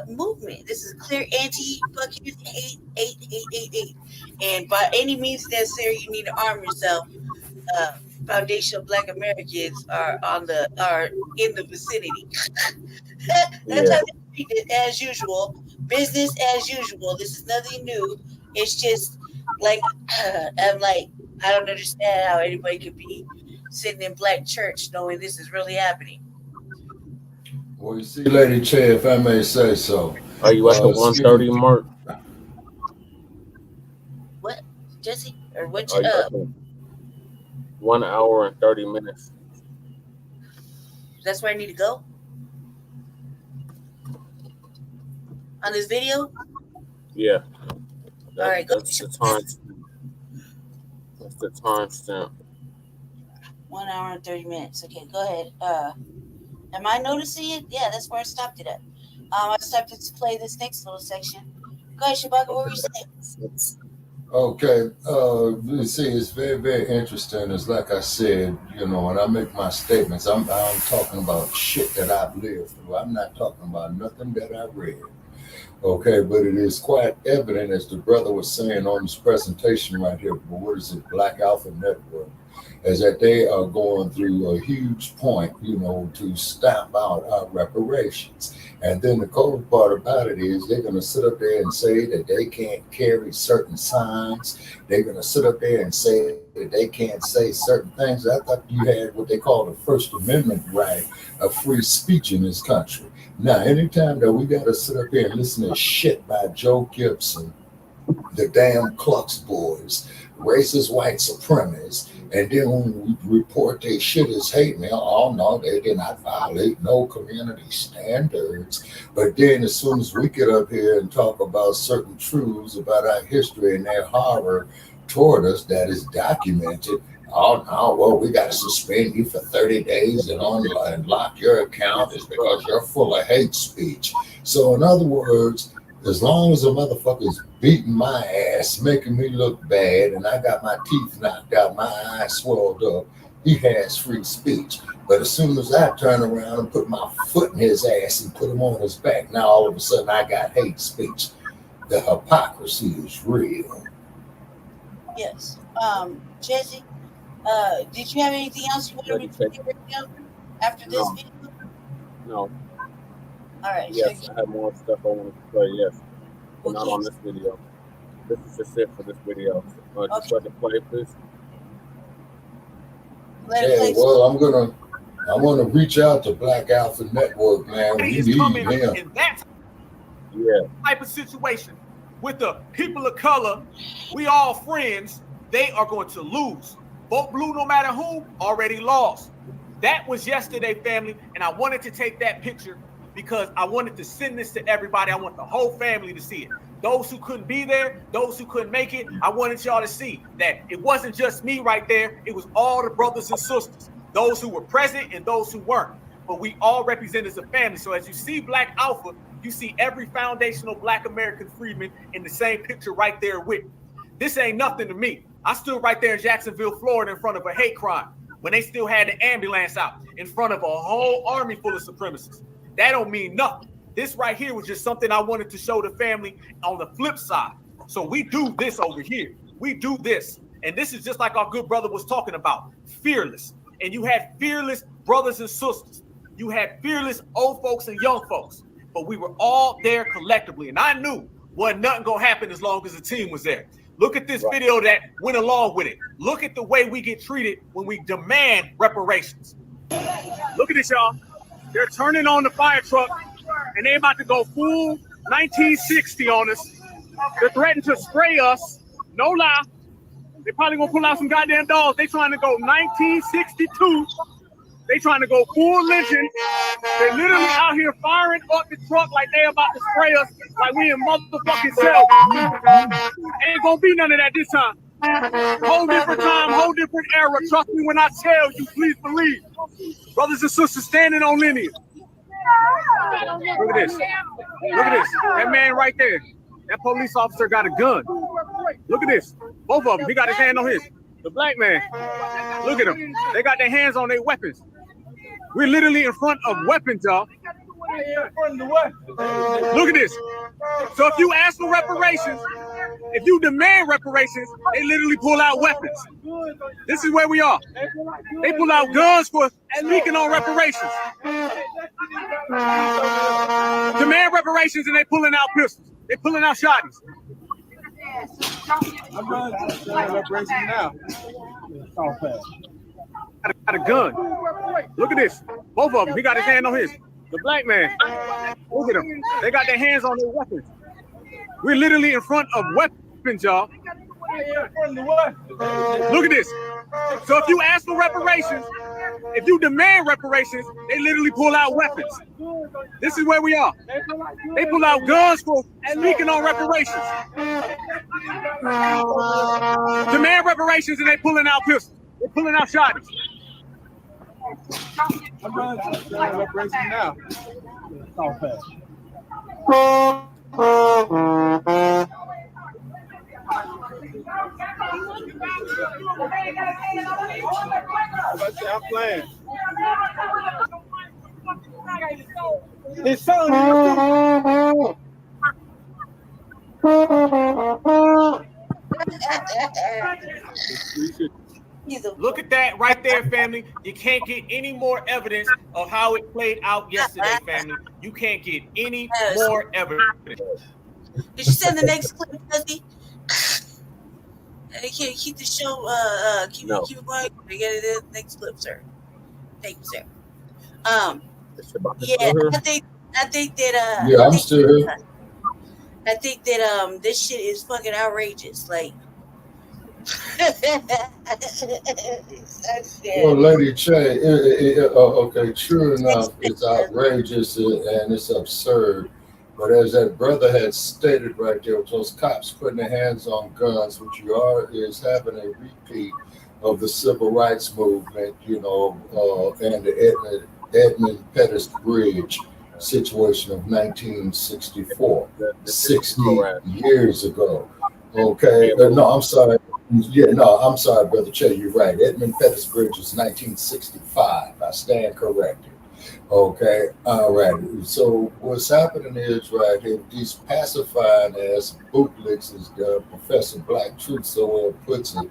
movement. This is clear anti-fucking hate. And by any means necessary, you need to arm yourself. Foundational Black Americans are in the vicinity. That's how they treat it as usual. Business as usual. This is nothing new. It's just like I'm like, I don't understand how anybody could be sitting in Black church knowing this is really happening. Well, you see, Lady Che, if I may say so. Are you at the 1:30 mark? What, Jesse? Or what? 1 hour and 30 minutes. That's where I need to go? On this video? Yeah. All right, go. That's the time. That's the timestamp. 1 hour and 30 minutes. Okay, go ahead. Am I noticing it? Yeah, that's where I stopped it at. I stopped it to play this next little section. Go ahead, Shabaka, what were you saying? Okay, you see, it's very, very interesting. It's like I said, you know, when I make my statements, I'm talking about shit that I've lived through. I'm not talking about nothing that I read. Okay, but it is quite evident, as the brother was saying on this presentation right here, what is it, Black Alpha Network, is that they are going through a huge point, to stamp out reparations. And then the cold part about it is they're going to sit up there and say that they can't carry certain signs. They're going to sit up there and say that they can't say certain things. I thought you had what they call the First Amendment right of free speech in this country. Now, anytime that we got to sit up here and listen to shit by Joe Gibson, the damn Kiccs boys, racist white supremacists, and then when we report their shit as hate mail, oh no, they did not violate no community standards. But then as soon as we get up here and talk about certain truths about our history and their horror toward us that is documented, oh no, well, we got to suspend you for 30 days and unlock your account is because you're full of hate speech. So in other words, as long as a motherfucker's beating my ass, making me look bad, and I got my teeth knocked out, my eyes swelled up, he has free speech. But as soon as I turn around and put my foot in his ass and put him on his back, now all of a sudden I got hate speech. The hypocrisy is real. Yes. Jesse, did you have anything else you wanted to do after this video? No. All right. Yes, I have more stuff I wanted to play. Yes, but not on this video. This is just it for this video. Just let it play, please. Well, I want to reach out to Black Alpha Network, man. We need him. In that type of situation with the people of color, we all friends. They are going to lose. Vote blue, no matter who, already lost. That was yesterday, family, and I wanted to take that picture because I wanted to send this to everybody. I want the whole family to see it. Those who couldn't be there, those who couldn't make it, I wanted y'all to see that it wasn't just me right there. It was all the brothers and sisters, those who were present and those who weren't. But we all represent as a family. So as you see Black Alpha, you see every foundational Black American freedman in the same picture right there with me. This ain't nothing to me. I stood right there in Jacksonville, Florida in front of a hate crime when they still had the ambulance out in front of a whole army full of supremacists. That don't mean nothing. This right here was just something I wanted to show the family on the flip side. So we do this over here. We do this. And this is just like our good brother was talking about, fearless. And you had fearless brothers and sisters. You had fearless old folks and young folks. But we were all there collectively. And I knew wasn't nothing going to happen as long as the team was there. Look at this video that went along with it. Look at the way we get treated when we demand reparations. Look at this, y'all. They're turning on the fire truck, and they're about to go full 1960 on us. They're threatening to spray us. No lie. They're probably going to pull out some goddamn dogs. They trying to go 1962. They trying to go full lynching. They're literally out here firing up the truck like they about to spray us like we in motherfucking cells. Ain't going to be none of that this time. Whole different time, whole different era. Trust me when I tell you, please believe. Brothers and sisters standing on lineage. Look at this. Look at this. That man right there. That police officer got a gun. Look at this. Both of them. He got his hand on his. The black man. Look at them. They got their hands on their weapons. We're literally in front of weapons, y'all. Look at this. So if you ask for reparations, if you demand reparations, they literally pull out weapons. This is where we are. They pull out guns for speaking on reparations. Demand reparations and they pulling out pistols. They pulling out shotties. I'm running reparations now. Got a gun. Look at this. Both of them. He got his hand on his. The black man. Look at them. They got their hands on their weapons. We're literally in front of weapons, y'all. Look at this. So if you ask for reparations, if you demand reparations, they literally pull out weapons. This is where we are. They pull out guns for speaking on reparations. Demand reparations and they pulling out pistols. They're pulling out shotties. I'm running reparations now. I'm playing. It's so Look at that right there, family. You can't get any more evidence of how it played out yesterday, family. You can't get any more evidence. Did you send the next clip, Dusty? Keep the show, keep it going. We get the next clip, sir. Thank you, sir. Yeah, I think that Yeah, I'm still here. I think that this shit is fucking outrageous. Like, well, Lady Che, okay, true enough, it's outrageous and it's absurd. But as that brother had stated right there, with those cops putting their hands on guns, what you are is having a repeat of the civil rights movement, you know, and the Edmund Pettus Bridge situation of 1964, 60 years ago. Okay, no, I'm sorry. Yeah, no, I'm sorry, Brother Che, you're right. Edmund Pettus Bridge was 1965. I stand corrected. Okay, all right. So what's happening is right here, these pacifying ass bootlicks, as Professor Blacc Truth so well puts it,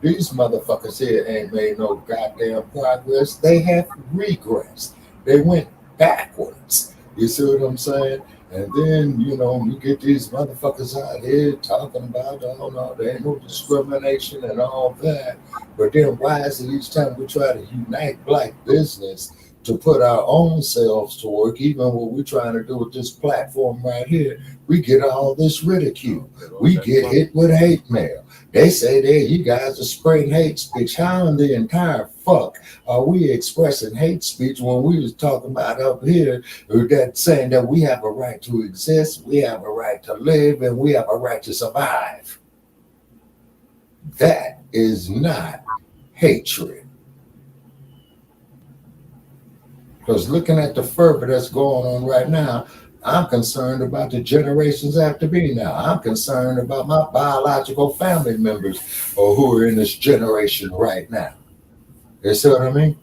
these motherfuckers here ain't made no goddamn progress. They have regressed. They went backwards. You see what I'm saying? And then, you know, you get these motherfuckers out here talking about, oh no, there ain't no discrimination and all that. But then why is it each time we try to unite black business to put our own selves to work, even what we're trying to do with this platform right here, we get all this ridicule. We get hit with hate mail. They say that you guys are spreading hate speech. How in the entire fuck are we expressing hate speech when we was talking about up here that saying that we have a right to exist, we have a right to live, and we have a right to survive? That is not hatred. Because looking at the fervor that's going on right now, I'm concerned about the generations after me now. I'm concerned about my biological family members or who are in this generation right now. You see what I mean?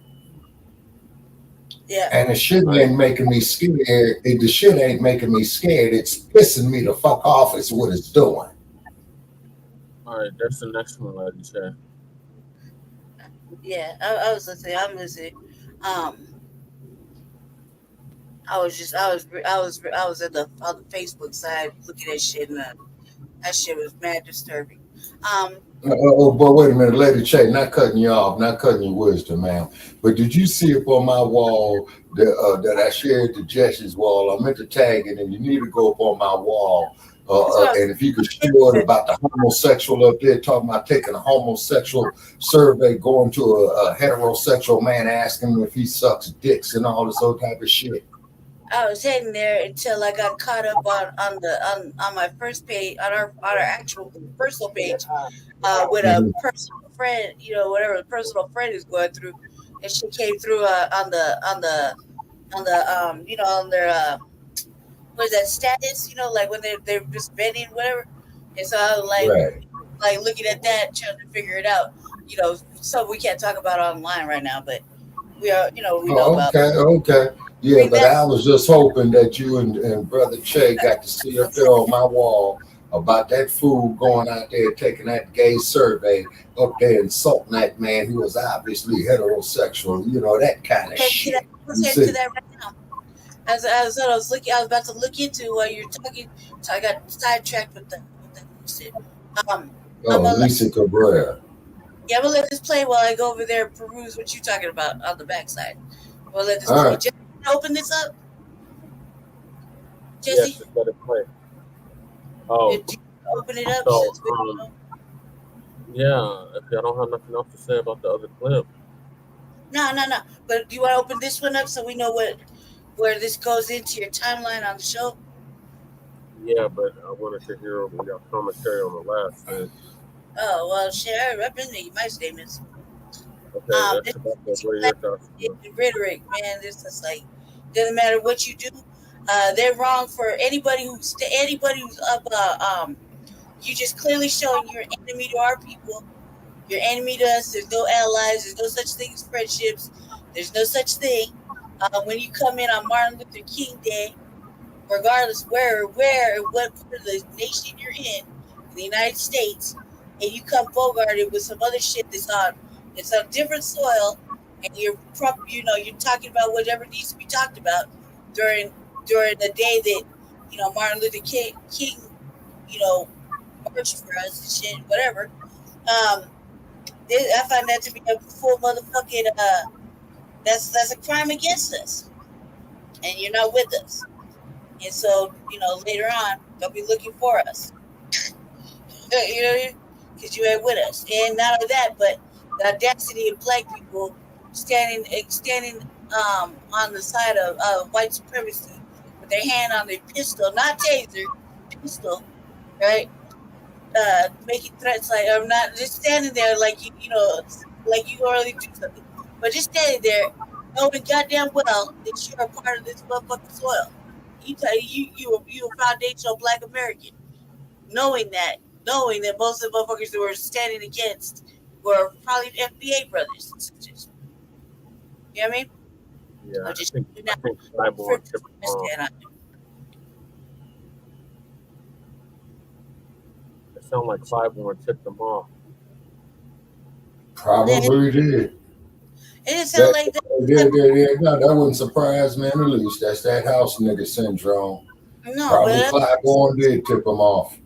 Yeah. And the shit ain't making me scared. The shit ain't making me scared. It's pissing me the fuck off. It's what it's doing. All right, that's the next one, like you said. Yeah, I was listening. I'm listening. I was at on the Facebook side looking at shit, and that shit was mad disturbing. But wait a minute, Lady Che, not cutting you off, not cutting your wisdom, ma'am. But did you see up on my wall that I shared the Jess's wall? I meant to tag it, and you need to go up on my wall. And if you could show it about the homosexual up there, talking about taking a homosexual survey, going to a heterosexual man, asking him if he sucks dicks and all this other type of shit. I was heading there until I got caught up on my first page, on our actual personal page, with a personal friend, you know, whatever the personal friend is going through, and she came through on the you know, on their what is that status, you know, like when they're just venting, whatever. And so I was like looking at that, trying to figure it out, you know. So we can't talk about it online right now, but we are, you know, we know about. Okay. Yeah, but I was just hoping that you and Brother Che got to see up there on my wall about that fool going out there taking that gay survey up there insulting that man who was obviously heterosexual, you know, that kind of shit. Let's get to that right now. As I was about to look into while you're talking, so I got sidetracked with that. Lisa Cabrera. Yeah, I'm gonna let this play while I go over there and peruse what you're talking about on the backside. We'll let this All play. right. Just open this up, Jesse. Yes, let it play. Oh, Did you open it up? So, yeah, if y'all don't have nothing else to say about the other clip. No. But do you want to open this one up so we know where this goes into your timeline on the show? Yeah, but I wanted to hear your commentary on the last thing. Oh, well, shit, I represent my statements. Okay, that's about the rhetoric, man. This is like, doesn't matter what you do. They're wrong for anybody who's up. You just clearly showing you're enemy to our people. You're enemy to us. There's no allies. There's no such thing as friendships. There's no such thing. When you come in on Martin Luther King Day, regardless where, what part of the nation you're in the United States, and you come bogarted with some other shit that's on It's a different soil, and you're you're talking about whatever needs to be talked about during the day that Martin Luther King marched for us and shit, whatever. I find that to be a full motherfucking that's a crime against us, and you're not with us. And so, later on, they'll be looking for us. Because you ain't with us. And not only that, but the audacity of black people standing on the side of white supremacy with their hand on their pistol, not taser, pistol, right? Making threats like I'm not just standing there like like you already do something, but just standing there, knowing goddamn well that you're a part of this motherfucking soil. You a foundational Black American, knowing that most of the motherfuckers that were standing against were probably FBA brothers and sisters. You know what I mean? Yeah, I just think Cyborg tipped them off. It sounds like Cyborg tipped them off. Probably did. It didn't sound like that. No, that wouldn't surprise me in the least. That's that house nigga syndrome. No, probably Claiborne did tip them off.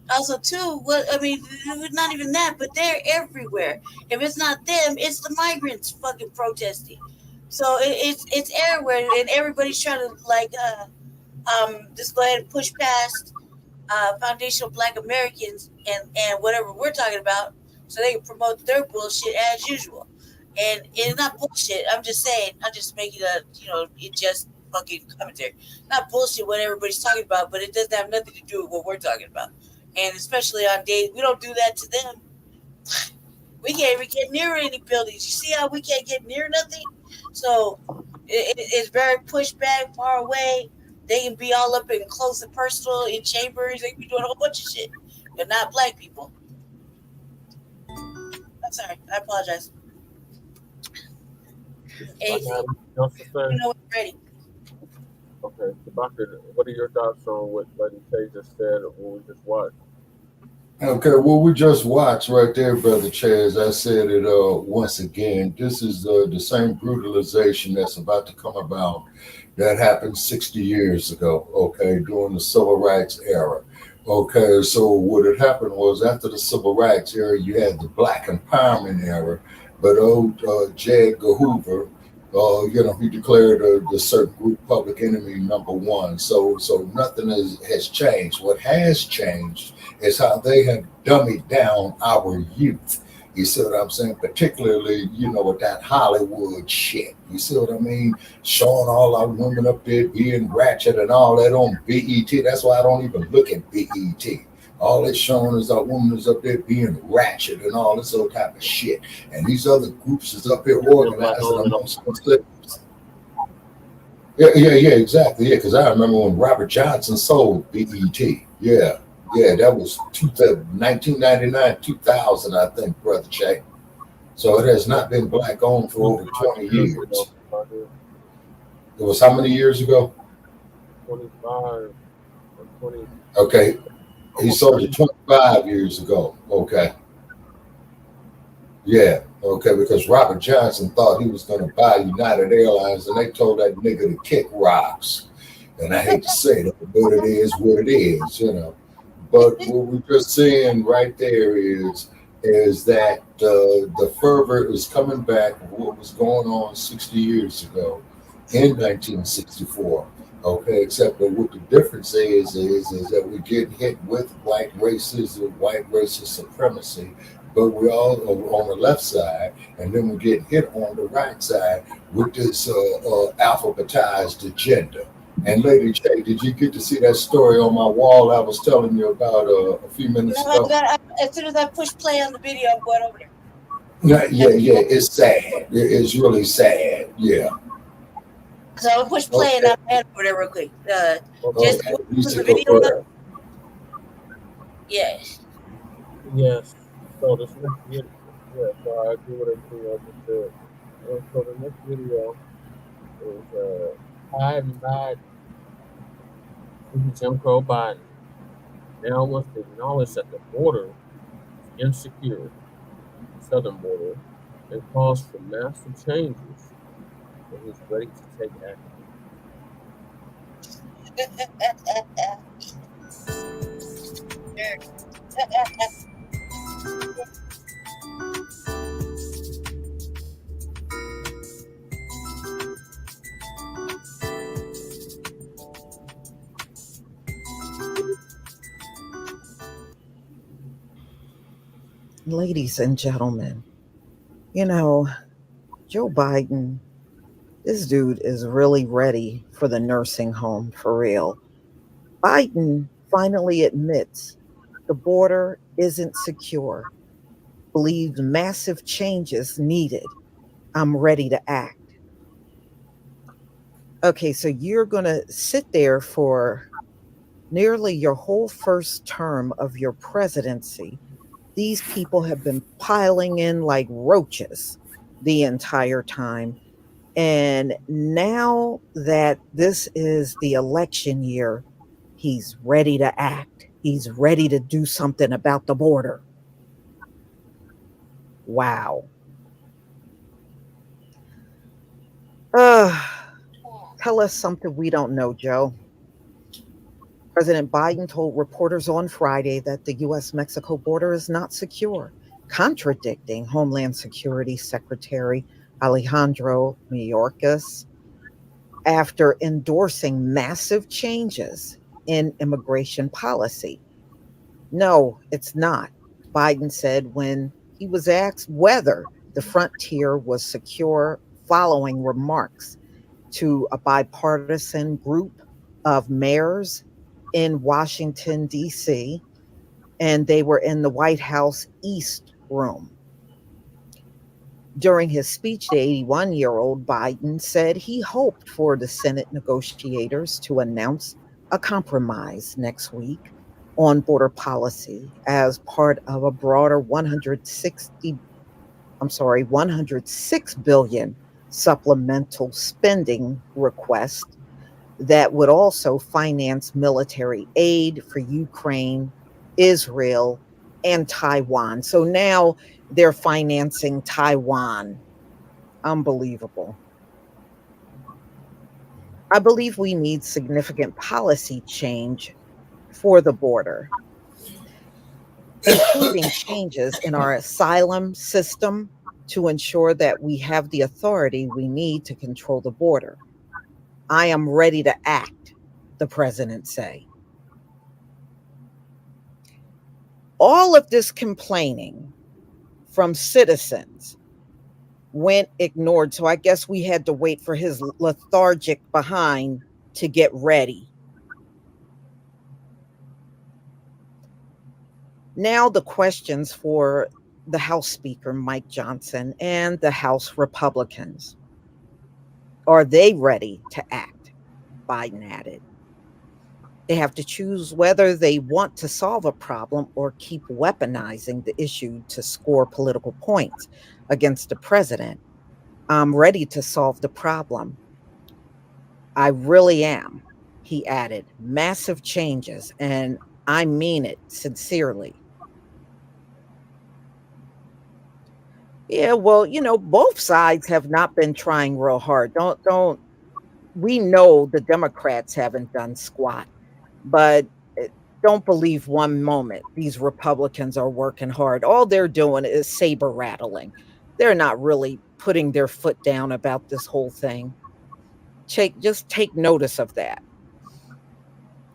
Also, too, not even that, but they're everywhere. If it's not them, it's the migrants fucking protesting. So it's everywhere, and everybody's trying to just go ahead and push past foundational Black Americans and whatever we're talking about, so they can promote their bullshit as usual. And it's not bullshit. I'm just saying. I'm just making it just fucking commentary. Not bullshit what everybody's talking about, but it doesn't have nothing to do with what we're talking about. And especially on days, we don't do that to them. We can't even get near any buildings. You see how we can't get near nothing? So it's very pushed back, far away. They can be all up and close and personal in chambers. They can be doing a whole bunch of shit, but not Black people. I'm sorry. I apologize. Anything. You know when you're ready. Okay, Doctor, what are your thoughts on what Lady Tay just said or what we just watched? Okay, well, we just watched right there, Brother Chaz. I said it once again. This is the same brutalization that's about to come about that happened 60 years ago, okay, during the Civil Rights era. Okay, so what had happened was after the Civil Rights era, you had the Black Empowerment era, but J. Edgar Hoover, he declared the certain group public enemy #1. So nothing has changed. What has changed is how they have dummied down our youth. You see what I'm saying? Particularly, with that Hollywood shit. You see what I mean? Showing all our women up there being ratchet and all that on BET. That's why I don't even look at BET. All it's showing is our women is up there being ratchet and all this other type of shit. And these other groups is up here organizing amongst themselves. Yeah, exactly. Yeah, because I remember when Robert Johnson sold BET. Yeah, that was 1999, 2000, I think, Brother Che. So it has not been Black owned for over 20 years. It was how many years ago? 25 or 20. Okay. He sold it 25 years ago. Okay. Yeah. Okay. Because Robert Johnson thought he was going to buy United Airlines, and they told that nigga to kick rocks. And I hate to say that, but it is what it is, But what we're just seeing right there is that the fervor is coming back of what was going on 60 years ago in 1964. Okay, except that what the difference is that we get hit with white racism, white racist supremacy, but we all are on the left side, and then we get hit on the right side with this alphabetized agenda. And Lady Che, did you get to see that story on my wall I was telling you about a few minutes ago? As soon as I push play on the video, I'm going over there. Yeah, it's sad. It's really sad, yeah. So I'll push play and I'll head over there real quick. Just put the video up. Yes. Yes. So this next video, so I agree with everything else you said. So the next video is Biden back. Jim Crow Biden now wants to acknowledge that the border is insecure, the southern border, It calls for massive changes, but he's ready to take action. Ladies and gentlemen, you know, Joe Biden, this dude is really ready for the nursing home for real. Biden finally admits the border isn't secure, believes massive changes needed. I'm ready to act. Okay, so you're going to sit there for nearly your whole first term of your presidency. These people have been piling in like roaches the entire time. And now that this is the election year, he's ready to act. He's ready to do something about the border. Wow. Tell us something we don't know, Joe. President Biden told reporters on Friday that the U.S.-Mexico border is not secure, contradicting Homeland Security Secretary Alejandro Mayorkas after endorsing massive changes in immigration policy. No, it's not, Biden said when he was asked whether the frontier was secure following remarks to a bipartisan group of mayors in Washington, D.C., and they were in the White House East Room. During his speech, the 81-year-old Biden said he hoped for the Senate negotiators to announce a compromise next week on border policy as part of a broader 106 billion supplemental spending request that would also finance military aid for Ukraine, Israel, and Taiwan. So now they're financing Taiwan. Unbelievable. I believe we need significant policy change for the border, including changes in our asylum system to ensure that we have the authority we need to control the border. I am ready to act, the president said. All of this complaining from citizens went ignored. So I guess we had to wait for his lethargic behind to get ready. Now the questions for the House Speaker, Mike Johnson, and the House Republicans. Are they ready to act? Biden added. They have to choose whether they want to solve a problem or keep weaponizing the issue to score political points against the president. I'm ready to solve the problem. I really am, he added. Massive changes, and I mean it sincerely. Yeah, well, both sides have not been trying real hard. Don't we know the Democrats haven't done squat, but don't believe one moment these Republicans are working hard. All they're doing is saber rattling. They're not really putting their foot down about this whole thing. Just take notice of that.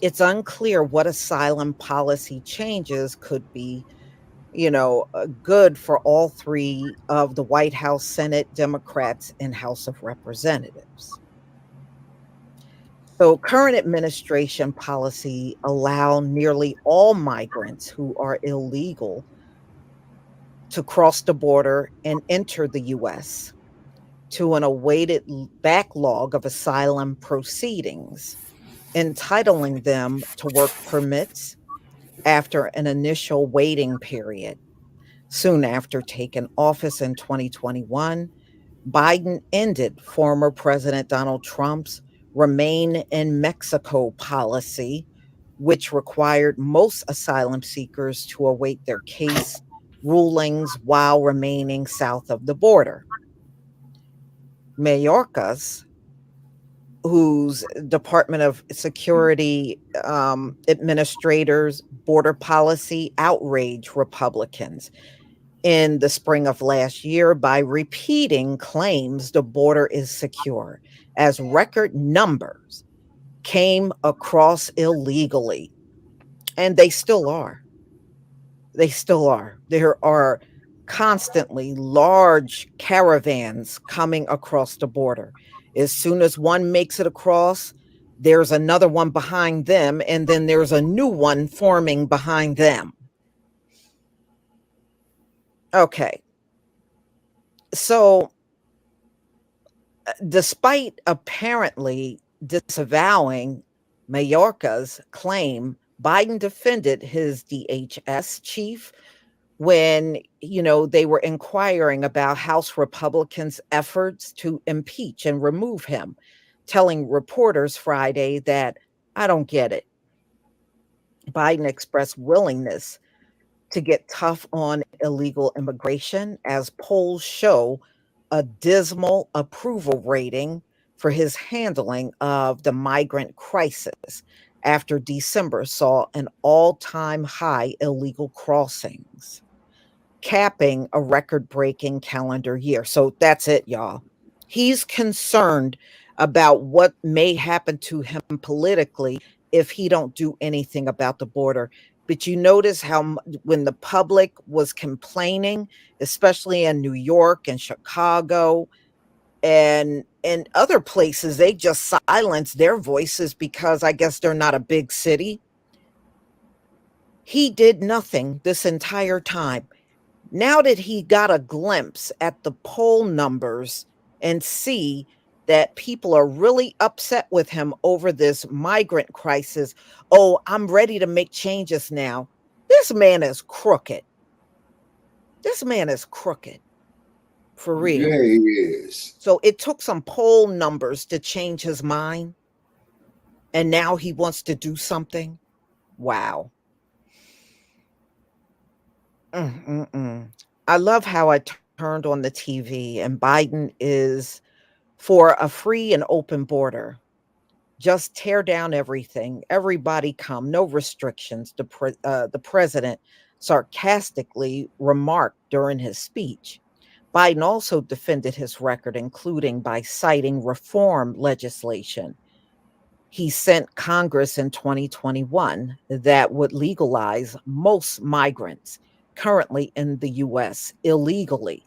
It's unclear what asylum policy changes could be, good for all three of the White House, Senate, Democrats, and House of Representatives. So current administration policy allow nearly all migrants who are illegal to cross the border and enter the U.S. to an awaited backlog of asylum proceedings, entitling them to work permits after an initial waiting period. Soon after taking office in 2021, Biden ended former President Donald Trump's Remain in Mexico policy, which required most asylum seekers to await their case rulings while remaining south of the border. Mayorkas, whose Department of Security administrators border policy outraged Republicans in the spring of last year by repeating claims the border is secure, as record numbers came across illegally. And they still are. They still are. There are constantly large caravans coming across the border. As soon as one makes it across, there's another one behind them, and then there's a new one forming behind them. Okay. So, despite apparently disavowing Mayorka's claim, Biden defended his DHS chief when, they were inquiring about House Republicans' efforts to impeach and remove him, telling reporters Friday that, I don't get it. Biden expressed willingness to get tough on illegal immigration, as polls show a dismal approval rating for his handling of the migrant crisis after December saw an all-time high illegal crossings, capping a record-breaking calendar year. So that's it, y'all. He's concerned about what may happen to him politically if he don't do anything about the border. But you notice how when the public was complaining, especially in New York and Chicago and other places, they just silenced their voices because I guess they're not a big city. He did nothing this entire time. Now that he got a glimpse at the poll numbers and see that people are really upset with him over this migrant crisis, oh, I'm ready to make changes now. This man is crooked. This man is crooked. For real. Yeah, he is. So it took some poll numbers to change his mind. And now he wants to do something. Wow. I love how I turned on the TV and Biden is for a free and open border. Just tear down everything. Everybody come. No restrictions. The president sarcastically remarked during his speech. Biden also defended his record, including by citing reform legislation he sent Congress in 2021 that would legalize most migrants currently in the U.S. illegally.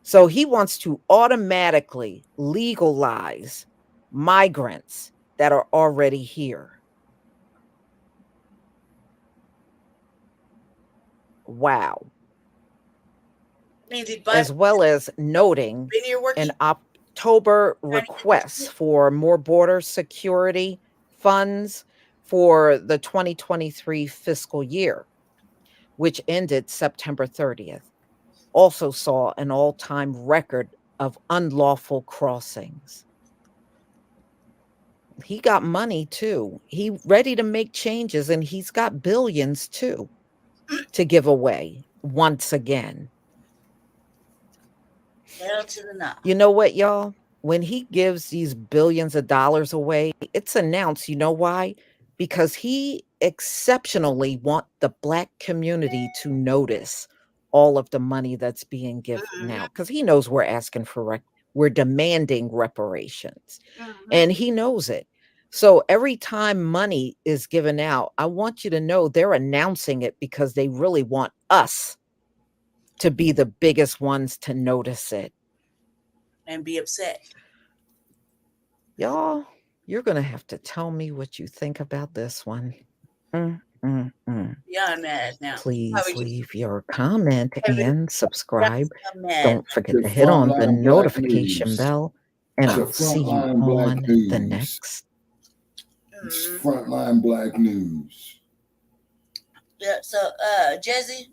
So he wants to automatically legalize migrants that are already here. Wow. As well as noting an October request for more border security funds for the 2023 fiscal year, which ended September 30th. Also saw an all-time record of unlawful crossings. He got money too. He ready to make changes, and he's got billions too to give away once again. Hell to the no. You know what, y'all? When he gives these billions of dollars away, it's announced. You know why? Because he exceptionally want the Black community to notice all of the money that's being given out, because he knows we're asking for we're demanding reparations, and he knows it. So every time money is given out, I want you to know they're announcing it because they really want us to be the biggest ones to notice it and be upset. Y'all, you're gonna have to tell me what you think about this one. Yeah, I'm mad now. Please leave your comment and subscribe. Don't forget to hit on the notification bell, and I'll see you on the next. It's Frontline Black News. Yeah, so Jesse,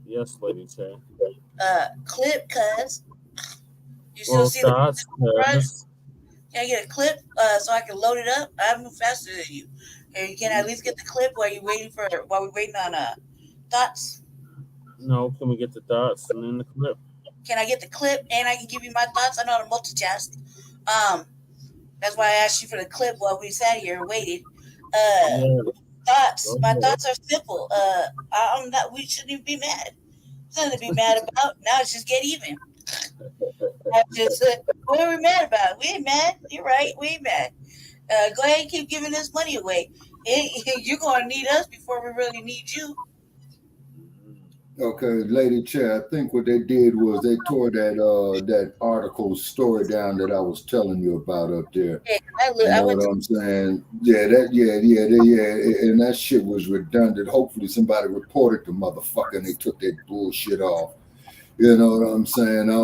Yes, Lady J. Clip, cuz. You still see the Cuz. Can I get a clip so I can load it up? I move faster than you. Can I at least get the clip while we're waiting on thoughts? No, can we get the thoughts and then the clip? Can I get the clip and I can give you my thoughts? I know how to multitask. That's why I asked you for the clip while we sat here and waited. Thoughts. My thoughts are simple. I'm not. We shouldn't even be mad. Nothing to be mad about. Now it's just get even. What are we mad about? We ain't mad. You're right. We ain't mad. Go ahead and keep giving this money away. You're gonna need us before we really need you. Okay, Lady Chair, I think what they did was they tore that article story down that I was telling you about up there. Yeah, you know what I'm saying? Yeah, and that shit was redundant. Hopefully somebody reported the motherfucker and they took that bullshit off. You know what I'm saying? I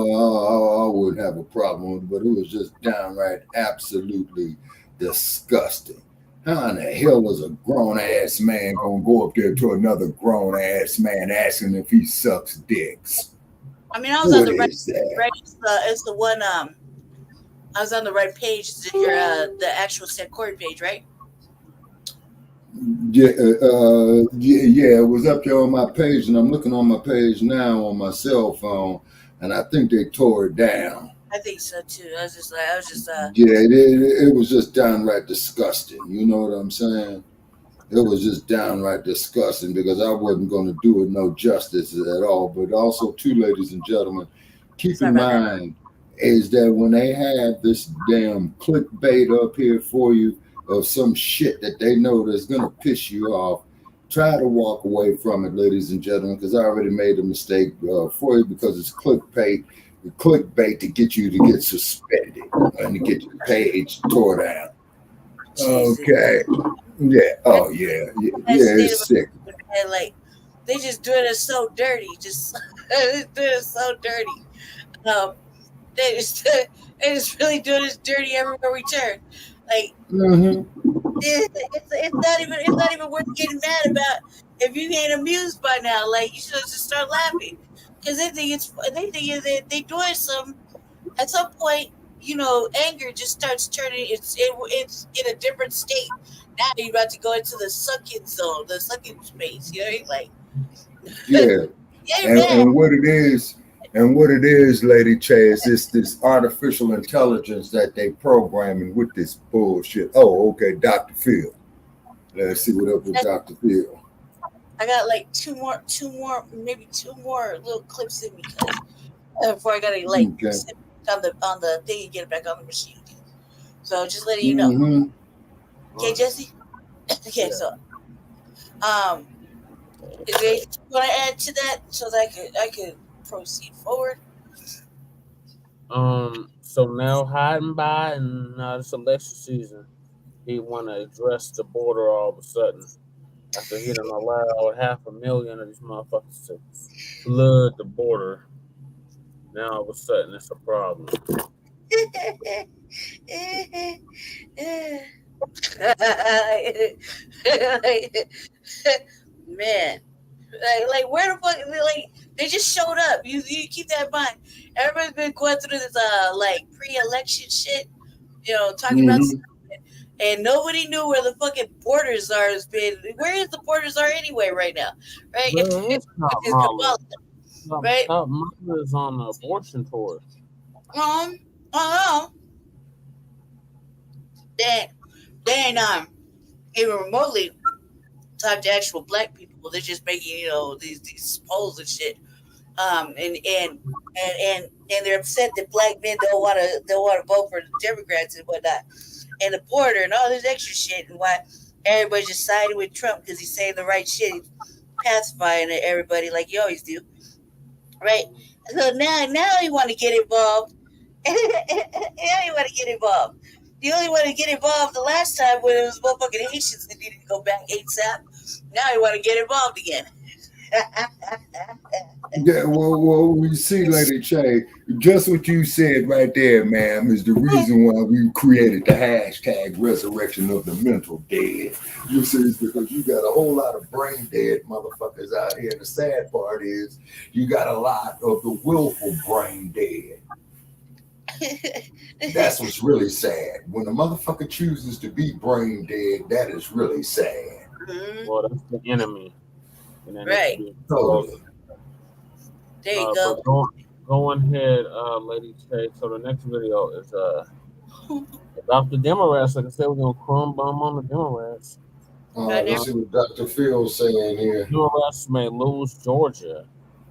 wouldn't have a problem with it, but it was just downright absolutely disgusting. How in the hell is a grown-ass man gonna go up there to another grown-ass man asking if he sucks dicks? I mean, I was on the right. It's the one. I was on the right page. The actual Corey page, right? Yeah, it was up there on my page, and I'm looking on my page now on my cell phone, and I think they tore it down. I think so too. I was just. Yeah, it was just downright disgusting. You know what I'm saying? It was just downright disgusting because I wasn't going to do it no justice at all. But also, too, ladies and gentlemen, keep in mind is that when they have this damn clickbait up here for you of some shit that they know that's going to piss you off, try to walk away from it, ladies and gentlemen, because I already made a mistake for you because it's clickbait to get you to get suspended and to get your page tore down. Okay. Yeah. Oh, yeah. Yeah, it's sick. And like, they just doing it so dirty. Just doing it so dirty. They just really doing it dirty everywhere we turn. Like, it's not even worth getting mad about if you ain't amused by now. Like, you should just start laughing. Because they think they doing some. At some point, you know, anger just starts turning. It's in a different state. Now you're about to go into the sucking zone, the sucking space. You know, like and what it is, Lady Chase, is this artificial intelligence that they programming with this bullshit. Oh, okay, Dr. Phil. Let's see what up with Dr. Phil. I got like two more, maybe two more little clips in me before I gotta sit on the thing and get it back on the machine again. So just letting you know. Okay, Jesse. Okay, so is there anything you want to add to that so that I could proceed forward? So now hiding by and now this election season, he want to address the border all of a sudden. After he done allowed 500,000 of these motherfuckers to flood the border, now all of a sudden it's a problem. Man, like where the fuck? Like they just showed up. You keep that in mind. Everybody's been going through this like pre-election shit. You know, talking about stuff. And nobody knew where the fucking borders are. Where is the borders are anyway right now? Right? It's not right? Mama is on the abortion tour. They ain't even remotely talk to actual black people. They're just making, you know, these polls and shit. And they're upset that black men don't want to vote for the Democrats and whatnot. And the border and all this extra shit, and why everybody's just siding with Trump because he's saying the right shit, he's pacifying everybody like you always do, right? So now you want to get involved. You want to get involved. You only want to get involved the last time when it was motherfucking Haitians that needed to go back ASAP. Now you want to get involved again. Yeah, well, we see, Lady Che, just what you said right there, ma'am, is the reason why we created the hashtag resurrection of the mental dead. You see, it's because you got a whole lot of brain dead motherfuckers out here. And the sad part is you got a lot of the willful brain dead. That's what's really sad. When a motherfucker chooses to be brain dead, that is really sad. Well, that's the enemy. And then Right. Totally. There you go. Go ahead, Lady K. So the next video is about the Democrats. Like I said, we're gonna crumb bomb on the Democrats. Let's see what Dr. Phil's saying here. Democrats may lose Georgia.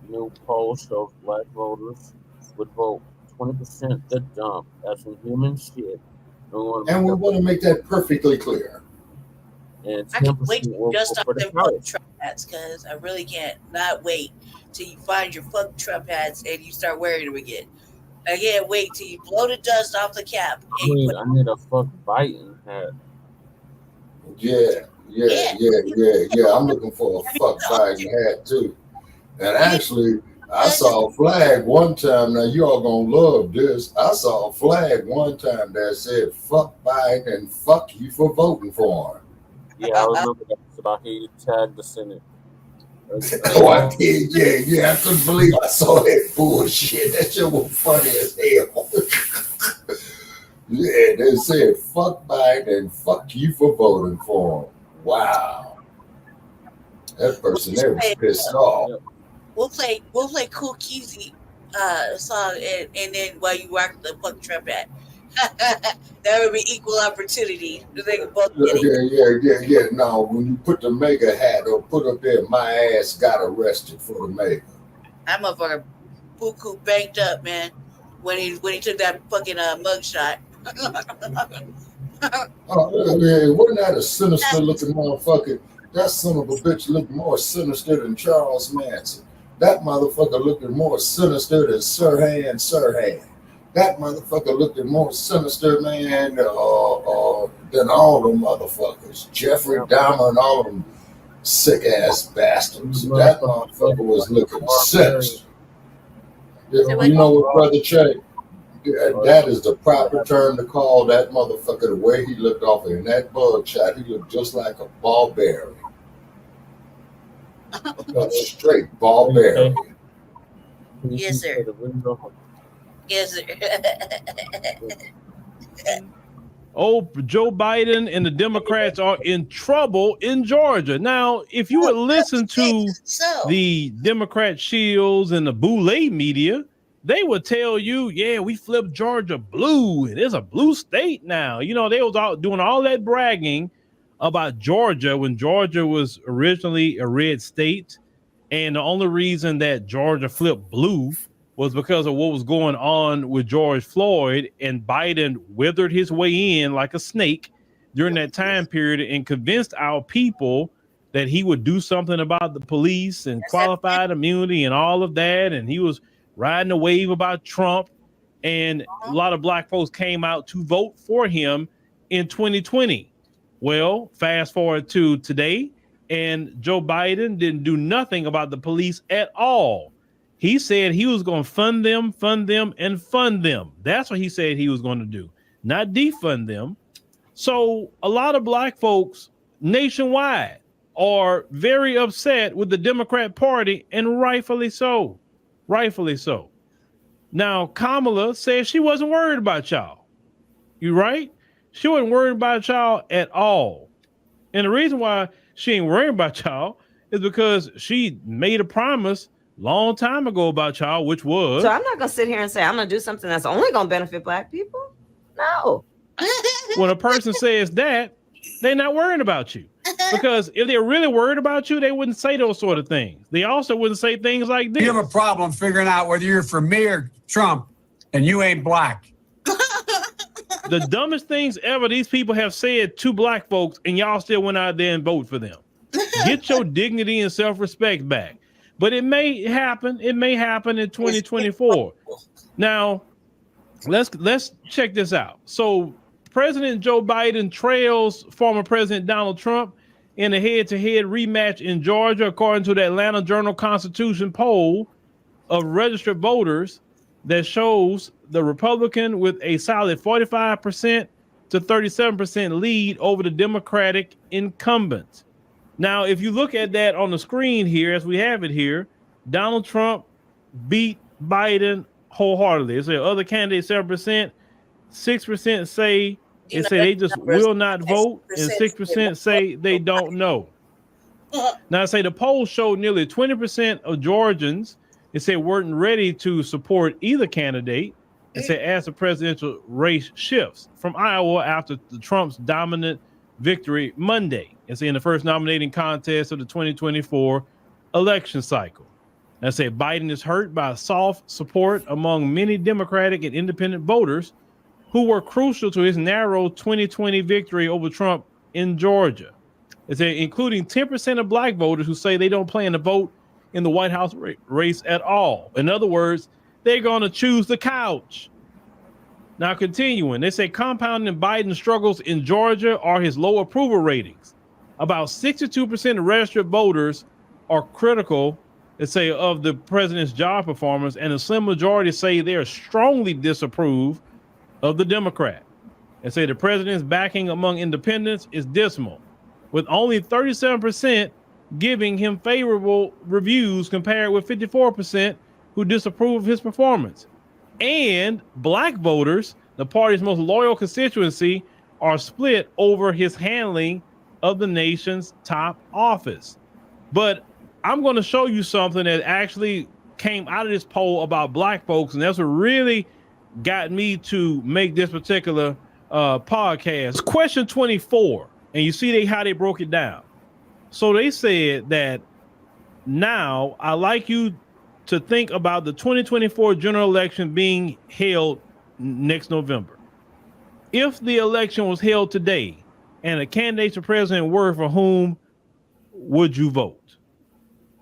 New poll shows black voters would vote 20% the dump. That's some human shit. And we want to make that perfectly clear. And I can wait to just stop them fucking Trump hats, because I really can't not wait till you find your fucking Trump hats and you start wearing them again. I can't wait till you blow the dust off the cap. I need a fuck Biden hat. Yeah. I'm looking for a fuck Biden hat too. And actually, I saw a flag one time. Now you all gonna love this. I saw a flag one time that said "fuck Biden" and "fuck you for voting for him." Yeah, I remember that. So I can tag the Senate. Oh, I did. Yeah. I couldn't believe I saw that bullshit. That shit was funny as hell. Yeah, they said "fuck Biden" and "fuck you for voting for him." Wow, that person there was pissed off. We'll play Cool Keezy song and then while you rock the fuck Trump hat. That would be equal opportunity. They can both get it. Yeah. No, when you put the MAGA hat or put up there, my ass got arrested for the MAGA. That motherfucker buku banked up, man, when he took that fucking mugshot. Oh, yeah, wasn't that a sinister looking motherfucker? That son of a bitch looked more sinister than Charles Manson. That motherfucker looked more sinister than Sirhan. That motherfucker looked more sinister, man, than all them motherfuckers. Jeffrey Dahmer and all them sick ass bastards. That motherfucker was looking sinister. You know what, Brother Che? That is the proper term to call that motherfucker. The way he looked off in that bug shot, he looked just like a barbarian. A straight barbarian. Yes, sir. Yes, sir. Oh, Joe Biden and the Democrats are in trouble in Georgia. Now, if you would listen to the Democrat shields and the Boulay media, they would tell you, yeah, we flipped Georgia blue. It is a blue state now. You know, they was all doing all that bragging about Georgia when Georgia was originally a red state. And the only reason that Georgia flipped blue was because of what was going on with George Floyd, and Biden withered his way in like a snake during that time period and convinced our people that he would do something about the police and qualified immunity and all of that. And he was riding a wave about Trump, and a lot of black folks came out to vote for him in 2020. Well, fast forward to today, and Joe Biden didn't do nothing about the police at all. He said he was going to fund them. That's what he said he was going to do, not defund them. So a lot of black folks nationwide are very upset with the Democrat Party, and rightfully so. Rightfully so. Now, Kamala said she wasn't worried about y'all. You right? She wasn't worried about y'all at all. And the reason why she ain't worried about y'all is because she made a promise long time ago about y'all, which was... So I'm not going to sit here and say I'm going to do something that's only going to benefit black people. No. When a person says that, they're not worried about you. Because if they're really worried about you, they wouldn't say those sort of things. They also wouldn't say things like this. You have a problem figuring out whether you're for me or Trump, and you ain't black. The dumbest things ever these people have said to black folks, and y'all still went out there and vote for them. Get your dignity and self-respect back. But it may happen. It may happen in 2024. Now, let's check this out. So President Joe Biden trails former President Donald Trump in a head-to-head rematch in Georgia, according to the Atlanta Journal-Constitution poll of registered voters that shows the Republican with a solid 45% to 37% lead over the Democratic incumbent. Now, if you look at that on the screen here, as we have it here, Donald Trump beat Biden wholeheartedly. They say other candidates 7%, 6% say they just will not vote, and 6% say they don't know. Now, I say the polls showed nearly 20% of Georgians, they say, weren't ready to support either candidate. They say as the presidential race shifts from Iowa after Trump's dominant victory Monday. It's in the first nominating contest of the 2024 election cycle. I say Biden is hurt by soft support among many Democratic and independent voters who were crucial to his narrow 2020 victory over Trump in Georgia. It's including 10% of black voters who say they don't plan to vote in the White House race at all. In other words, they're going to choose the couch. Now, continuing, they say compounding Biden's struggles in Georgia are his low approval ratings. About 62% of registered voters are critical, they say, of the president's job performance, and a slim majority say they are strongly disapprove of the Democrat. They say the president's backing among independents is dismal, with only 37% giving him favorable reviews compared with 54% who disapprove of his performance. And black voters, the party's most loyal constituency, are split over his handling of the nation's top office. But I'm going to show you something that actually came out of this poll about black folks, and that's what really got me to make this particular podcast. Question 24, and you see how they broke it down. So they said that now I'd like you to think about the 2024 general election being held next November. If the election was held today and the candidates for president were for whom would you vote?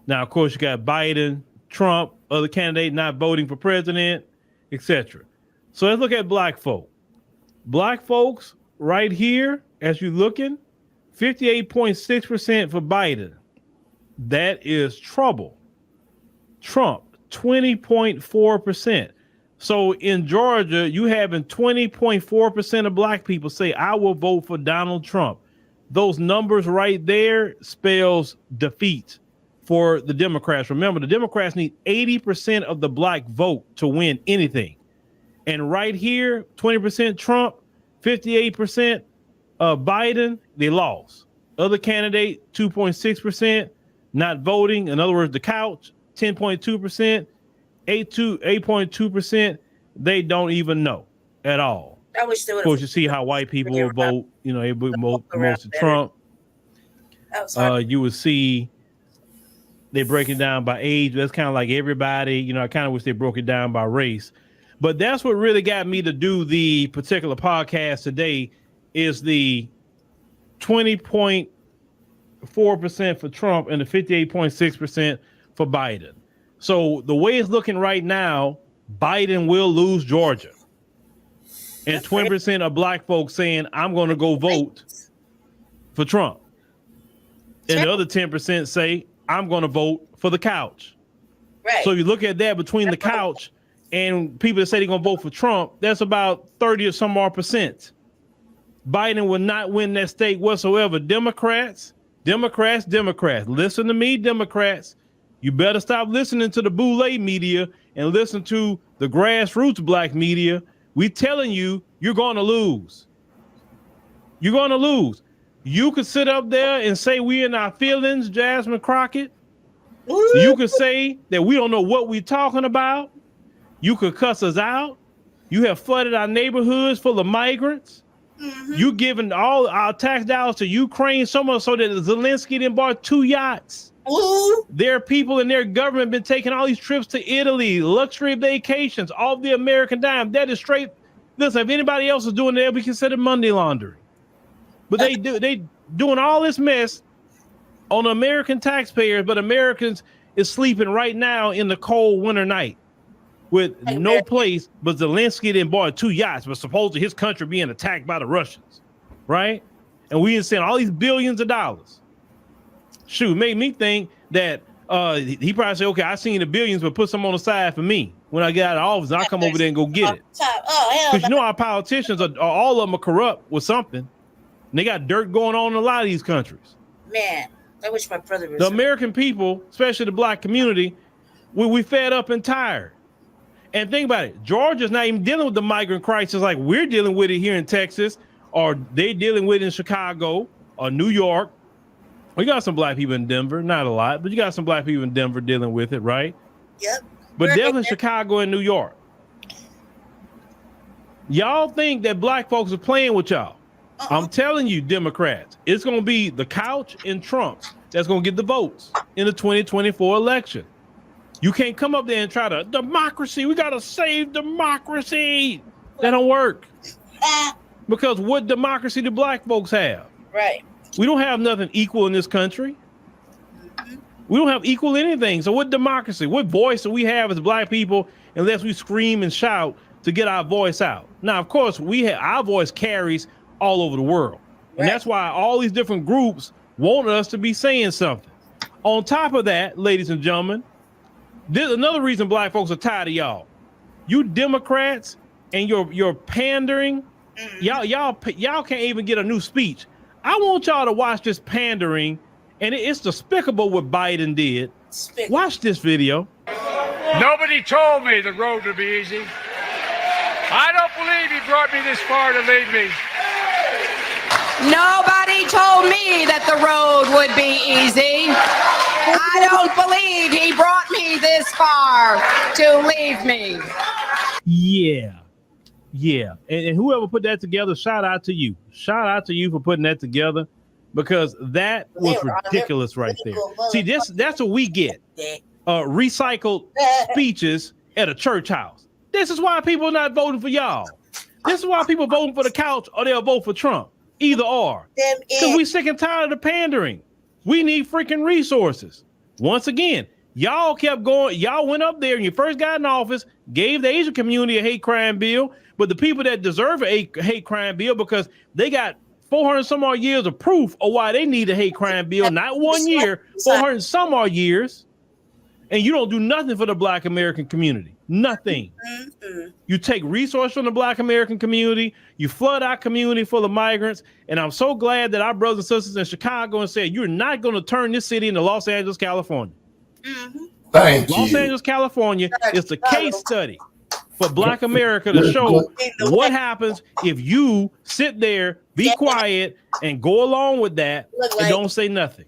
Now, of course, you got Biden, Trump, other candidate not voting for president, etc. So let's look at black folk. Black folks right here, as you're looking, 58.6% for Biden. That is trouble. Trump, 20.4%. So in Georgia, you having 20.4% of black people say, I will vote for Donald Trump. Those numbers right there spells defeat for the Democrats. Remember, the Democrats need 80% of the black vote to win anything. And right here, 20% Trump, 58% Biden, they lost. Other candidate, 2.6%, not voting. In other words, the couch, 10.2%, 8.2%, they don't even know at all. I wish they would. Of course, you see how white people will vote. You know, they vote most of Trump. You would see they break it down by age. That's kind of like everybody. You know, I kind of wish they broke it down by race. But that's what really got me to do the particular podcast today is the 20.4% for Trump and the 58.6% for Biden. So the way it's looking right now, Biden will lose Georgia. And 20% of black folks saying, I'm going to go vote for Trump. And the other 10% say, I'm going to vote for the couch. Right. So you look at that between the couch and people that say they're going to vote for Trump, that's about 30 or some more percent. Biden will not win that state whatsoever. Democrats. Listen to me, Democrats. You better stop listening to the boule media and listen to the grassroots black media. We telling you, you're going to lose. You're going to lose. You could sit up there and say we in our feelings, Jasmine Crockett. You could say that we don't know what we're talking about. You could cuss us out. You have flooded our neighborhoods full of migrants. Mm-hmm. You giving all our tax dollars to Ukraine so much so that Zelensky didn't buy 2 yachts. Ooh. Their people and their government been taking all these trips to Italy, luxury vacations, all the American dime. That is straight. Listen, if anybody else is doing that, we consider money laundering. But they doing all this mess on American taxpayers, but Americans is sleeping right now in the cold winter night with no place. But Zelensky didn't buy 2 yachts, but supposedly his country being attacked by the Russians, right? And we sent all these billions of dollars. Shoot, made me think that he probably said, okay, I seen the billions, but put some on the side for me. When I get out of office, I'll come over there and go get it. Because you know our politicians, are all of them are corrupt with something. And they got dirt going on in a lot of these countries. Man, I wish my brother was. The American people, especially the black community, we fed up and tired. And think about it. Georgia's not even dealing with the migrant crisis like we're dealing with it here in Texas, or they dealing with it in Chicago or New York. We got some black people in Denver, not a lot, but you got some black people in Denver dealing with it, right? Yep. But definitely Chicago and New York. Y'all think that black folks are playing with y'all. I'm telling you, Democrats, it's going to be the couch and Trump that's going to get the votes in the 2024 election. You can't come up there and try to democracy. We got to save democracy. That don't work. Because what democracy do black folks have? Right. We don't have nothing equal in this country. We don't have equal anything. So what democracy? What voice do we have as black people unless we scream and shout to get our voice out? Now, of course, our voice carries all over the world. And that's why all these different groups want us to be saying something. On top of that, ladies and gentlemen, there's another reason black folks are tired of y'all. You Democrats and your pandering, y'all can't even get a new speech. I want y'all to watch this pandering, and it's despicable what Biden did. Watch this video. Nobody told me the road would be easy. I don't believe he brought me this far to leave me. Nobody told me that the road would be easy. I don't believe he brought me this far to leave me. Yeah. And whoever put that together, shout out to you. Shout out to you for putting that together, because that was ridiculous right there. See, that's what we get. Recycled speeches at a church house. This is why people are not voting for y'all. This is why people voting for the couch, or they'll vote for Trump. Either or. Because we sick and tired of the pandering. We need freaking resources. Once again, y'all kept going. Y'all went up there and you first got in office, gave the Asian community a hate crime bill, but the people that deserve a hate crime bill, because they got 400 some odd years of proof of why they need a hate crime bill, not 1 year, 400 some odd years, and you don't do nothing for the Black American community. Nothing. You take resources from the Black American community, you flood our community full of migrants, and I'm so glad that our brothers and sisters in Chicago and said, you're not going to turn this city into Los Angeles, California. Thank Los you. Angeles, California is the case study for Black America to show what happens if you sit there, be quiet, and go along with that and don't say nothing.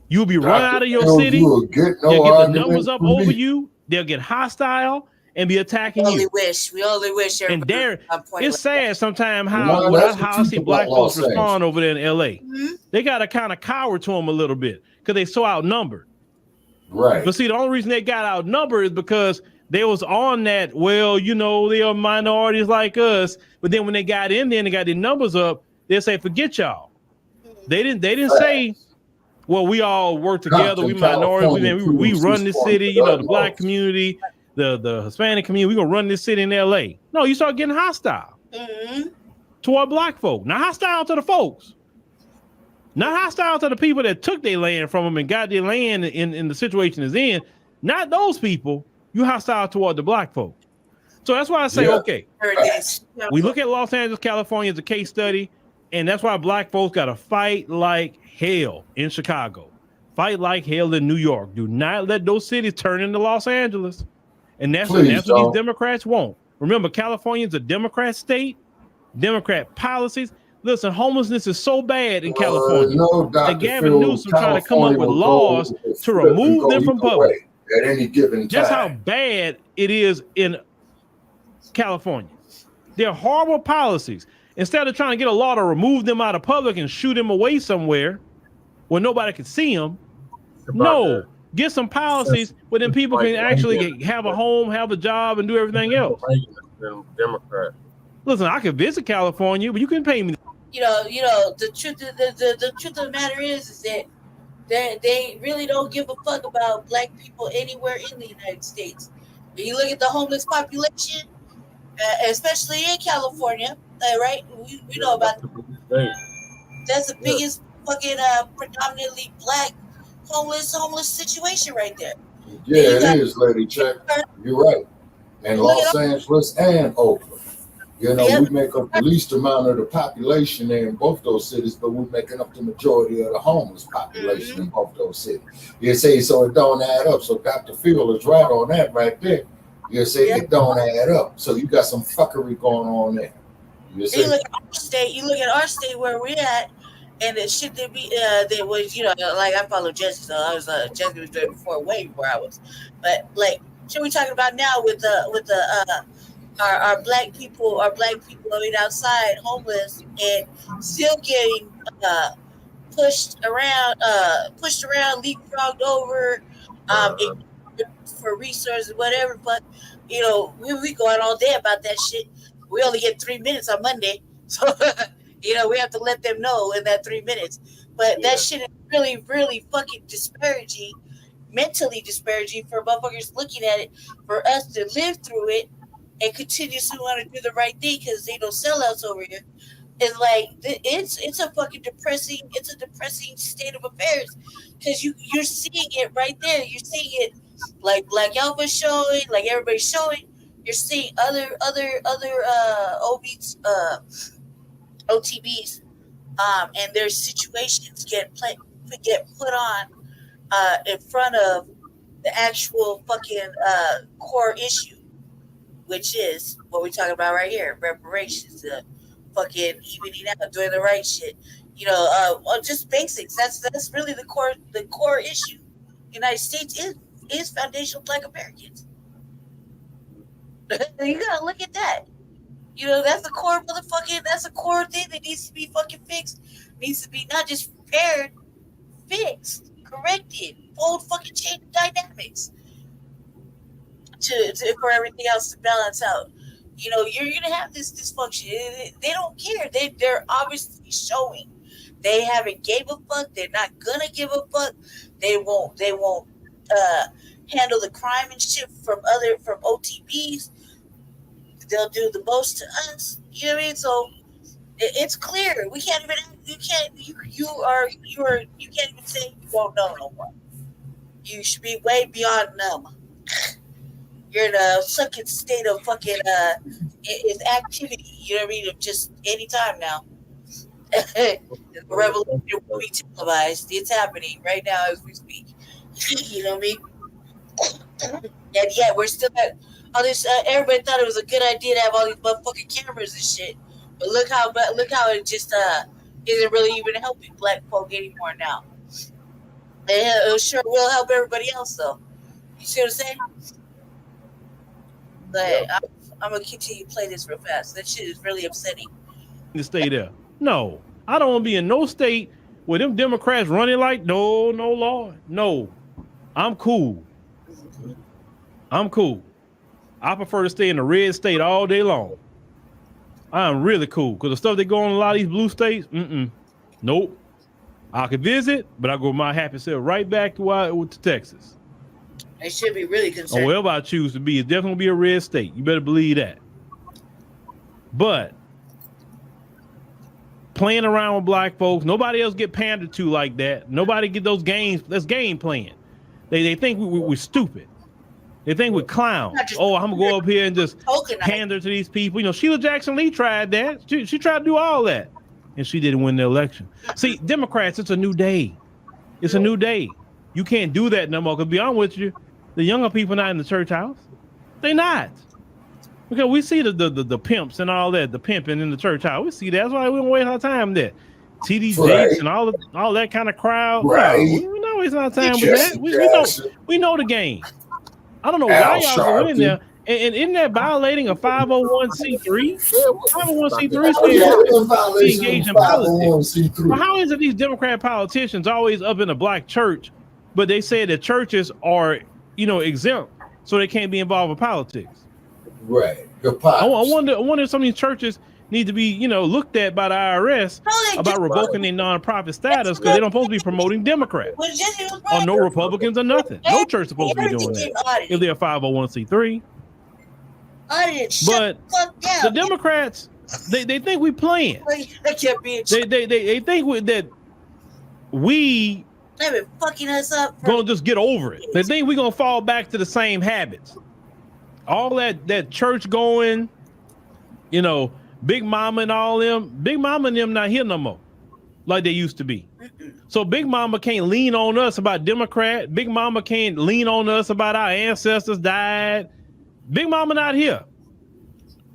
You'll be run out of your city. They'll get the numbers up over you. They'll get hostile and be attacking you. We only wish. And there, it's sad sometimes how I see black folks respond over there in LA. They got to kind of cower to them a little bit because they so outnumbered. Right. But see, the only reason they got outnumbered is because they was on that, well, you know, they are minorities like us. But then when they got in there and they got their numbers up, they say, forget y'all. They didn't say, well, we all work together. We minorities. We run this city, you know, the black community, the Hispanic community. We're going to run this city in LA. No, you start getting hostile toward black folk. Not hostile to the folks. Not hostile to the people that took their land from them and got their land in the situation is in. Not those people. You hostile toward the black folk. So that's why I say, okay, we look at Los Angeles, California as a case study, and that's why black folks got to fight like hell in Chicago. Fight like hell in New York. Do not let those cities turn into Los Angeles. And that's what these Democrats want. Remember, California is a Democrat state, Democrat policies. Listen, homelessness is so bad in California that Gavin Newsom trying to come up with laws to remove them from public. At any given time. That's how bad it is in California. They're horrible policies. Instead of trying to get a law to remove them out of public and shoot them away somewhere where nobody can see them, no, get some policies where then people can actually have a home, have a job, and do everything else. Democrat. Listen, I could visit California, but you couldn't pay me. You know, the truth. The truth of the matter is that they really don't give a fuck about black people anywhere in the United States. When you look at the homeless population, especially in California, right? We know about that's the biggest fucking predominantly black homeless situation right there. Yeah, it is, Lady Check. You're right. And Los Angeles and Oakland. You know, we make up the least amount of the population there in both those cities, but we're making up the majority of the homeless population in both those cities. You see, so it don't add up. So Dr. Phil is right on that right there. You see, it don't add up. So you got some fuckery going on there. You see? You look at our state. You look at our state where we're at, and the shit that we that was, you know, like I follow Jesse, so I was Jesse was doing before, way before I was. But like, shit, we talking about now with the our black people, living outside, homeless, and still getting pushed around, leapfrogged over, for resources, whatever. But you know, we go on all day about that shit. We only get 3 minutes on Monday, so you know we have to let them know in that 3 minutes. But that shit is really, really fucking disparaging, mentally disparaging for motherfuckers looking at it. For us to live through it and continuously want to do the right thing because they don't sellouts over here. It's like it's a fucking depressing. It's a depressing state of affairs because you're seeing it right there. You're seeing it like Black Alpha showing, like everybody's showing. You're seeing other OTBs, and their situations get put on in front of the actual fucking core issue, which is what we're talking about right here: reparations, fucking evening out, doing the right shit. You know, just basics. That's really the core issue. United States is foundational Black Americans. You gotta look at that. You know, that's the core that's a core thing that needs to be fucking fixed. Needs to be not just repaired, fixed, corrected, full fucking change dynamics to for everything else to balance out. You know, you're gonna have this dysfunction. They don't care. They're obviously showing they haven't gave a fuck. They're not gonna give a fuck. They won't handle the crime and shit from OTBs. They'll do the most to us. You know what I mean? So it's clear. We can't even. You can't even say you won't know no more. You should be way beyond numb. You're in a second state of fucking it's activity. You know what I mean? Of just any time now. The revolution will be televised. It's happening right now as we speak. You know what I mean? And yet we're still at all this. Everybody thought it was a good idea to have all these motherfucking cameras and shit. But look how it just isn't really even helping Black folk anymore now. And it sure will help everybody else though. You see what I'm saying? But I'm gonna continue to play this real fast. That shit is really upsetting. To stay there. No, I don't want to be in no state where them Democrats running like no, Lord, no. I'm cool. I prefer to stay in the red state all day long. I'm really cool because the stuff they go on in a lot of these blue states, nope. I could visit, but I go my happy self right back to Texas. They should be really concerned. Or wherever I choose to be, it's definitely be a red state. You better believe that. But playing around with Black folks, nobody else get pandered to like that. Nobody get those games. That's game playing. They think we're stupid. They think we're clowns. Oh, I'm gonna go up here and just pander to these people. You know, Sheila Jackson Lee tried that. She tried to do all that, and she didn't win the election. See, Democrats, it's a new day. It's a new day. You can't do that no more. Because to be honest with you, the younger people not in the church house. They not. Because we see the pimps and all that, the pimping in the church house. We see that. That's why we don't waste our time there. TD Jakes and all that kind of crowd. Right. No, we don't waste our time with that. We know the game. I don't know why y'all go in there. And isn't that violating a 501c3? 501c3 says engage in politics. Well, how is it these Democrat politicians always up in a Black church, but they say that churches are, exempt, so they can't be involved with politics? Right. I wonder if some of these churches need to be, looked at by the IRS about revoking their nonprofit status because they don't supposed to be promoting Democrats or no Republicans or nothing. No church supposed to be doing that if they're 501c3. But the Democrats, they think we playing. They think that we they've been fucking us up. Gonna just get over it. They think we're gonna fall back to the same habits. All that church going, Big Mama and all them. Big Mama and them not here no more like they used to be. So Big Mama can't lean on us about Democrat. Big Mama can't lean on us about our ancestors died. Big Mama not here.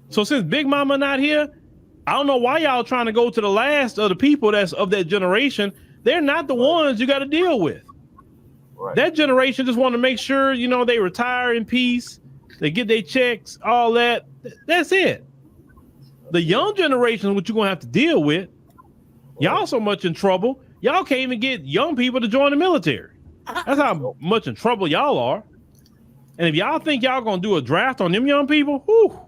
So since Big Mama not here, I don't know why y'all trying to go to the last of the people that's of that generation. They're not the ones you got to deal with. Right. That generation just want to make sure, you know, they retire in peace. They get their checks, all that. That's it. The young generation is what you're going to have to deal with. Y'all so much in trouble. Y'all can't even get young people to join the military. That's how much in trouble y'all are. And if y'all think y'all going to do a draft on them young people, whew,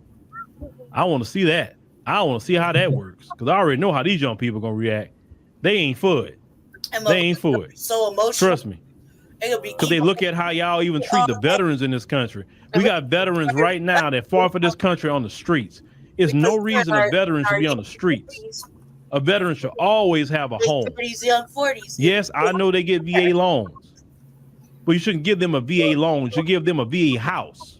I want to see that. I want to see how that works, because I already know how these young people going to react. They ain't for it. They ain't for it. So emotional. Trust me. Because they look at how y'all even treat the veterans in this country. We got veterans right now that fought for this country on the streets. It's no reason a veteran should be on the streets. A veteran should always have a home. 30s, young 40s. Yes, I know they get VA loans, but you shouldn't give them a VA loan. You should give them a VA house.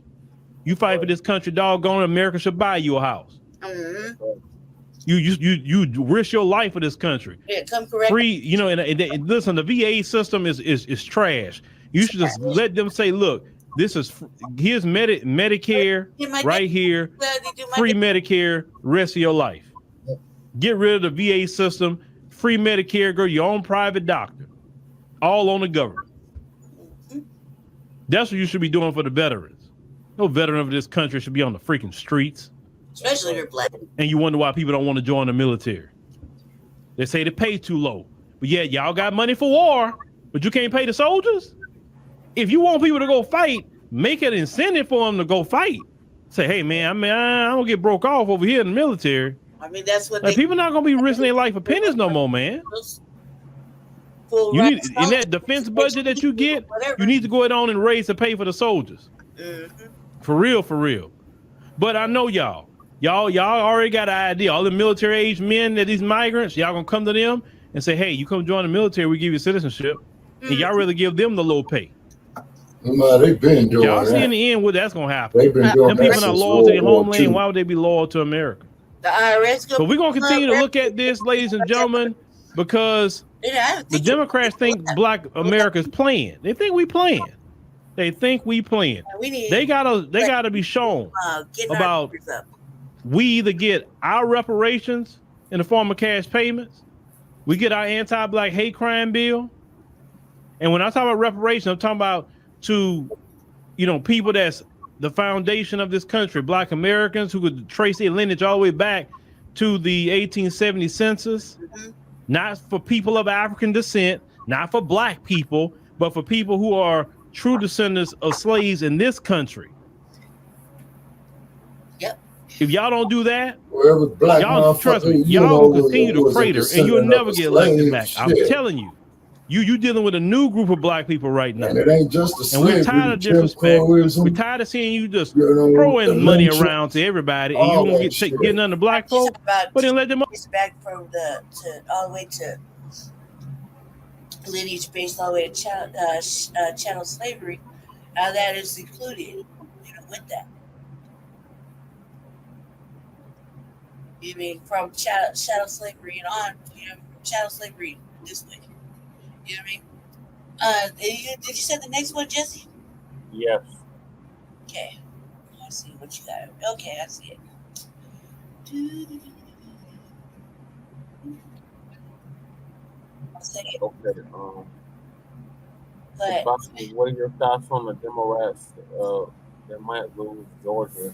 You fight for this country, doggone, America should buy you a house. You risk your life for this country. Yeah, come correct. Free, you know, and listen, the VA system is trash. You should just let them say, look, this is here's Medicare right here, free Medicare, rest of your life. Get rid of the VA system, free Medicare, go your own private doctor, all on the government. That's what you should be doing for the veterans. No veteran of this country should be on the freaking streets. Especially if you're black. And you wonder why people don't want to join the military. They say the pay too low. But yeah, y'all got money for war, but you can't pay the soldiers? If you want people to go fight, make an incentive for them to go fight. Say, hey, man, I'm going to get broke off over here in the military. I mean, that's what people not going to be risking their life for pennies no more, man. You need, in that defense budget that you get, you need to go on and raise the pay for the soldiers. For real, for real. But I know y'all already got an idea. All the military age men that these migrants, y'all gonna come to them and say, hey, you come join the military, we give you citizenship. And y'all rather give them the low pay. No, they've been doing y'all that. see in the end what that's gonna happen. They've been doing them people not loyal to their homeland. Why would they be loyal to America? The IRS. But we're gonna continue to look at this, ladies and gentlemen, because the Democrats think Black America is playing. They think we playing. They think we playing. They gotta be shown about we either get our reparations in the form of cash payments, we get our anti-Black hate crime bill, and when I talk about reparations, I'm talking about to, you know, people that's the foundation of this country, Black Americans who could trace their lineage all the way back to the 1870 census, not for people of African descent, not for Black people, but for people who are true descendants of slaves in this country. Yep. If y'all don't do that, Black y'all trust me, y'all will continue to crater and you'll never get elected back. I'm telling you. You dealing with a new group of Black people right now. And it ain't just the and we're tired of disrespect. We're tired of seeing you just throwing money around to everybody and you don't get none of Black folk. But then let them back from all the way to lineage based all the way to chattel slavery. That is included, you know, with that. You mean from chattel slavery and on, you know, chattel slavery this way. You know what I mean? Did you say the next one, Jesse? Yes. Okay. Let's see what you got. Okay, I see it. Okay. But what are your thoughts on the Democrats that might lose Georgia?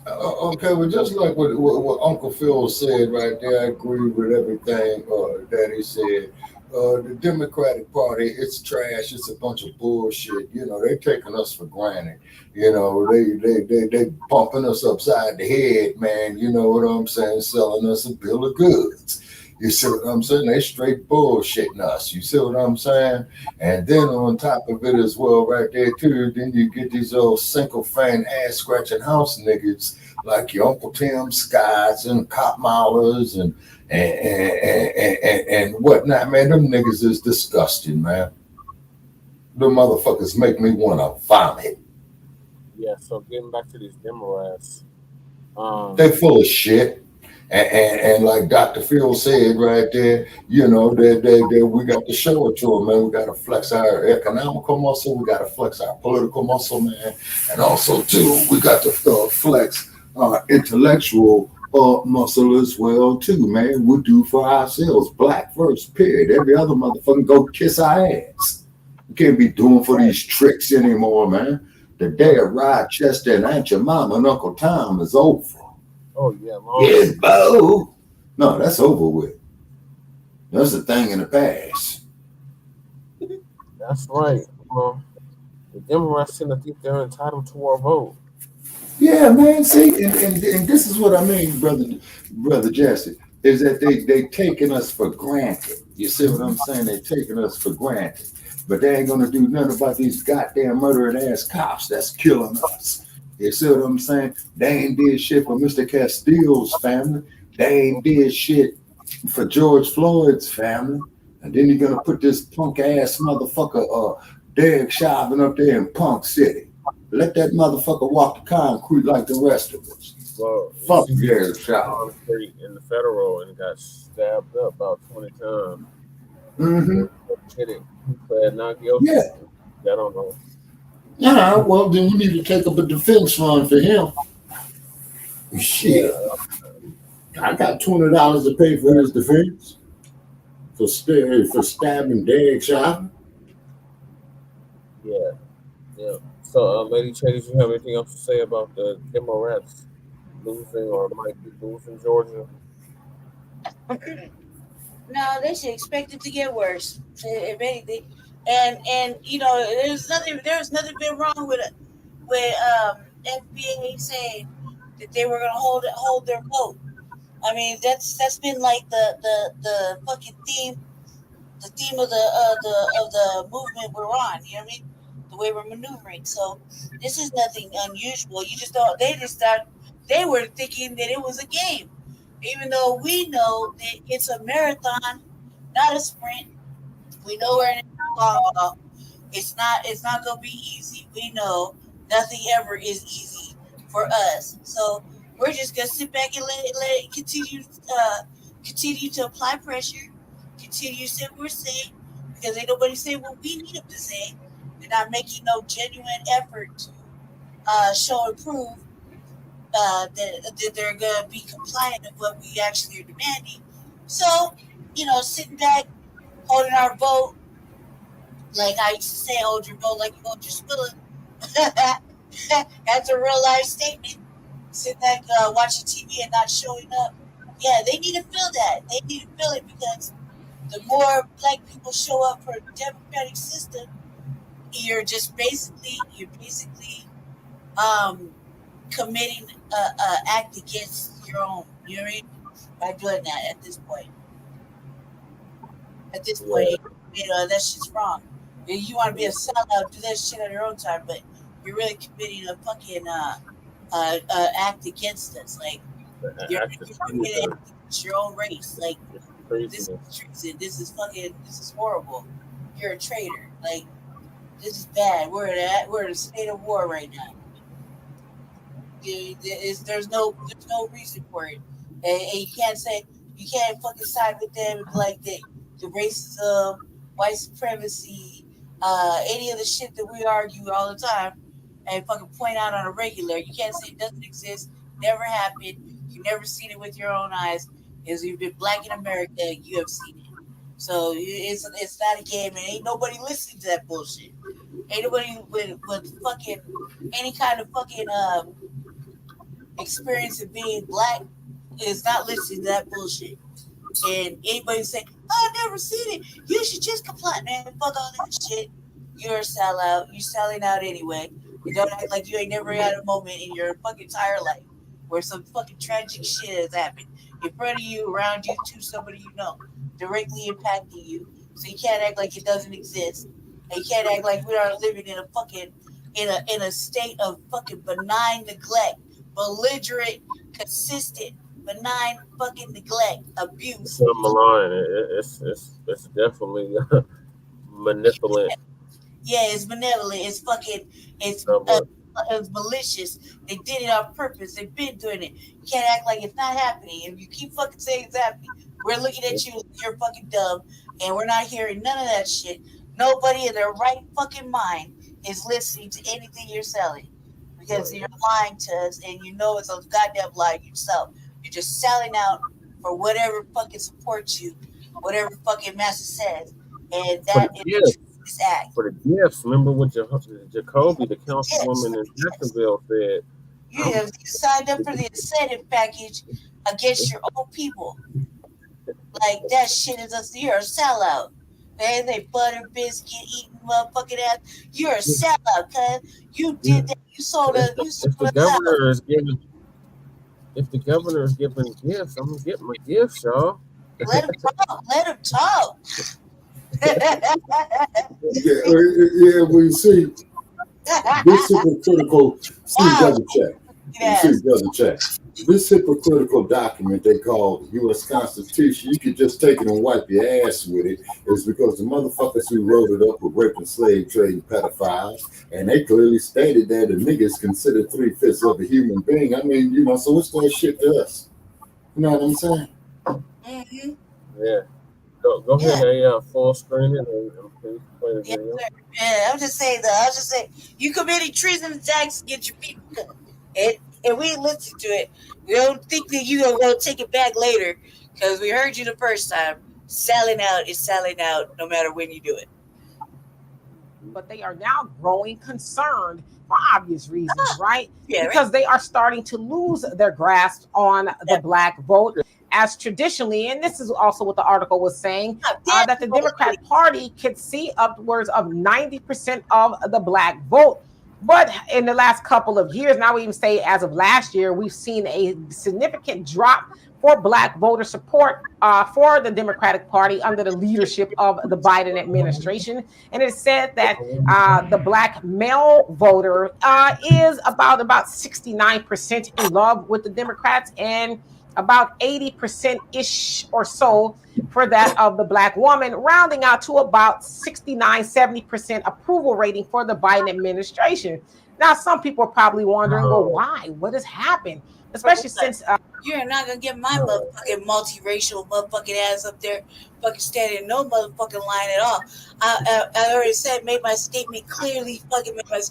Okay, well, just like what Uncle Phil said right there, I agree with everything that he said. The Democratic Party, it's trash. It's a bunch of bullshit. You know, they're taking us for granted. You know, they bumping us upside the head, man. You know what I'm saying? Selling us a bill of goods. You see what I'm saying? They straight bullshitting us. You see what I'm saying? And then on top of it as well, right there too, then you get these old single-fan ass-scratching house niggas like your Uncle Tim Scotts and Cop Maulers and whatnot, man. Them niggas is disgusting, man. Them motherfuckers make me want to vomit. Yeah, so getting back to these Democrats. They full of shit. And like Dr. Phil said right there, you know, that we got to show it to them, man. We got to flex our economical muscle. We got to flex our political muscle, man. And also, too, we got to flex our intellectual muscle as well, too, man. We do for ourselves. Black first, period. Every other motherfucker go kiss our ass. We can't be doing for these tricks anymore, man. The day of Rochester and Aunt your mama and Uncle Tom is over. Oh yeah, Yes, Bo. No, that's over with. That's a thing in the past. That's right. Well, the Democrats tend to think they're entitled to our vote. Yeah, man. See, and this is what I mean, brother Jesse, is that they taking us for granted. You see what I'm saying? They taking us for granted, but they ain't gonna do nothing about these goddamn murdering ass cops that's killing us. You see what I'm saying? They ain't did shit for Mr. Castillo's family. They ain't did shit for George Floyd's family. And then you're gonna put this punk ass motherfucker Derek Chauvin up there in Punk City. Let that motherfucker walk the concrete like the rest of us. Well, fuck Derek Chauvin. In the federal and got stabbed up about 20 times. Mm-hmm. He pled not guilty. Yeah. I don't know. Yeah, well, then we need to take up a defense fund for him. Shit. I got $20 to pay for his defense for stabbing Derek Chauvin. Yeah. Yeah. So, Lady Che, did you have anything else to say about the Democrats losing or might be losing Georgia? No, they should expect it to get worse, if anything. And you know, there's nothing been wrong with FBA saying that they were gonna hold their vote. I mean, that's been like the fucking theme, the theme of the movement we're on. You know what I mean? The way we're maneuvering. So this is nothing unusual. You just don't. They just thought they were thinking that it was a game, even though we know that it's a marathon, not a sprint. We know we're in a long haul. It's not gonna be easy. We know nothing ever is easy for us. So we're just gonna sit back and let it continue to apply pressure, continue to say what we're saying, because ain't nobody saying what we need them to say. They're not making no genuine effort to show and prove that they're gonna be compliant with what we actually are demanding. So, you know, sitting back, holding our vote, like I used to say, hold your vote like you hold your spilling. That's a real life statement. Sitting back, watching TV and not showing up. Yeah, they need to feel that. They need to feel it, because the more black people show up for the democratic system, you're basically committing an act against your own. You know what I mean? By doing that at this point. At this point, you know, that shit's wrong. If you want to be a sellout, do that shit on your own time, but you're really committing a fucking act against us. Like, you're committing an act against your own race. Like, this is treason. This is horrible. You're a traitor. Like, this is bad. We're in a state of war right now. There's no reason for it. And you can't fucking side with them and be like the racism, white supremacy, any of the shit that we argue all the time and fucking point out on a regular. You can't say it doesn't exist, never happened, you've never seen it with your own eyes. As you've been black in America, you have seen it. So it's not a game, and ain't nobody listening to that bullshit. Ain't nobody with fucking any kind of fucking experience of being black is not listening to that bullshit. And anybody say, "Oh, I've never seen it," you should just comply, man. Fuck all that shit. You're a sellout. You're selling out anyway. You don't act like you ain't never had a moment in your fucking entire life where some fucking tragic shit has happened in front of you, around you, to somebody you know, directly impacting you. So you can't act like it doesn't exist. And you can't act like we are living in a fucking in a state of fucking benign neglect, belligerent, consistent, benign fucking neglect, abuse. It's not malign. It's definitely manipulative. Yeah, it's benevolent. It's fucking. It's it was malicious. They did it on purpose. They've been doing it. You can't act like it's not happening. If you keep fucking saying it's happening, we're looking at you. You're fucking dumb, and we're not hearing none of that shit. Nobody in their right fucking mind is listening to anything you're selling because you're lying to us, and you know it's a goddamn lie yourself. You're just selling out for whatever fucking supports you, whatever fucking master says, and that is this act. For the gifts, remember what Jacoby, the councilwoman in Jacksonville, said. You signed up for the incentive package against your own people. Like that shit you're a sellout. Man, they butter biscuit eating motherfucking ass. You're a sellout, cuz you did that. You sold a If the governor is giving gifts, I'm gonna get my gifts, y'all. Let him talk. Let him talk. Yeah, we see this hypocritical. Double check. Yes. Double check. This hypocritical document they call the U.S. Constitution, you could just take it and wipe your ass with it, is because the motherfuckers who wrote it up were raping, slave trading pedophiles, and they clearly stated that a nigga is considered 3/5 of a human being. I mean, so what's that shit to us? You know what I'm saying? Mm-hmm. Yeah. Go ahead, full screen it and please play the video. Yeah, I'm just saying you committed treason attacks against your people. And we listen to it. We don't think that you are going to take it back later because we heard you the first time. Selling out is selling out no matter when you do it. But they are now growing concerned for obvious reasons, right? Yeah, because they are starting to lose their grasp on the Black vote. As traditionally, and this is also what the article was saying, that the Democratic Party could see upwards of 90% of the Black vote. But in the last couple of years, now we even say as of last year, we've seen a significant drop for Black voter support for the Democratic Party under the leadership of the Biden administration. And it said that the Black male voter is about 69% in love with the Democrats and about 80%-ish or so for that of the Black woman, rounding out to about 69-70% approval rating for the Biden administration. Now, some people are probably wondering, well, why? What has happened? Especially since... You're not going to get my motherfucking multiracial motherfucking ass up there fucking standing in no motherfucking line at all. I already said, made my statement clearly, Unless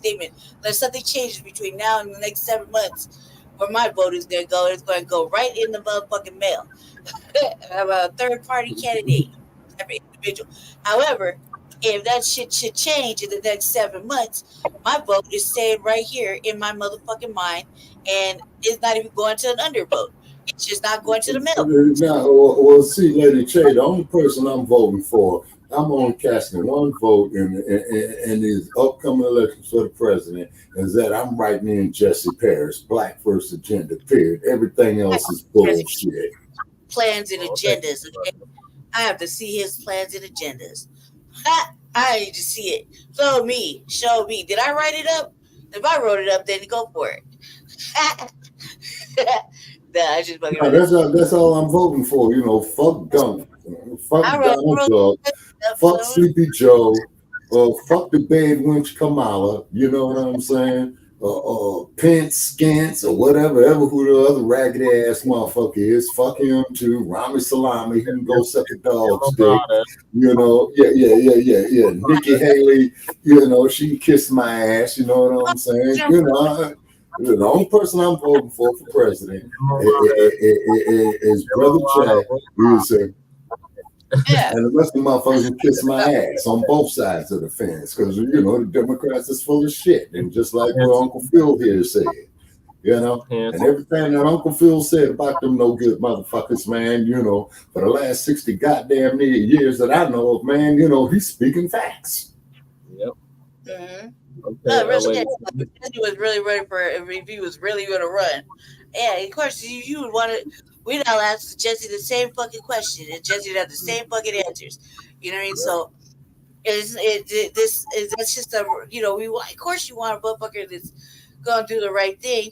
something changes between now and the next 7 months, where my vote is going to go, it's going to go right in the motherfucking mail. I'm a third-party candidate, every individual. However, if that shit should change in the next 7 months, my vote is staying right here in my motherfucking mind, and it's not even going to an undervote. It's just not going to the mail. Now, well, see, Lady Che, the only person I'm voting for, I'm only casting one vote in these upcoming elections for the president, is that I'm writing in Jesse Paris, Black First Agenda, period. Everything else is bullshit. Plans and agendas. Okay? I have to see his plans and agendas. I need to see it. Show me. Did I write it up? If I wrote it up, then go for it. I just that's all I'm voting for. Fuck Donald. Fuck Donald Trump. Fuck Sleepy Joe. Fuck the bad wench Kamala. You know what I'm saying? Pence, Scance, or whatever who the other raggedy ass motherfucker is. Fuck him too. Rami Salami, he can go suck a dog's dick. Yeah. Nikki Haley, she can kiss my ass. You know what I'm saying? The only person I'm voting for president is Brother Chad. And the rest of the motherfuckers can kiss my ass on both sides of the fence because, the Democrats is full of shit. And just like what Uncle Phil here said, and everything that Uncle Phil said about them no good motherfuckers, man, for the last 60 goddamn years that I know of, man, he's speaking facts. Yep. Mm-hmm. Okay, he was really running for if he was really going to run. Yeah, of course, you would want to. We'd all ask Jesse the same fucking question, and Jesse would have the same fucking answers. You know what I mean? So, that's just a of course you want a motherfucker that's gonna do the right thing.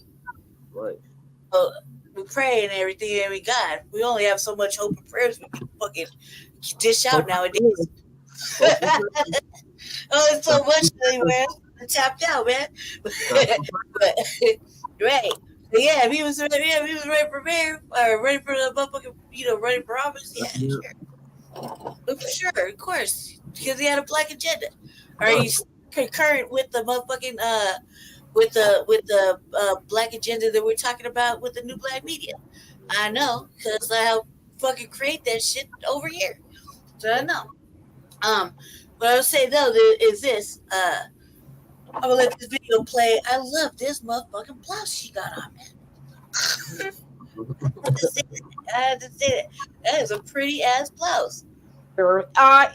Right. We pray and everything, and we only have so much hope and prayers we can fucking dish out nowadays. Oh, it's so much anyway. tapped out, man. but right. But yeah, if he was ready for mayor, ready for the motherfucking, running for office, yeah, sure. But for sure, of course, because he had a black agenda. Or he's concurrent with the motherfucking with the black agenda that we're talking about with the new black media. I know, because I helped fucking create that shit over here. So I know. What I would say though is this. I'm gonna let this video play. I love this motherfucking blouse she got on, man. I had to say that. That is a pretty ass blouse.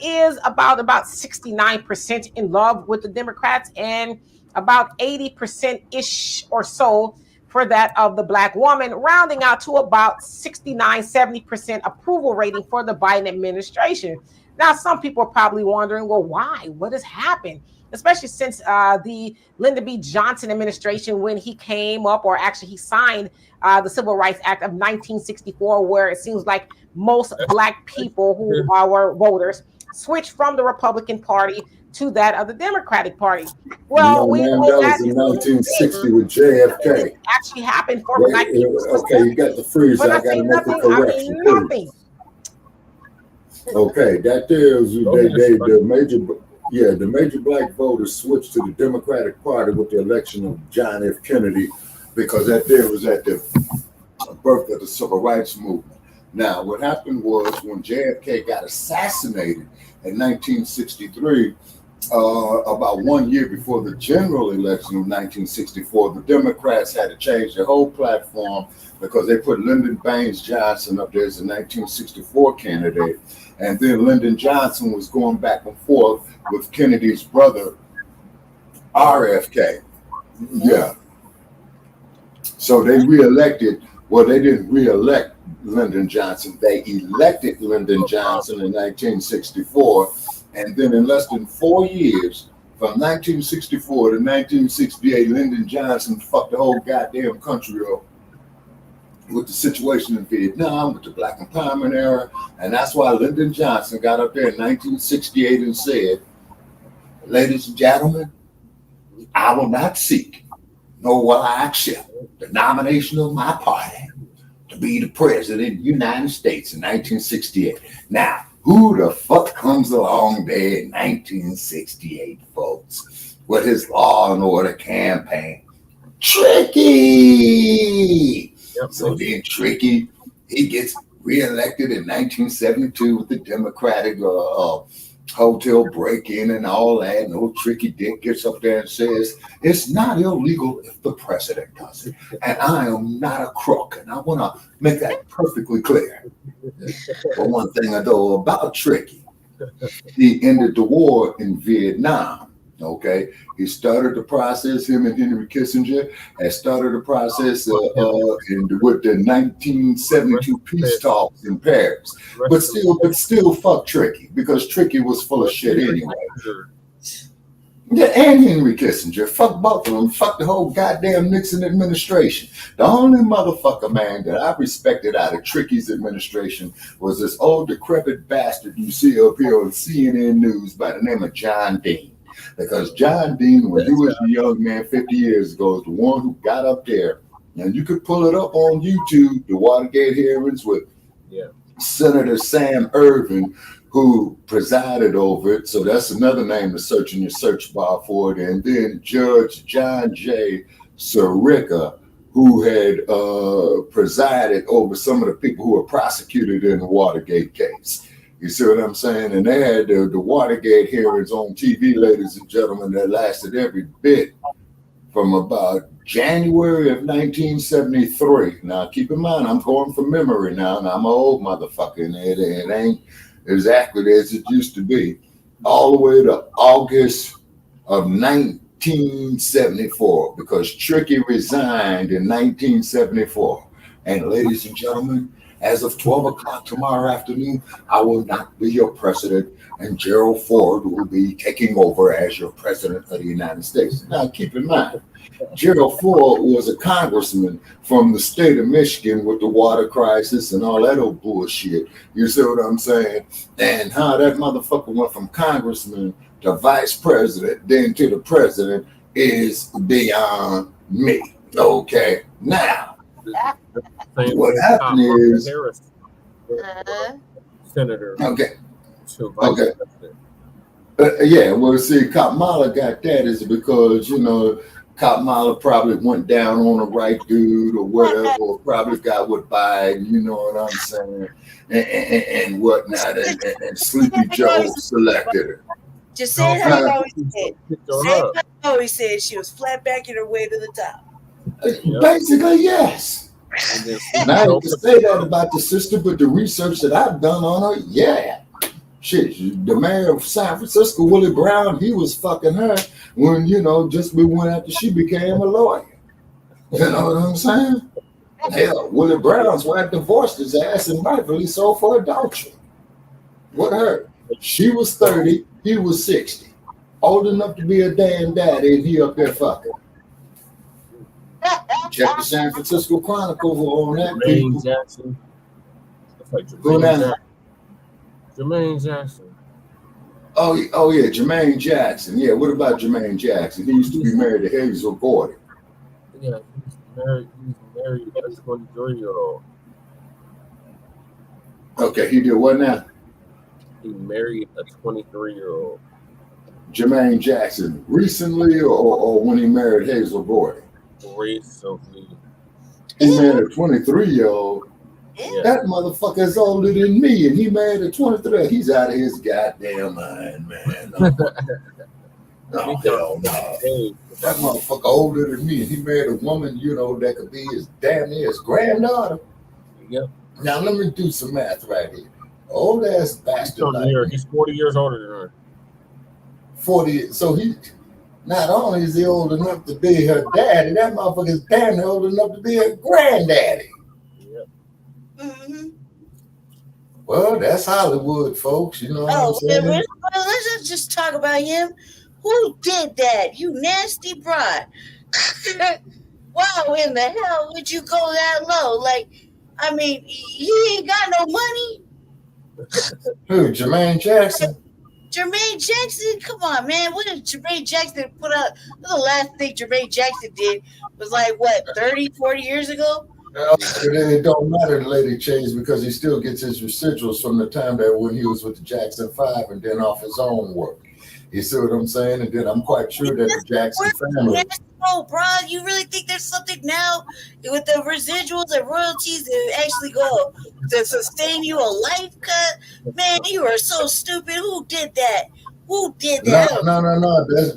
Is about 69% in love with the Democrats and about 80% ish or so for that of the black woman, rounding out to about 69-70% approval rating for the Biden administration. Now, some people are probably wondering, well, why? What has happened? Especially since the Lyndon B. Johnson administration, when he came up, or actually he signed the Civil Rights Act of 1964, where it seems like most black people who were voters switched from the Republican Party to that of the Democratic Party. Well, we know that was in 1960 with JFK. It actually happened for 1960. Okay, you got the freeze. I got to make a correction. Nothing. Okay, that there is the major black voters switched to the Democratic Party with the election of John F. Kennedy, because that there was at the birth of the Civil Rights Movement. Now, what happened was when JFK got assassinated in 1963, about 1 year before the general election of 1964, the Democrats had to change their whole platform because they put Lyndon Baines Johnson up there as the 1964 candidate. And then Lyndon Johnson was going back and forth with Kennedy's brother, RFK. Yeah. So they reelected, well, they didn't reelect Lyndon Johnson. They elected Lyndon Johnson in 1964. And then in less than 4 years, from 1964 to 1968, Lyndon Johnson fucked the whole goddamn country up with the situation in Vietnam, with the Black Empowerment era. And that's why Lyndon Johnson got up there in 1968 and said, ladies and gentlemen, I will not seek, nor will I accept the nomination of my party to be the president of the United States in 1968. Now, who the fuck comes along there in 1968, folks, with his Law and Order campaign? Tricky! Yep. So then Tricky, he gets reelected in 1972 with the Democratic hotel break-in and all that. And old Tricky Dick gets up there and says, it's not illegal if the president does it. And I am not a crook. And I want to make that perfectly clear. But one thing I know about Tricky, he ended the war in Vietnam. Okay, he started the process. Him and Henry Kissinger had started the process with the 1972 peace talks in Paris. But still, fuck Tricky, because Tricky was full of shit anyway. Yeah, and Henry Kissinger, fuck both of them, fuck the whole goddamn Nixon administration. The only motherfucker, man, that I respected out of Tricky's administration was this old decrepit bastard you see up here on CNN News by the name of John Dean. Because John Dean, when he was a young man 50 years ago, is the one who got up there. And you could pull it up on YouTube, the Watergate hearings with Senator Sam Ervin, who presided over it. So that's another name to search in your search bar for it. And then Judge John J. Sirica, who had presided over some of the people who were prosecuted in the Watergate case. You see what I'm saying? And they had the Watergate hearings on TV, ladies and gentlemen, that lasted every bit from about January of 1973. Now, keep in mind, I'm going from memory now, and I'm an old motherfucker, and it ain't exactly as it used to be, all the way to August of 1974, because Tricky resigned in 1974. And ladies and gentlemen, as of 12 o'clock tomorrow afternoon, I will not be your president, and Gerald Ford will be taking over as your president of the United States. Now, keep in mind, Gerald Ford was a congressman from the state of Michigan with the water crisis and all that old bullshit. You see what I'm saying? And how that motherfucker went from congressman to vice president, then to the president, is beyond me. Okay, now what happened is Senator. Okay. Okay. Yeah, well, see, Kamala got that is because, you know, Kamala probably went down on the right dude or whatever, or probably got with Biden, you know what I'm saying, and whatnot, and Sleepy Joe selected her. Just say it how you always said. Say it how you always said. She was flat backing her way to the top. Basically, yes. And I hate to say that about the sister, but the research that I've done on her, yeah. Shit, the mayor of San Francisco, Willie Brown, he was fucking her when, you know, just when after she became a lawyer. You know what I'm saying? Hell, Willie Brown's wife divorced his ass and rightfully so for adultery. What her? She was 30, he was 60. Old enough to be a damn daddy, and he up there fucking. Check the San Francisco Chronicle on that. Jermaine Jackson. That's like Jermaine Jackson. Oh yeah, Jermaine Jackson. Yeah, what about Jermaine Jackson? He used to be married to Hazel Gordon. Yeah, he's married a 23-year-old. Okay, he did what now? He married a 23-year-old. Jermaine Jackson, recently or when he married Hazel Gordon? Recently. He married a 23-year-old. Yeah. That motherfucker is older than me, and he married a 23. He's out of his goddamn mind, man. No, hell no. That motherfucker older than me, and he married a woman, you know, that could be his damn near his granddaughter. Yep. Now let me do some math right here. Old ass bastard. He's 40 years older than her. 40. So he not only is he old enough to be her daddy, that motherfucker is damn near old enough to be her granddaddy. Mm-hmm. Well, that's Hollywood, folks. You know what I'm saying? Let's just talk about him. Who did that? You nasty broad. Wow, in the hell would you go that low? Like, I mean, he ain't got no money. Who, Jermaine Jackson? Jermaine Jackson, come on, man. What did Jermaine Jackson put out? The last thing Jermaine Jackson did was like, what, 30, 40 years ago? It don't matter, the lady changed, because he still gets his residuals from the time that when he was with the Jackson 5 and then off his own work. You see what I'm saying? And then I'm quite sure that the Jackson family. Oh, bro, you really think there's something now with the residuals and royalties that actually go to sustain you a life cut? Man, you are so stupid. Who did that? Who did that?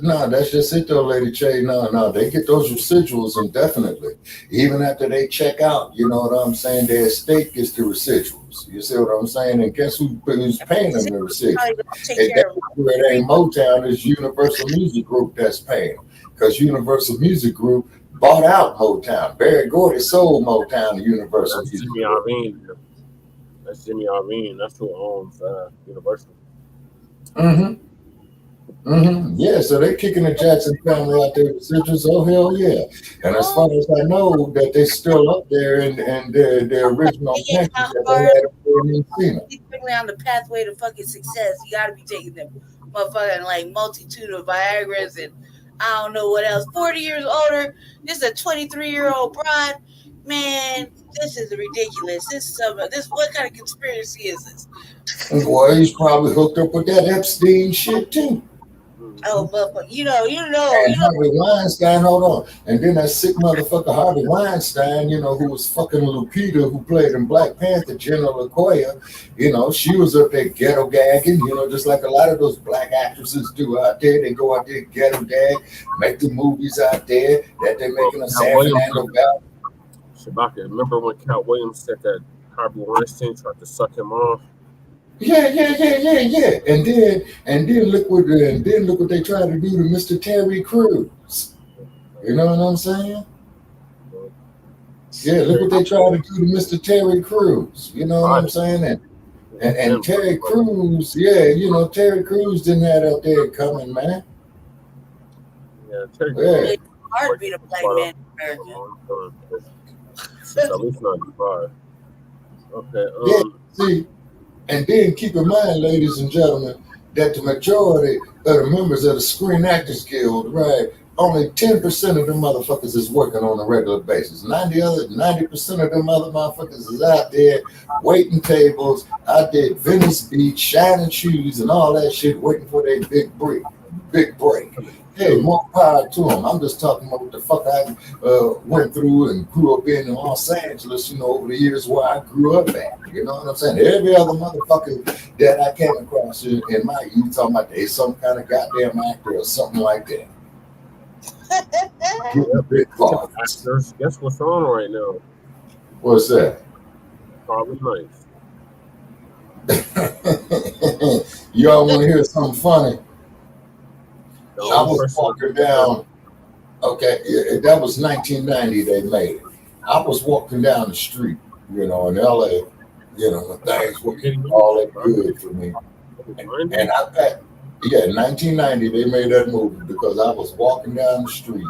No. That's just it, though, Lady Che. No. They get those residuals indefinitely, even after they check out. You know what I'm saying? Their estate gets the residuals. You see what I'm saying? And guess who's paying them the residuals? It ain't Motown. It's Universal Music Group that's paying them, because Universal Music Group bought out Motown. Barry Gordy sold Motown to Universal Music Group. That's Jimmy Iovine. That's who owns Universal. Mm-hmm. Yeah, so they're kicking the Jackson family out there residuals. Oh, hell yeah. And as far as I know, that they're still up there and their original pension that they had up there in Encino. Quickly on the pathway to fucking success, you got to be taking them motherfucking like multitude of Viagra's and I don't know what else. 40 years older, this is a 23-year-old bride. Man, this is ridiculous. This what kind of conspiracy is this? Boy, he's probably hooked up with that Epstein shit too. Oh, but you know. And Harvey Weinstein, hold on. And then that sick motherfucker Harvey Weinstein, you know, who was fucking Lupita, who played in Black Panther, General Okoye, you know, she was up there ghetto gagging, you know, just like a lot of those black actresses do out there. They go out there, ghetto gag, make the movies out there that they're making a San Fernando Valley. Shabaka, remember when Cat Williams said that Harvey Weinstein tried to suck him off? Yeah. And then look what they tried to do to Mr. Terry Crews. You know what I'm saying? Yeah, look what they tried to do to Mr. Terry Crews. You know what I'm saying? And Terry Crews, yeah, you know, Terry Crews didn't have out there coming, man. Yeah, Terry Yeah. Crews. It's hard to be a black man in America. Since at least 95. Okay. Yeah, see, and then keep in mind, ladies and gentlemen, that the majority of the members of the Screen Actors Guild, right, only 10% of them motherfuckers is working on a regular basis. 90% of them other motherfuckers is out there waiting tables, out there at Venice Beach, shining shoes and all that shit, waiting for their big break. Hey, more power to them. I'm just talking about what the fuck I went through and grew up in Los Angeles, you know, over the years where I grew up at. You know what I'm saying? Every other motherfucker that I came across in my youth talking about they some kind of goddamn actor or something like that. Guess what's on right now? What's that? Probably nice. Y'all want to hear something funny? I was walking down. Okay, that was 1990. They made it. I was walking down the street, you know, in LA, you know, when things were all that good for me. And I packed. Yeah, in 1990, they made that movie because I was walking down the street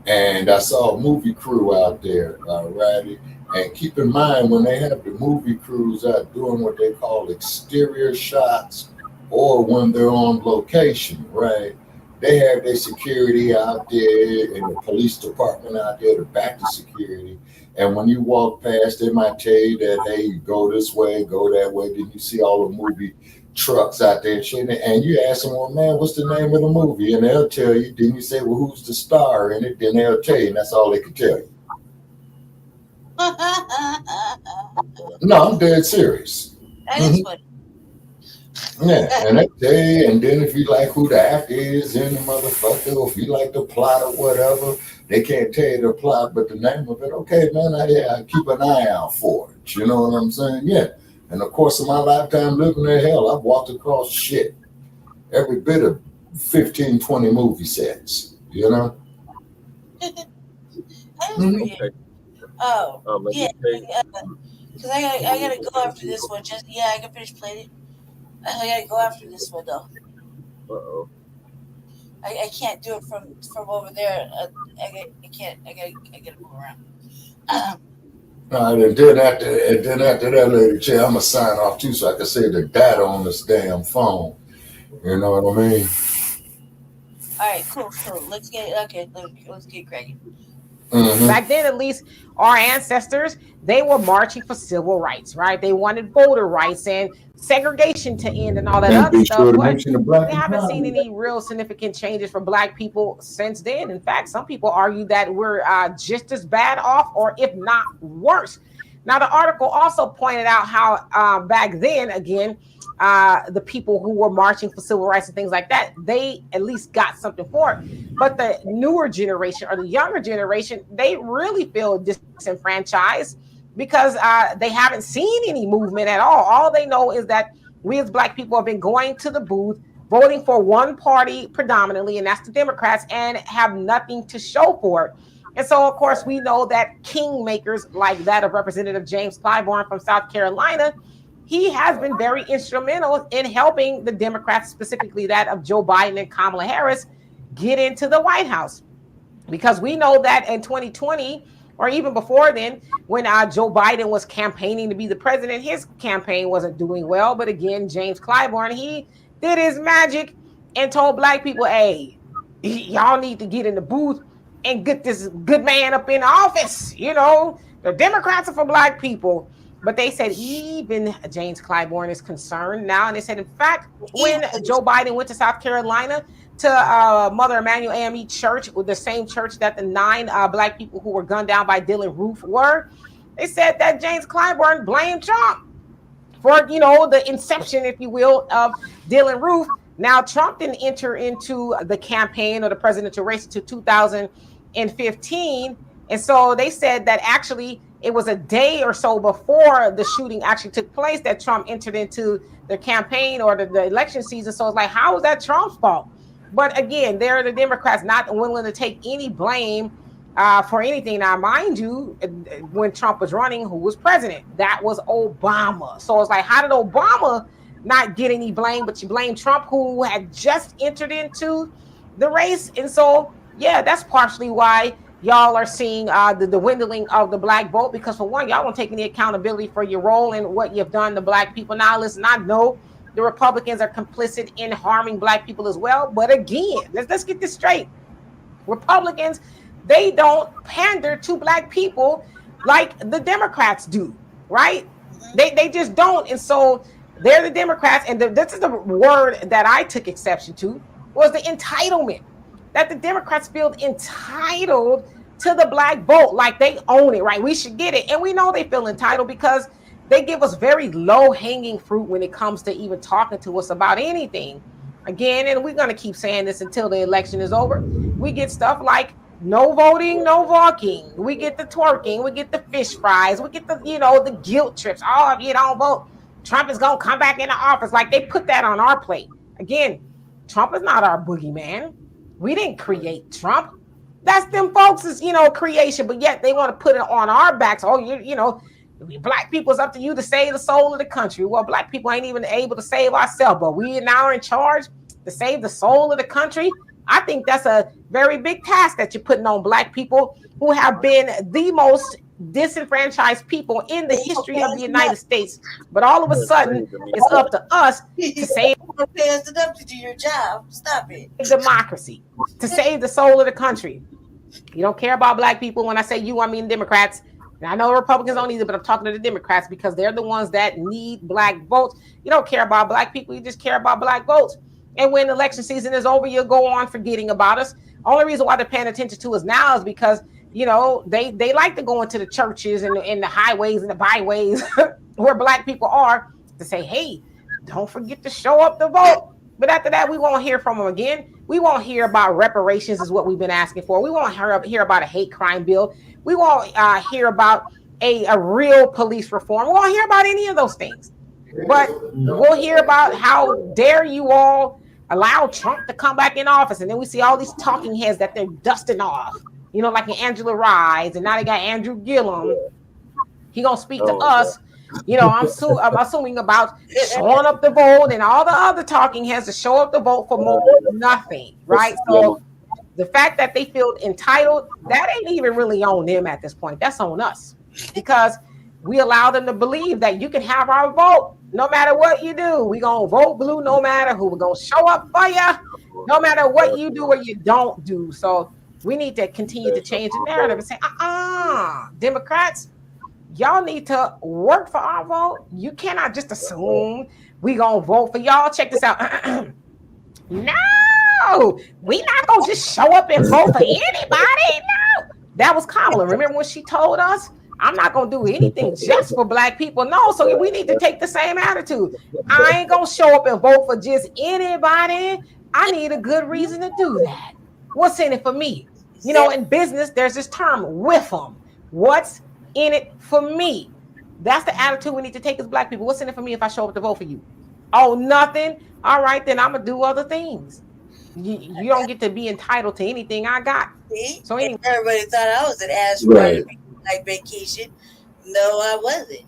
and I saw a movie crew out there, right? And keep in mind, when they have the movie crews out doing what they call exterior shots or when they're on location, right? They have their security out there and the police department out there to back the security. And when you walk past, they might tell you that, hey, go this way, go that way. Then you see all the movie trucks out there and shit. And you ask them, well, man, what's the name of the movie? And they'll tell you. Then you say, well, who's the star in it? Then they'll tell you, and that's all they can tell you. No, I'm dead serious. That is funny. Yeah, and they tell you, and then if you like who the actor is in the motherfucker, or if you like the plot or whatever, they can't tell you the plot, but the name of it. Okay, man, I keep an eye out for it. You know what I'm saying? Yeah. And of course, in my lifetime living there, hell, I've walked across shit. Every bit of 15, 20 movie sets, you know? Okay. Oh, yeah. Because I gotta go after this one. I can finish playing it. I gotta go after this one, though. Uh-oh. I can't do it from over there. I can't. I gotta move around. All right, and then after that, lady chair, I'm gonna sign off too, so I can say the data on this damn phone. You know what I mean? All right, cool. Let's get cracking. Mm-hmm. Back then, at least our ancestors, they were marching for civil rights, right? They wanted voter rights and segregation to end and all that other stuff. But we haven't seen any real significant changes for Black people since then. In fact, some people argue that we're just as bad off, or if not worse. Now, the article also pointed out how back then, again, the people who were marching for civil rights and things like that, they at least got something for it. But the newer generation or the younger generation, they really feel disenfranchised because they haven't seen any movement at all. All they know is that we as Black people have been going to the booth, voting for one party predominantly, and that's the Democrats, and have nothing to show for it. And so, of course, we know that kingmakers like that of Representative James Clyburn from South Carolina, he has been very instrumental in helping the Democrats, specifically that of Joe Biden and Kamala Harris, get into the White House. Because we know that in 2020, or even before then, when Joe Biden was campaigning to be the president, his campaign wasn't doing well. But again, James Clyburn, he did his magic and told Black people, hey, y'all need to get in the booth and get this good man up in office. You know, the Democrats are for Black people. But they said even James Clyburn is concerned now. And they said, in fact, when Joe Biden went to South Carolina to Mother Emanuel AME Church, with the same church that the 9 Black people who were gunned down by Dylann Roof were, they said that James Clyburn blamed Trump for, you know, the inception, if you will, of Dylann Roof. Now, Trump didn't enter into the campaign or the presidential race until 2015. And so they said that actually it was a day or so before the shooting actually took place that Trump entered into the campaign or the election season. So it's like, how is that Trump's fault? But again, they're the Democrats not willing to take any blame for anything. Now, mind you, when Trump was running, who was president? That was Obama. So it's like, how did Obama not get any blame? But you blame Trump, who had just entered into the race. And so, yeah, that's partially why y'all are seeing the dwindling of the Black vote, because for one, y'all don't take any accountability for your role and what you've done to Black people. Now, listen, I know the Republicans are complicit in harming Black people as well. But again, let's get this straight. Republicans, they don't pander to Black people like the Democrats do, right? They just don't. And so they're the Democrats. And this is the word that I took exception to, was the entitlement. That the Democrats feel entitled to the Black vote, like they own it, right? We should get it. And we know they feel entitled because they give us very low-hanging fruit when it comes to even talking to us about anything. Again, and we're going to keep saying this until the election is over. We get stuff like no voting, no walking. We get the twerking. We get the fish fries. We get the, the guilt trips. Oh, if you don't vote, Trump is going to come back into office. Like, they put that on our plate. Again, Trump is not our boogeyman. We didn't create Trump. That's them folks' creation. But yet they want to put it on our backs. Oh, Black people, it's up to you to save the soul of the country. Well, Black people ain't even able to save ourselves, but we now are in charge to save the soul of the country. I think that's a very big task that you're putting on Black people, who have been the most disenfranchised people in the history of the United States. But all of a sudden, it's up to us to save to do your job. Stop it. Democracy, to save the soul of the country. You don't care about Black people. When I say you, I mean Democrats. And I know Republicans don't either, but I'm talking to the Democrats because they're the ones that need Black votes. You don't care about Black people. You just care about Black votes. And when election season is over, you'll go on forgetting about us. Only reason why they're paying attention to us now is because, they like to go into the churches and the highways and the byways where Black people are to say, hey, don't forget to show up to vote. But after that, we won't hear from them again. We won't hear about reparations is what we've been asking for. We won't hear about a hate crime bill. We won't hear about a real police reform. We won't hear about any of those things. But we'll hear about how dare you all allow Trump to come back in office. And then we see all these talking heads that they're dusting off, like an Angela Rye. And now they got Andrew Gillum. He going to speak to us. I'm assuming about showing up the vote and all the other talking heads to show up the vote for more nothing, right? So the fact that they feel entitled, that ain't even really on them at this point. That's on us, because we allow them to believe that you can have our vote no matter what you do. We're going to vote blue no matter who. We're going to show up for you no matter what you do or you don't do. So we need to continue to change the narrative and say, Democrats, y'all need to work for our vote. You cannot just assume we going to vote for y'all. Check this out. No, we not going to just show up and vote for anybody. No. That was Kamala. Remember when she told us, I'm not going to do anything just for Black people? No, so we need to take the same attitude. I ain't going to show up and vote for just anybody. I need a good reason to do that. What's in it for me? In business, there's this term, with them. What's in it for me? That's the attitude we need to take as Black people. What's in it for me if I show up to vote for you? Oh, nothing? All right, then I'm going to do other things. You don't get to be entitled to anything I got. See? So anyway, everybody thought I was an ass Right. like vacation. No, I wasn't.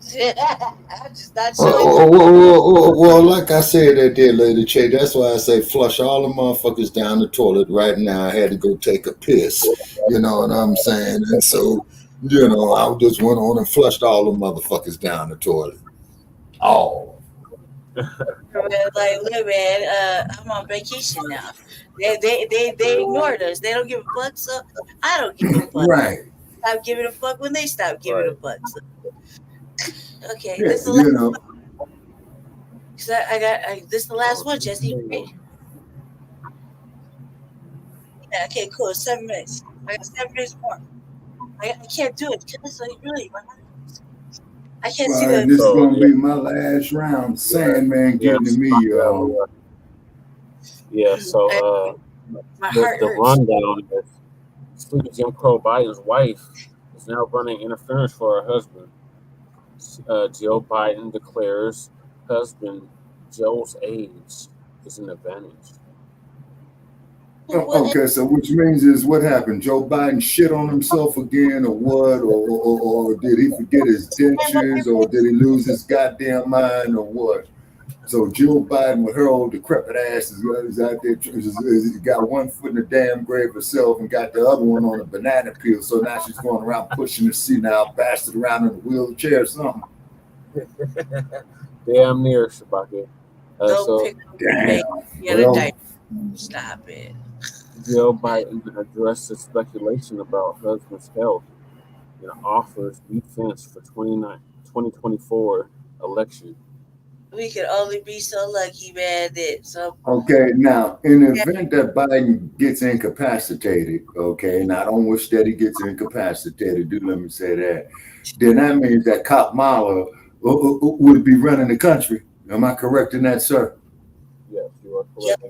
I'm just not showing. Well, like I said that there, Lady Che, that's why I say flush all the motherfuckers down the toilet right now. I had to go take a piss. You know what I'm saying? And so, I just went on and flushed all the motherfuckers down the toilet. Oh. Like, look, man, I'm on vacation now. They ignored us. They don't give a fuck, so I don't give a fuck. Right. Stop giving a fuck when they stop giving a fuck. So. Okay, Yeah, this is the last one. So this is the last one, Jesse. Yeah, okay, cool. 7 minutes. I got 7 minutes more. I can't do it because really, I can't see the. This is going to be my last round. Sandman getting to me, y'all. Yeah, so the rundown is sleeping Jim Crow Biden's wife is now running interference for her husband. Joe Biden declares husband Joe's age is an advantage. Okay, so which means is what happened? Joe Biden shit on himself again, or what? Or did he forget his dentures, or did he lose his goddamn mind, or what? So Jill Biden, with her old decrepit ass, is out there, got one foot in the damn grave herself and got the other one on a banana peel. So now she's going around pushing the senile bastard around in a wheelchair or something. Damn near, Shabaki. Damn. Well, Stop it. Joe Biden addressed the speculation about husband's health and offers defense for 2024 election. We can only be so lucky, man, that some. okay, now in the event that Biden gets incapacitated, okay, and I don't wish that he gets incapacitated, let me say that, then that means that Kamala would be running the country. Am I correct in that, sir? Yes, you are correct.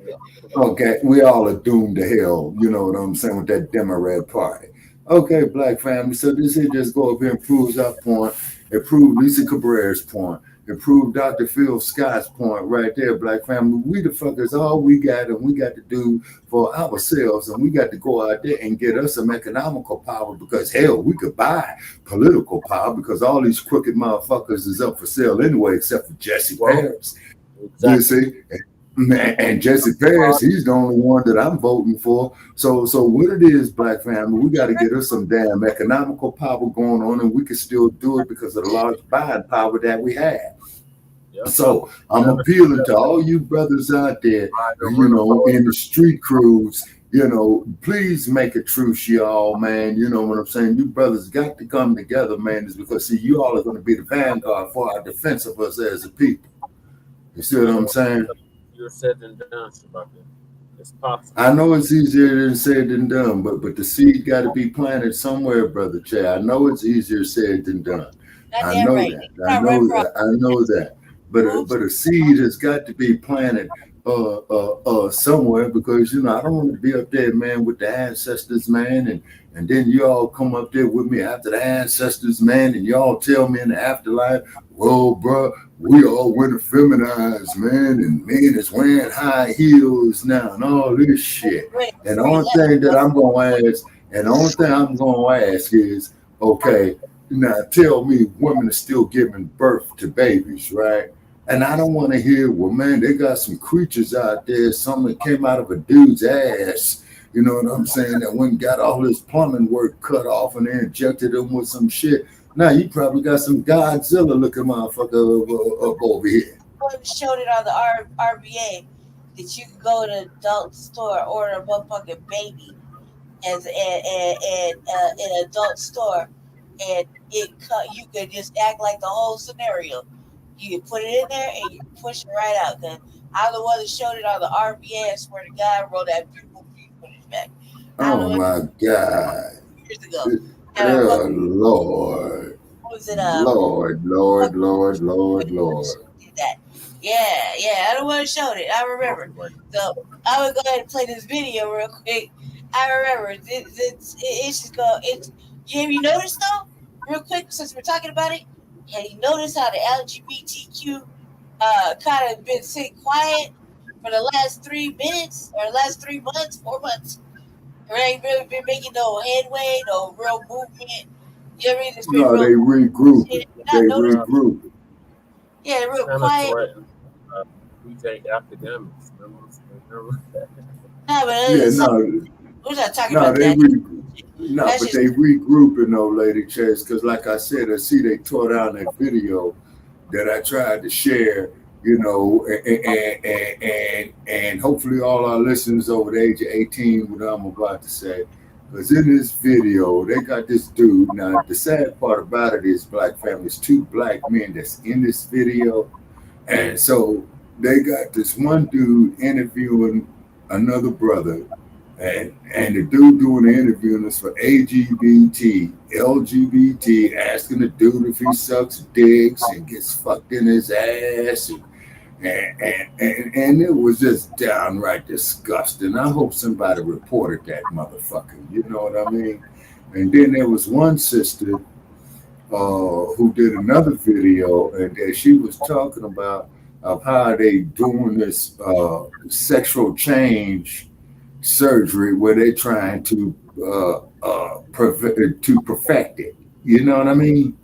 Okay, we all are doomed to hell, you know what I'm saying, with that Democrat party. Okay, black family, so this here just go up here and proves our point, it proved Lisa Cabrera's point, it proved Dr. Phil Scott's point right there, black family. We the fuckers, all we got and we got to do for ourselves, and we got to go out there and get us some economical power, because hell, we could buy political power, because all these crooked motherfuckers is up for sale anyway, except for Jesse Paris. Exactly. You see? And Jesse Paris, he's the only one that I'm voting for. So what it is, black family, we got to get us some damn economical power going on, and we can still do it because of the large buying power that we have. Yep. So I'm appealing to all you brothers out there, you know, in the street crews, you know, please make a truce, y'all, man. You know what I'm saying? You brothers got to come together, man. It's because, see, you all are going to be the vanguard for our defense of us as a people. You see what I'm saying? You're said and done, Shabaki. It's possible. I know it's easier than said than done, but the seed got to be planted somewhere, Brother Chad. I know it's easier said than done. I know that. I know that. But a seed has got to be planted somewhere, because, you know, I don't want to be up there, man, with the ancestors, man, and then you all come up there with me after the ancestors, man, and y'all tell me in the afterlife, well, bro, we all went feminized, man, and men is wearing high heels now and all this shit. And the only thing that I'm gonna ask, is, okay, now tell me women are still giving birth to babies, right? And I don't want to hear, well, man, they got some creatures out there, some that came out of a dude's ass, you know what I'm saying, that went and got all this plumbing work cut off and they injected them with some shit. Now you probably got some Godzilla looking motherfucker up over here. We showed it on the RBA that you could go to an adult store, order a motherfucking baby as in an adult store, and you could just act like the whole scenario. You can put it in there and you push it right out. Cause I'm the one that showed it on the RBA. I swear to God, I wrote that beautiful footage back. Oh my God. Years ago. Oh, Lord. What was it? Lord. Did that. Yeah. I don't want to show it. I remember. So I would go ahead and play this video real quick. I remember. It's just go. Have you noticed though, real quick, since we're talking about it? Have you noticed how the LGBTQ kind of been sitting quiet for the last 3 minutes or last 3 months, 4 months? They ain't really been making no headway, no real movement. You know what I mean? No, they regroup. Yeah, they're real quiet. We take academics. Remember that? No, but we're not talking about that. But they regrouping though, Lady Chase, because like I said, I see they tore down that video that I tried to share, you know, and hopefully all our listeners over the age of 18, what I'm about to say, because in this video, they got this dude. Now, the sad part about it is, black families, 2 black men that's in this video. And so they got this one dude interviewing another brother. And the dude doing the interview is for LGBT, asking the dude if he sucks dicks and gets fucked in his ass. And it was just downright disgusting. I hope somebody reported that motherfucker. You know what I mean? And then there was one sister who did another video, and that she was talking about of how they doing this sexual change surgery where they're trying to perfect it. You know what I mean?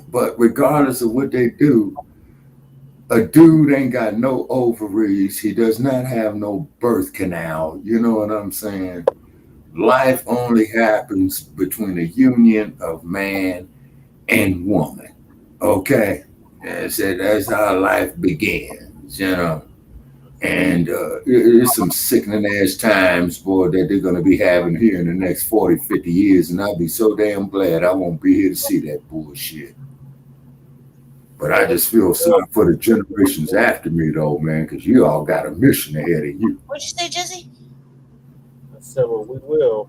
But regardless of what they do, a dude ain't got no ovaries. He does not have no birth canal. You know what I'm saying? Life only happens between a union of man and woman. Okay? And so that's how life begins, you know? And it's some sickening ass times, boy, that they're going to be having here in the next 40, 50 years. And I'll be so damn glad I won't be here to see that bullshit. But I just feel sorry for the generations after me, though, man, because you all got a mission ahead of you. What'd you say, Jesse? I said, well, we will.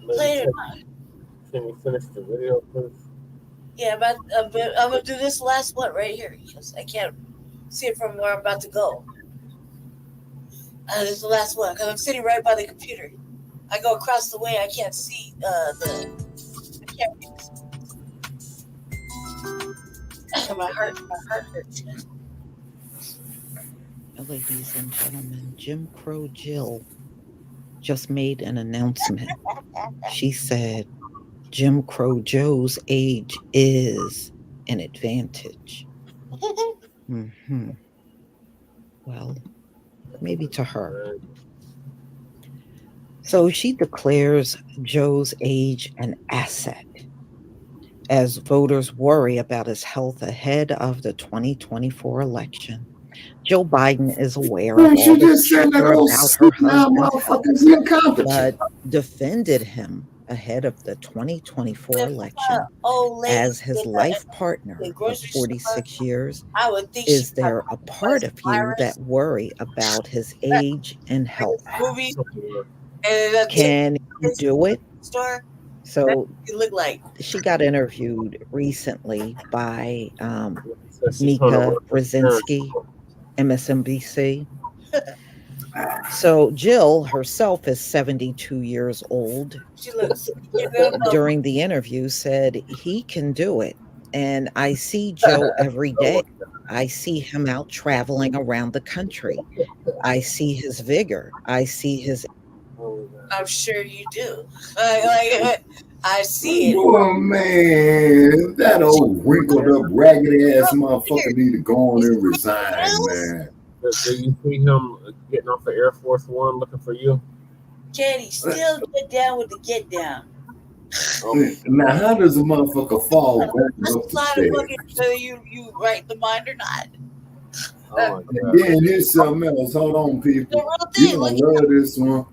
Play it or not? Can you finish the video, please? Yeah, I'm gonna do this last one right here because I can't see it from where I'm about to go. This is the last one because I'm sitting right by the computer. I go across the way. I can't see I can't read this. My heart hurts. Ladies and gentlemen, Jim Crow Jill just made an announcement. She said Jim Crow Joe's age is an advantage. Well, maybe to her. So she declares Joe's age an asset as voters worry about his health ahead of the 2024 election. Joe Biden is aware of all the chatter about her husband's health, but defended him ahead of the 2024 election as his life partner of 46 years. Is there a part of you that worry about his age and health? Can you do it? So she got interviewed recently by Mika Brzezinski, MSNBC. So Jill herself is 72 years old. During the interview said he can do it. And I see Joe every day. I see him out traveling around the country. I see his vigor. I see his... I'm sure you do. I see it. Oh, man. That old wrinkled up, raggedy ass motherfucker need to go on and resign, man. Do you see him getting off the Air Force One looking for you? Can he still get down with the get down? Now, how does a motherfucker fall going up the stairs? Whether you right the mind or not. And then here's something else. Hold on, people. You're going to love this one.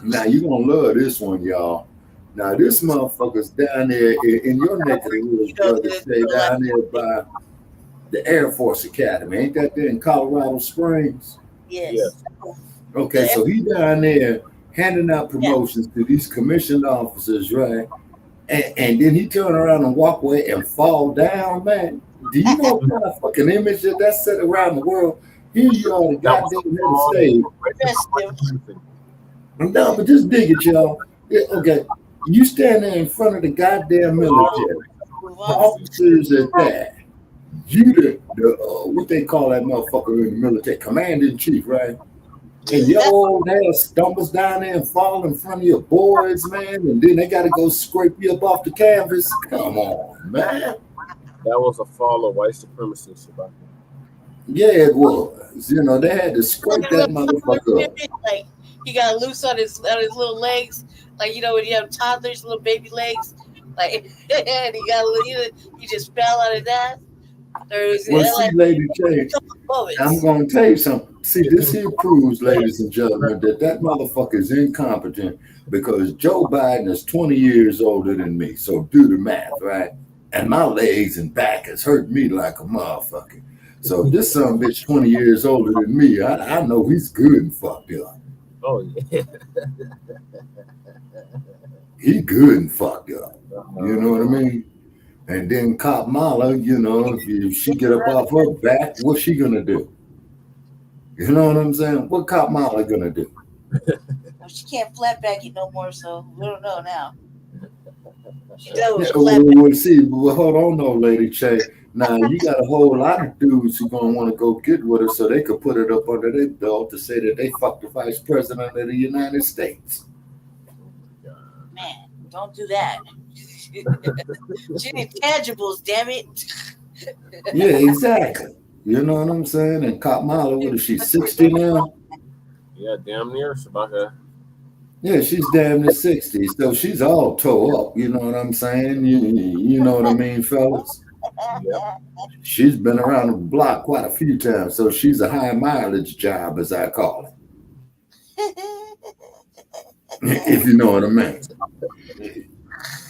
Now, you're going to love this one, y'all. Now, this motherfucker's down there in your neck of the woods, brother. Stay down there by the Air Force Academy. Ain't that there in Colorado Springs? Yes. Okay, so he down there handing out promotions to these commissioned officers, right? And then he turn around and walk away and fall down, man. Do you know what kind of fucking image that's set around the world? Here you are, the goddamn head of state. No, but just dig it, y'all. Okay, you stand there in front of the goddamn military. Officers at that. You the what they call that motherfucker in the military, commander-in-chief, right? And your old ass stumbles down there and fall in front of your boys, man, and then they got to go scrape you up off the canvas. Come on, man. That was a fall of white supremacy, Shabbat. Yeah, it was. You know, they had to scrape that motherfucker up. Like he got loose on his little legs, like when you have toddlers, little baby legs, like and he got he just fell on his ass. Well, see, Lady J, I'm going to tell you something. See, this here proves, ladies and gentlemen, that motherfucker is incompetent because Joe Biden is 20 years older than me. So do the math, right? And my legs and back has hurt me like a motherfucker. So this son bitch 20 years older than me, I know he's good and fucked up. Oh, yeah. He good and fucked up. You know what I mean? And then Cop Mala, if she get up off her back, what's she gonna do? You know what I'm saying? What Cop Mala gonna do? She can't flat back it no more, so we don't know now. We'll see. Well, hold on, though, Lady Che. Now you got a whole lot of dudes who gonna want to go get with her so they could put it up under their belt to say that they fucked the vice president of the United States. Man, don't do that. She needs tangibles, damn it. Yeah, exactly. You know what I'm saying? And Kamala, what is she, 60 now? Yeah, damn near Shabaka. Yeah, she's damn near 60. So she's all toe up. You know what I'm saying? You know what I mean, fellas? Yep. She's been around the block quite a few times. So she's a high mileage job, as I call it. If you know what I mean.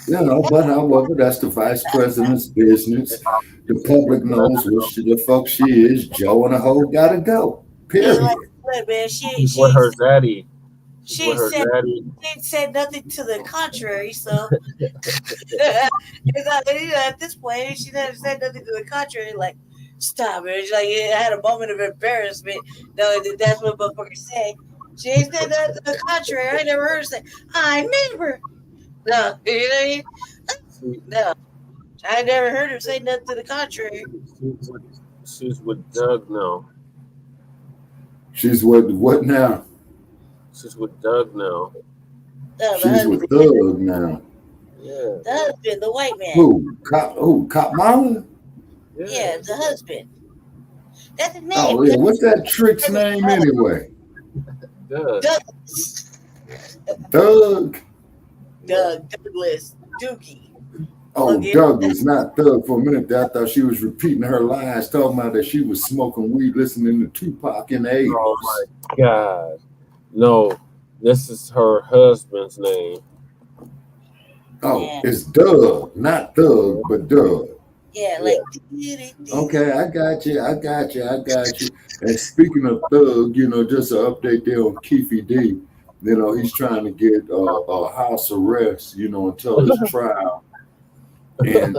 You know, but however, that's the vice president's business. The public knows what the fuck she is. Joe and the hoe gotta go. Period. Look, man, she with her daddy. She ain't said nothing to the contrary, so at this point, she never said nothing to the contrary. Like, stop it! Like, I had a moment of embarrassment. No, that's what motherfuckers say. She ain't said nothing to the contrary. I never heard her say, "I never." No, you know what I mean? No, I never heard her say nothing to the contrary. She's with Doug now. She's with what now? She's with Doug now. She's with Doug now. Yeah. The husband, the white man. Who? Kamala? Yeah, the husband. That's his name. Oh, yeah. What's that trick's name anyway? Doug. Doug. Douglas. Dookie. Oh, Douglas, not Thug. For a minute there, I thought she was repeating her lines, talking about that she was smoking weed, listening to Tupac in the 80s. Oh, my God. No, this is her husband's name. Oh, it's Doug, not Thug, but Doug. Yeah, like. Okay, I got you. And speaking of Thug, you know, just an update there on Keefe D. You know, he's trying to get a house arrest, you know, until his trial. And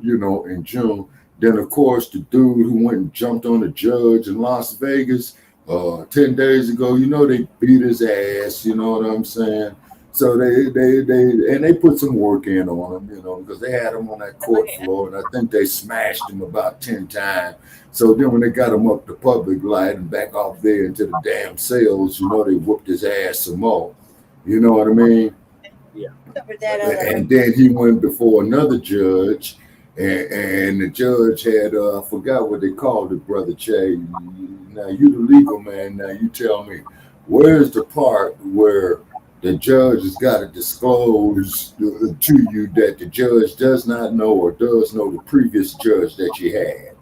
you know, in June. Then of course the dude who went and jumped on the judge in Las Vegas 10 days ago, you know, they beat his ass, you know what I'm saying? So they put some work in on him, you know, because they had him on that court floor, and I think they smashed him about 10 times. So then when they got him up to public light and back off there into the damn cells, you know, they whooped his ass some more. You know what I mean? Yeah. And then he went before another judge, and the judge had I forgot what they called it, Brother Che. Now you the legal man. Now you tell me, where's the part where the judge has got to disclose to you that the judge does not know or does know the previous judge that you had?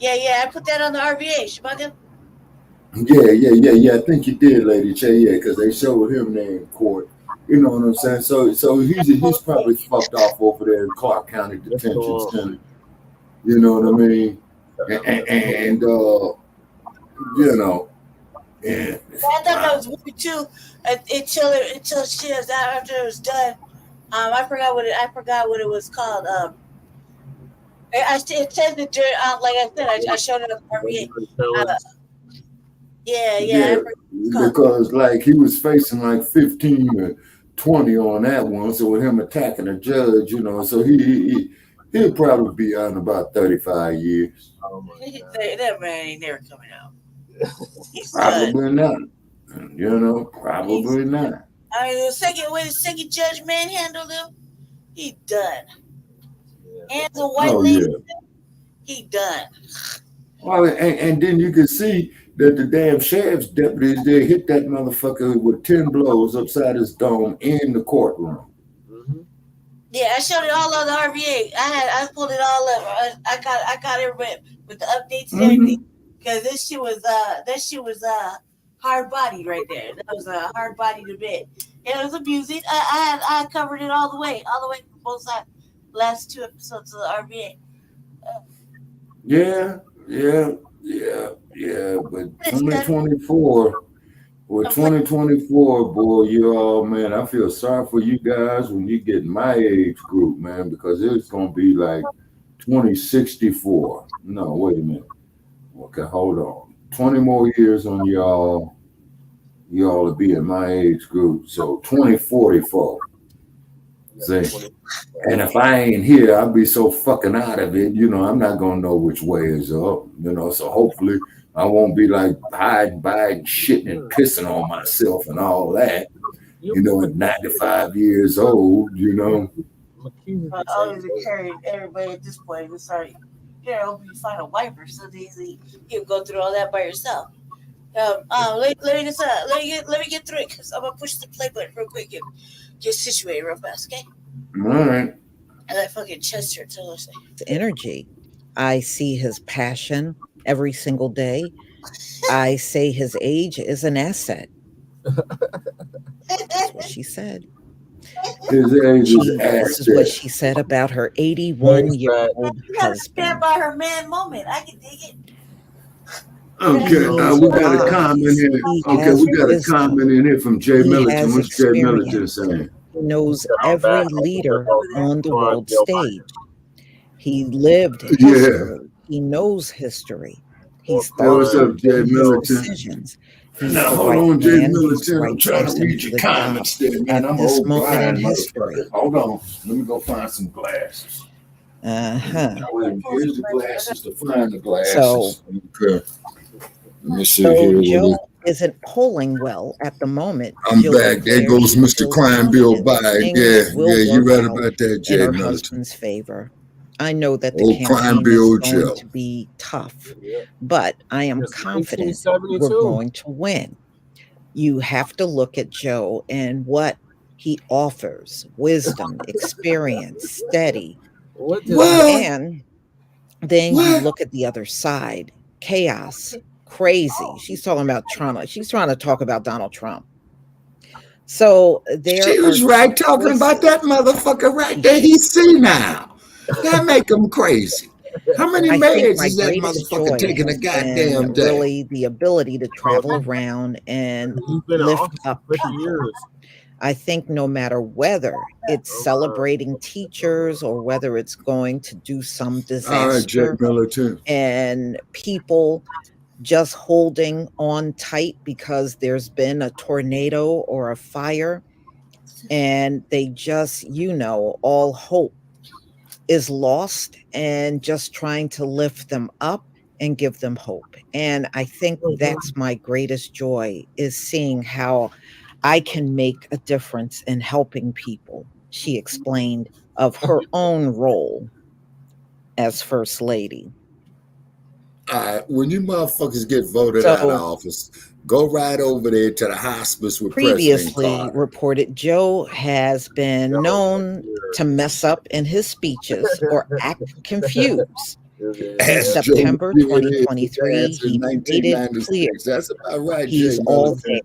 Yeah, I put that on the RVA. Shabaka. Yeah. I think you did, Lady Che. Yeah, because they showed him there in court. You know what I'm saying? So he's probably fucked off over there in Clark County Detention Center. You know what I mean? And you know, yeah. I thought that was weird too. Until she was after it was done. I forgot what it was called. It says that like I said, I showed it on RVA. Yeah. Because like he was facing like 15 or 20 on that one. So with him attacking a judge, you know, so he'll probably be on about 35 years. Oh my God. That man ain't never coming out. Probably not. You know, probably not. I mean, the second judge manhandled him, he done. And the white lady, he done. Well, and then you can see that the damn sheriff's deputies, they hit that motherfucker with 10 blows upside his dome in the courtroom. Yeah, I showed it all on the RVA. I pulled it all up. I got everybody with the updates and everything. Because this shit was hard bodied right there. That was a hard bodied event. It was abusing. I covered it all the way from both sides. Last 2 episodes of the RVA. Yeah. But 2024, with 2024, boy, you all, man, I feel sorry for you guys when you get my age group, man, because it's gonna be like 2064. No, wait a minute. Okay, hold on. 20 more years on y'all will be in my age group. So 2044. See? And if I ain't here, I'll be so fucking out of it, you know, I'm not gonna know which way is up, you know. So hopefully I won't be like hiding by shitting and pissing on myself and all that, you know, at 95 years old, you know. I always encourage everybody at this point to start, here, hope you find a wiper so easy you go through all that by yourself. Let me get through it because I'm gonna push the play button real quick. Get situated real fast, okay? All right. And that fucking chest hurt too. Energy. I see his passion every single day. I say his age is an asset. That's what she said. His age is This is what she said about her 81-year-old You gotta husband. stand by her man moment. I can dig it. Okay, we got a comment here. Okay, we got a comment in here from Jay Milligan. What's Jay Milligan saying? He knows every leader on the world stage. He lived history. He knows history. He's What's up, Jay Milligan? decisions. He's Now, the hold right on, Jay man. He's the Milligan. I'm right trying to person read for your the comments job there, man. at I'm this old moment in blind, history. motherfucker. Hold on. Let me go find some glasses. Here's the glasses to find the glasses. So, okay. Let me see so here. Joe isn't polling well at the moment. I'm Jill back. There declared goes she Mr. feels Crime Bill confident by. things Yeah, will you're work right out about that, in Jay her Milligan. husband's favor. I know that the Old Crime campaign Bill is going Joe. to be tough, but I am confident we're 1972. going to win. You have to look at Joe and what he offers: wisdom, experience, steady. And then you look at the other side: chaos, crazy. She's talking about trauma. She's trying to talk about Donald Trump. So there She was right talking about that motherfucker right there. He's senile. That make him crazy. How many I think meds my is that greatest motherfucker joy taking a has goddamn been day? really the ability to travel around and been in lift office up for 50 people. years. I think no matter whether it's celebrating teachers or whether it's going to do some All right, Jay disaster Milligan. and people just holding on tight because there's been a tornado or a fire and they just, all hope is lost, and just trying to lift them up and give them hope. And I think that's my greatest joy, is seeing how I can make a difference in helping people. She explained of her own role as First Lady. When you motherfuckers get voted out of office, go right over there to the hospice with President Previously Carter. reported, Joe has been known to mess up in his speeches or act confused. In September 2023, he made it clear That's about right, he's Jay all Milligan. there.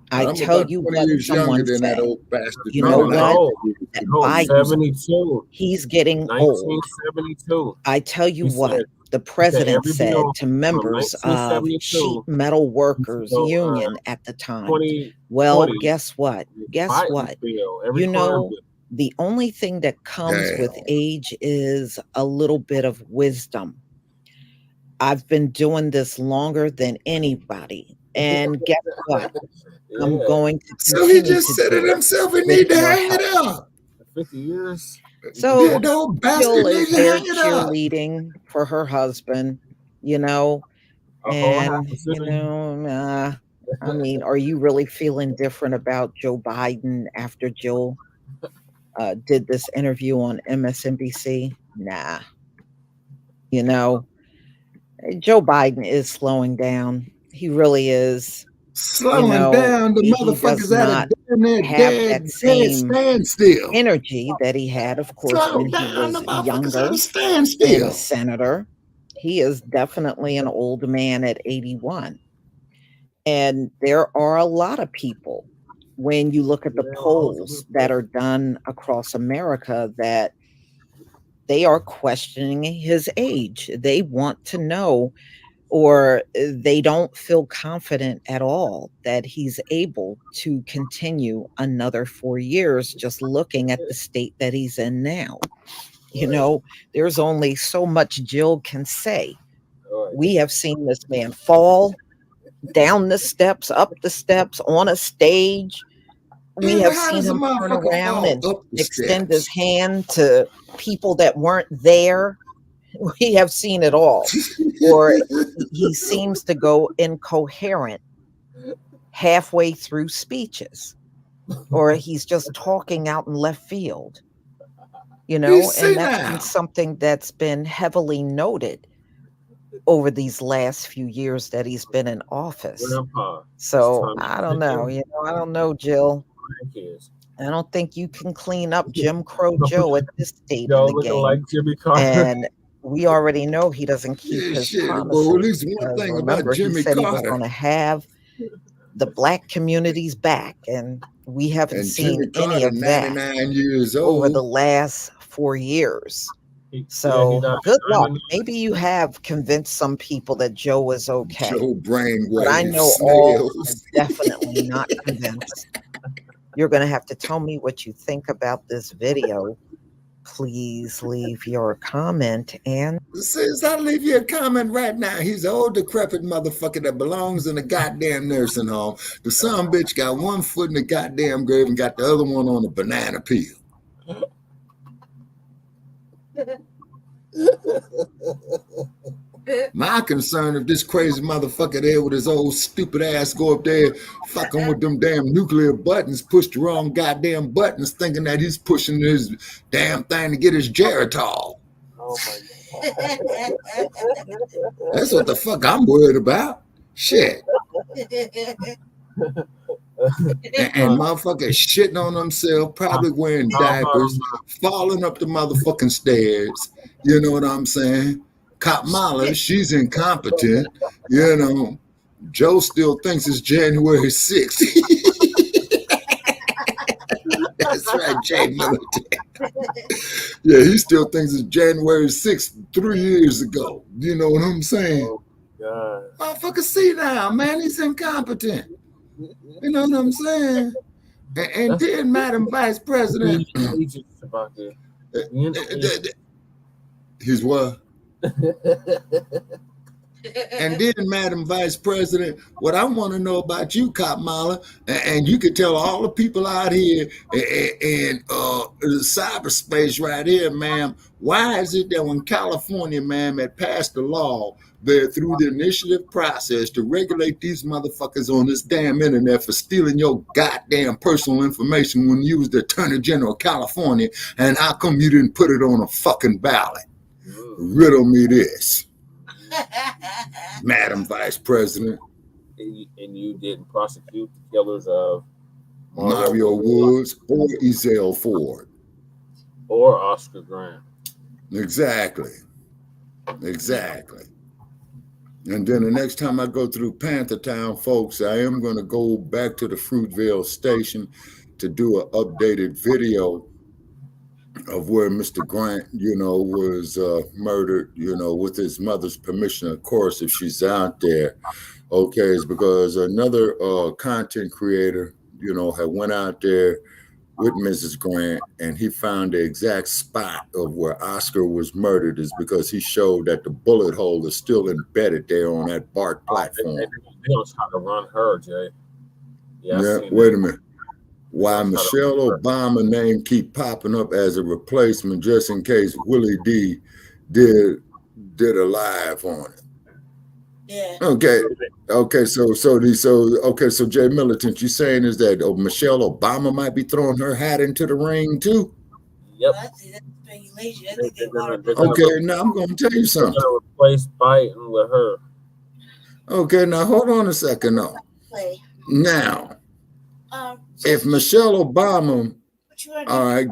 I I'm tell about you 20 what years younger someone than that said. old bastard. You know what? That Biden, 72. he's getting old. 1972. I tell you He what, said- the president every said bill to from members of 1972 Sheet Metal Workers until, Union at the time, 2020, well, guess what? Biden's bill, every You know, crime bill. the only thing that comes with age is a little bit of wisdom. I've been doing this longer than anybody. And guess what? I'm going to So he continue just to said do it himself. He with need to your hang it help. up. 50 years. So That old bastard Jill is needs to there hang it up. cheerleading for her husband, and I mean, are you really feeling different about Joe Biden after Jill did this interview on MSNBC? Nah. Joe Biden is slowing down. He really is. Slowing down, the he motherfuckers does at a not damn near have dead that same standstill. energy that he had, of course, Slow when he down, the was motherfuckers younger at a and standstill. a senator. He is definitely an old man at 81. And there are a lot of people, when you look at the polls that are done across America, that they are questioning his age. They want to know, or they don't feel confident at all that he's able to continue another 4 years, just looking at the state that he's in now. There's only so much Jill can say. We have seen this man fall down the steps, up the steps, on a stage, We have seen him turn around and extend his hand to people that weren't there. We have seen it all. Or he seems to go incoherent halfway through speeches, or he's just talking out in left field, and that's been something that's been heavily noted over these last few years that he's been in office. So I don't know, I don't know, Jill. I don't think you can clean up Jim Crow Joe at this stage in the game. Like Jimmy Carter. And we already know he doesn't keep his promises. Well, at least one thing remember, about Jimmy he said Carter. he was going to have the Black communities back, and we haven't seen any of that 99 years old. over the last 4 years. So good luck. Maybe you have convinced some people that Joe is okay. Joe brainwave but I know all are definitely not convinced. You're going to have to tell me what you think about this video. Please leave your comment. And since I leave you a comment right now, he's an old decrepit motherfucker that belongs in a goddamn nursing home. The son bitch got one foot in the goddamn grave and got the other one on a banana peel. My concern if this crazy motherfucker there with his old stupid ass go up there fucking with them damn nuclear buttons, push the wrong goddamn buttons, thinking that he's pushing his damn thing to get his Geritol. Oh my God. That's what the fuck I'm worried about. Shit. And motherfuckers shitting on themselves, probably wearing diapers, falling up the motherfucking stairs. You know what I'm saying? Kamala, she's incompetent. Joe still thinks it's January 6th. That's right, Jay Militant. Yeah, he still thinks it's January 6th 3 years ago. You know what I'm saying? Oh, God. Motherfucker, see now, man, he's incompetent. You know what I'm saying? And then, Madam Vice President, he's what? And then, Madam Vice President, what I want to know about you, Kamala, and you can tell all the people out here in cyberspace right here, ma'am, why is it that when California, ma'am, had passed a law there through the initiative process to regulate these motherfuckers on this damn internet for stealing your goddamn personal information when you was the Attorney General of California, and how come you didn't put it on a fucking ballot? Riddle me this, Madam Vice President. And you didn't prosecute the killers of Mario Woods or Ezell Ford. Or Oscar Grant. Exactly. And then the next time I go through Panther Town, folks, I am going to go back to the Fruitvale station to do an updated video of where Mr. Grant, was murdered, with his mother's permission, of course, if she's out there. Okay, it's because another content creator, had went out there with Mrs. Grant, and he found the exact spot of where Oscar was murdered is because he showed that the bullet hole is still embedded there on that Bark platform. They was trying to run her, Jay. Yeah, wait a minute. Why Michelle Obama name keep popping up as a replacement just in case Willie D did a live on it. Yeah. Okay. So Jay Militant, you saying is that Michelle Obama might be throwing her hat into the ring too? Yep. I think that's speculation. I think Okay, now I'm going to tell you something. They're going to replace Biden with her. Okay, now hold on a second now. Now, if Michelle Obama,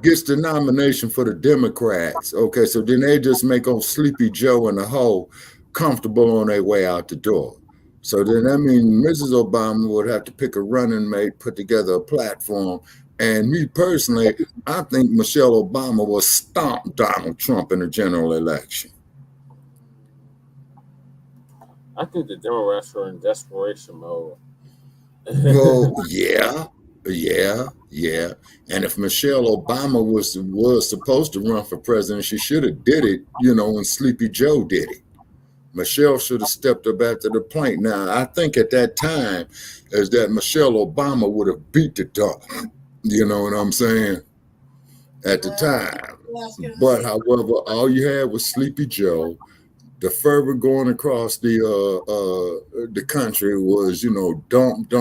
gets the nomination for the Democrats, okay, so then they just make old Sleepy Joe and the hoe comfortable on their way out the door. So then that means Mrs. Obama would have to pick a running mate, put together a platform. And me personally, I think Michelle Obama will stomp Donald Trump in the general election. I think the Democrats are in desperation mode. Well, yeah. And if Michelle Obama was supposed to run for president, she should have did it, when Sleepy Joe did it. Michelle should have stepped up after the plate. Now, I think at that time is that Michelle Obama would have beat the dog. You know what I'm saying? At the time. But however, all you had was Sleepy Joe. The fervor going across the country was, you know, dump.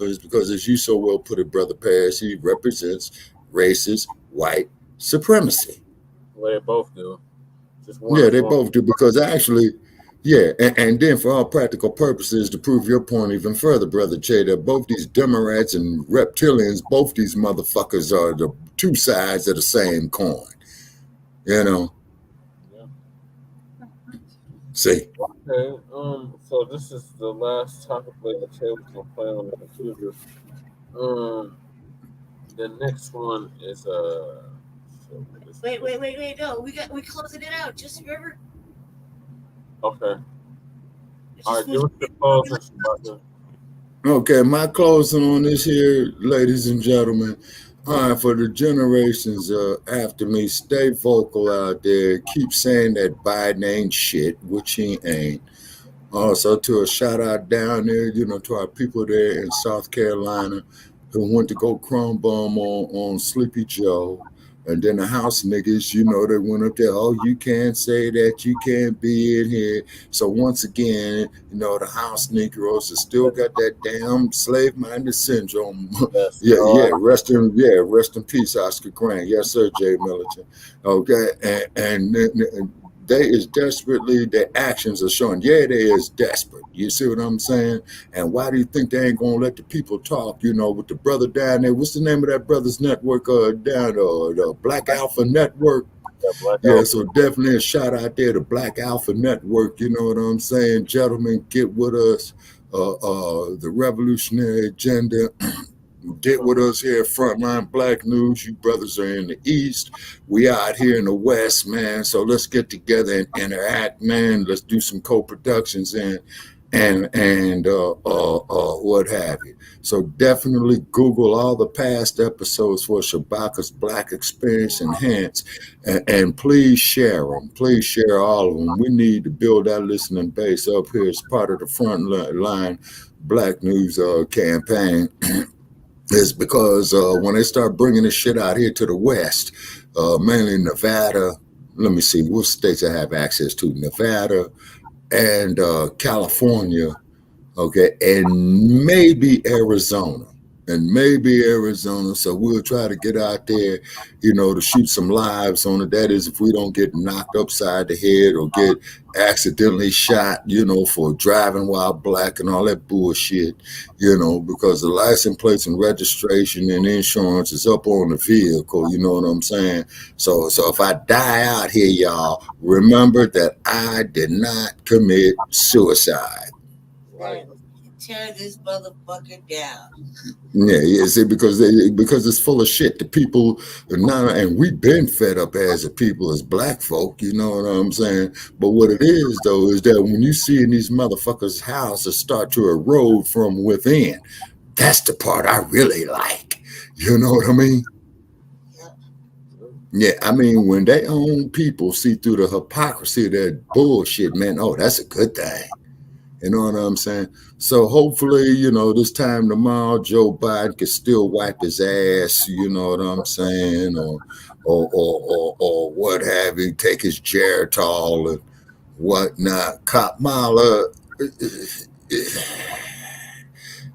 It's because, as you so well put it, Brother Paris, he represents racist white supremacy. Well, they both do. Yeah, they both do, because actually, yeah, and then for all practical purposes, to prove your point even further, Brother Che, that both these Democrats and reptilians, both these motherfuckers are the two sides of the same coin. You know? See? Okay, so this is the last topic that the table will play on the computer. The next one is Wait, no, we closing it out. Just remember. Okay. All right, give us the closing. Okay, my closing on this here, ladies and gentlemen. All right, for the generations after me, stay vocal out there. Keep saying that Biden ain't shit, which he ain't. Also, to a shout out down there, you know, to our people there in South Carolina who went to go crumb bomb on Sleepy Joe. And then the house niggas, you know, they went up there, oh, you can't say that, you can't be in here. So once again, you know, the house Negroes have still got that damn slave-minded syndrome. Rest in peace, Oscar Grant. Yes, sir, Jay Militant. Okay, and they is desperately, their actions are showing, they is desperate. You see what I'm saying? And why do you think they ain't gonna let the people talk? You know, with the brother down there, what's the name of that brother's network down there? The Black Alpha Network. So definitely a shout out there to Black Alpha Network. You know what I'm saying? Gentlemen, get with us. The revolutionary agenda. Get with us here at Frontline Black News. You brothers are in the East. We out here in the West, man. So let's get together and interact, man. Let's do some co-productions and what have you. So definitely Google all the past episodes for Shabaka's Black Experience Enhanced, and please share them. Please share all of them. We need to build that listening base up here as part of the Frontline Black News campaign. Is because when they start bringing this shit out here to the West, mainly Nevada, let me see, what states I have access to? Nevada and California, okay, and maybe Arizona. So we'll try to get out there, you know, to shoot some lives on it. That is, if we don't get knocked upside the head or get accidentally shot, you know, for driving while black and all that bullshit, you know, because the license plates and registration and insurance is up on the vehicle, you know what I'm saying? So if I die out here, y'all, remember that I did not commit suicide. Right. Tear this motherfucker down. Yeah, see, because it's full of shit. The people now, and we've been fed up as a people, as black folk, you know what I'm saying? But what it is, though, is that when you see in these motherfuckers' houses start to erode from within, that's the part I really like. You know what I mean? Yeah, I mean, when they own people see through the hypocrisy of that bullshit, man, oh, that's a good thing. You know what I'm saying? So hopefully, you know, this time tomorrow, Joe Biden can still wipe his ass, you know what I'm saying? Or what have you, take his Geritol and whatnot. Kamala,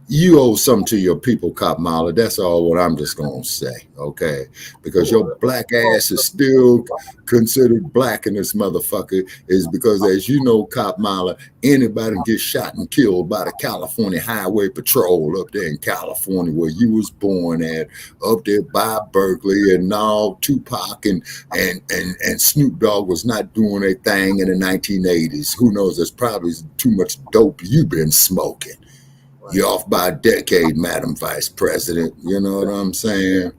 you owe something to your people, Kamala. That's all what I'm just going to say, okay? Because your black ass is still considered black in this motherfucker, is because, as you know, Kamala, anybody can get shot and killed by the California Highway Patrol up there in California where you was born at, up there by Berkeley, and now Tupac and Snoop Dogg was not doing their thing in the 1980s. Who knows? There's probably too much dope you've been smoking. You're off by a decade, Madam Vice President. You know what I'm saying?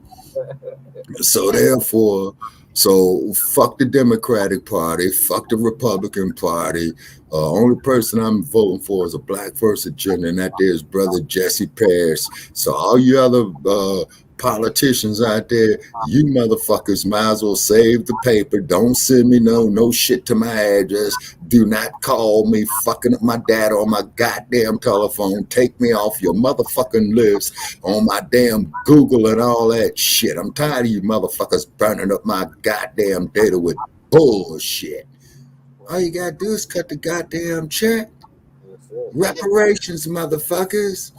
So therefore, fuck the Democratic Party, fuck the Republican Party. Only person I'm voting for is a Black First agenda, and that there is Brother Jesse Paris. So all you other Politicians out there, you motherfuckers might as well save the paper. Don't send me no shit to my address. Do not call me fucking up my data on my goddamn telephone. Take me off your motherfucking list on my damn Google and all that shit. I'm tired of you motherfuckers burning up my goddamn data with bullshit. All you gotta do is cut the goddamn check. Reparations, motherfuckers.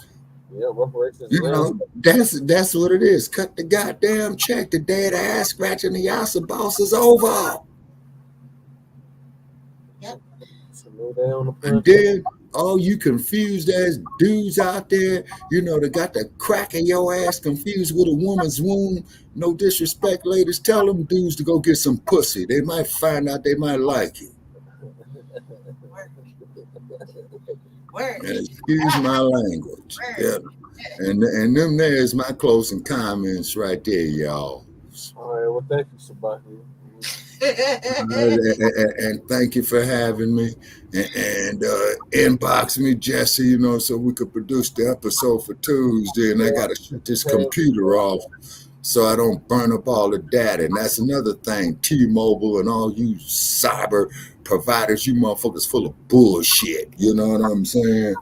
Yeah, reparations. You know, that's what it is. Cut the goddamn check. The day of the ass scratching the Yasa boss is over. Yep. And then all you confused ass dudes out there, you know, they got the crack of your ass confused with a woman's womb. No disrespect, ladies. Tell them dudes to go get some pussy. They might find out they might like you. And excuse my language. Yeah. And them there's my closing comments right there, y'all. All right, well, thank you, Sabaki. And thank you for having me. And inbox me, Jesse, you know, so we could produce the episode for Tuesday. And I got to shut this computer off so I don't burn up all the data. And that's another thing. T-Mobile and all you cyber providers, you motherfuckers full of bullshit. You know what I'm saying?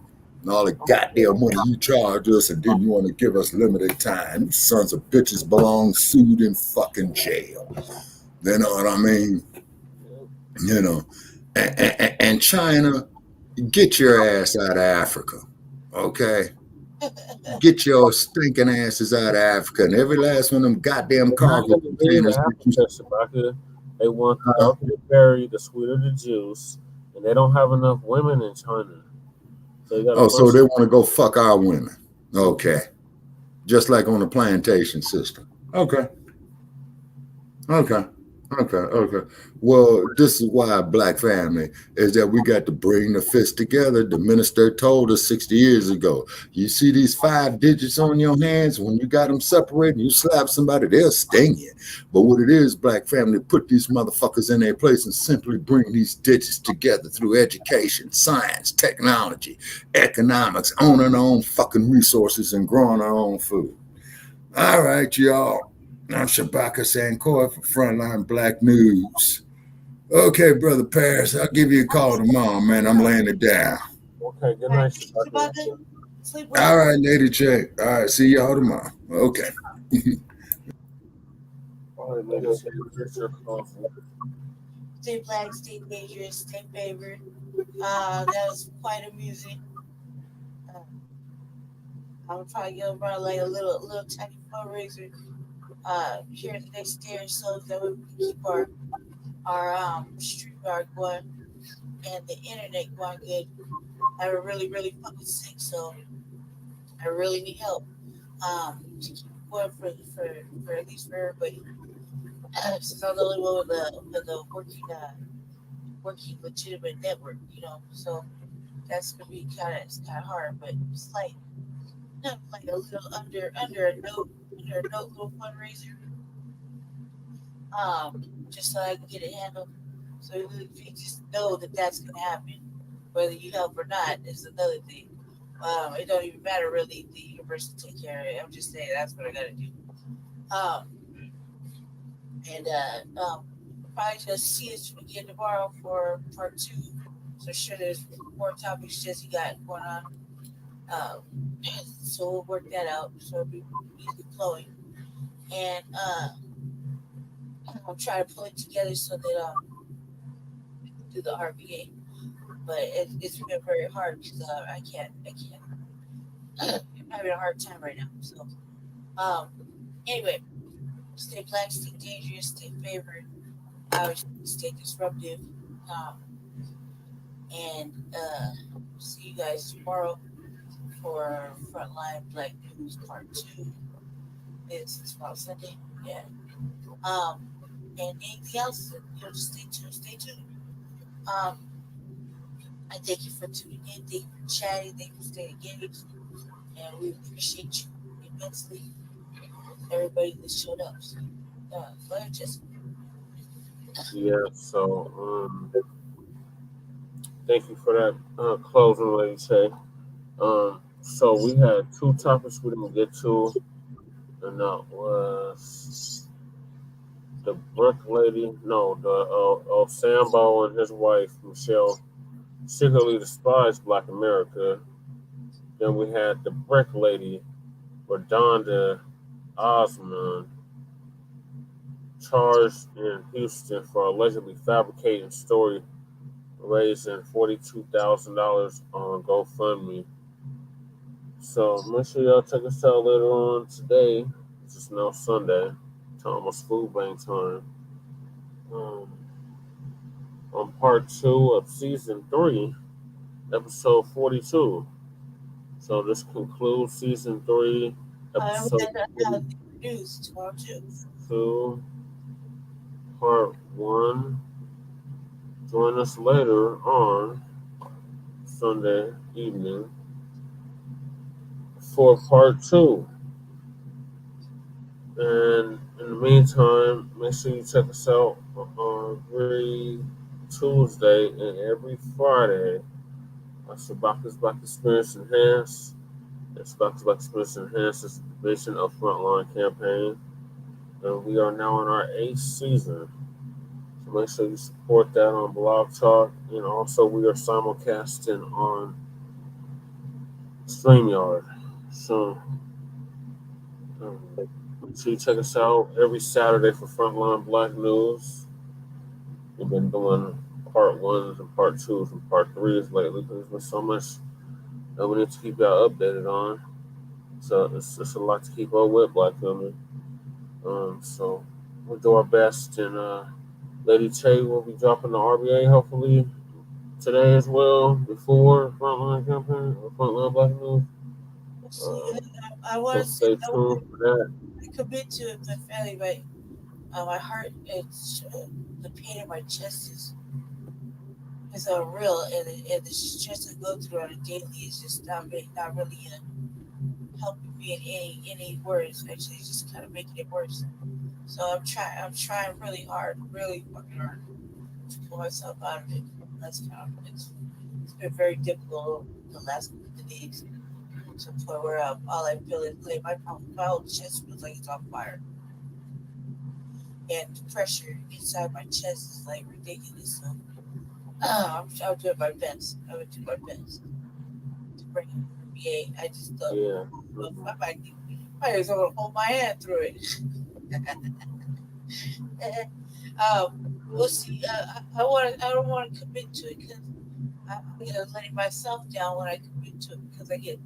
And all the goddamn money you charge us and didn't want to give us limited time. Sons of bitches belong sued in fucking jail. You know what I mean? You know. And China, get your ass out of Africa. Okay? Get your stinking asses out of Africa. And every last one of them goddamn cargo containers. They want the darker the berry, the sweeter the juice, and they don't have enough women in China. So they want to go fuck our women. Okay. Just like on the plantation system. Okay. Well, this is why Black family is that we got to bring the fist together. The minister told us 60 years ago, you see these 5 digits on your hands, when you got them separated, you slap somebody, they'll sting you. But what it is, Black family, put these motherfuckers in their place and simply bring these digits together through education, science, technology, economics, owning our own fucking resources and growing our own food. All right, y'all. I'm Shabaka Sankoy for Frontline Black News. Okay, Brother Paris, I'll give you a call tomorrow, man. I'm laying it down. Okay, good night, Shabaka. All right, Lady Check. All right, see y'all tomorrow. Okay. All right, ladies. Stay black, stay dangerous, stay favored. That was quite amusing. I'm trying to get around like a little tiny fundraiser here the next year, so that we can keep our StreamYard going and the internet going good. I'm really fucking sick, so I really need help to keep going for at least for everybody. Since I'm the only one with a working legitimate network, you know, so that's gonna be kind of hard, but it's like a little under a note little fundraiser, just so I can get it handled. So if you just know that that's gonna happen, whether you help or not is another thing. It don't even matter really. The university take care of it. I'm just saying that's what I gotta do. Probably just see us again tomorrow for part 2. So sure, there's more topics Jesse got going on. So we'll work that out. So it'll be easy flowing. And I'm trying to pull it together so that do the RBA. But it's been very hard because I can't. I'm having a hard time right now. So anyway, stay black, stay dangerous, stay favored, stay disruptive. And see you guys tomorrow for Frontline Black News Part 2. It's tomorrow Sunday. Yeah. And anything else, just stay tuned. I thank you for tuning in, thank you for chatting, thank you for staying engaged, and we appreciate you immensely. Everybody that showed up. So, go ahead, Jesse. Yeah, so thank you for that closing, Lady Shay. So we had 2 topics we didn't get to, and and that was the Bricc lady. No, the Sambo and his wife Michelle secretly despised Black America. Then we had the Bricc lady, Roda Osman, charged in Houston for allegedly fabricating story, raising $42,000 on GoFundMe. So make sure y'all check us out later on today. It's just now Sunday. It's almost food bank time. On part 2 of season 3, episode 42. So this concludes season 3, episode 42, part 1. Join us later on Sunday evening for part 2. And in the meantime, make sure you check us out on every Tuesday and every Friday. That's Bacchus Black Experience Enhanced. It's Bacchus Black Experience Enhanced is the division of Frontline Campaign. And we are now in our 8th season. So make sure you support that on Blog Talk. And also we are simulcasting on StreamYard. So make sure you check us out every Saturday for Frontline Black News. We've been doing part 1s and part 2s and part 3s lately because there's been so much that we need to keep y'all updated on. So it's a lot to keep up with, Black women. So we'll do our best. And Lady Che will be dropping the RBA hopefully today as well before Frontline Campaign or Frontline Black News. I want to stay tuned for that. I commit to it, but fairly right. My heart, it's the pain in my chest is unreal, and the stress I go through on a daily is just not really helping me in any words. Actually, it's just kind of making it worse. So I'm trying really hard, really fucking hard to pull myself out of it. That's kind of it's been very difficult the last couple of days. To the point where all I feel is like my whole chest feels like it's on fire. And the pressure inside my chest is like ridiculous. So I'm doing my best. I would do my best to bring it to FBA. I just thought, I might as well hold my hand through it. We'll see. I don't want to commit to it because I'm letting myself down when I commit to it because I get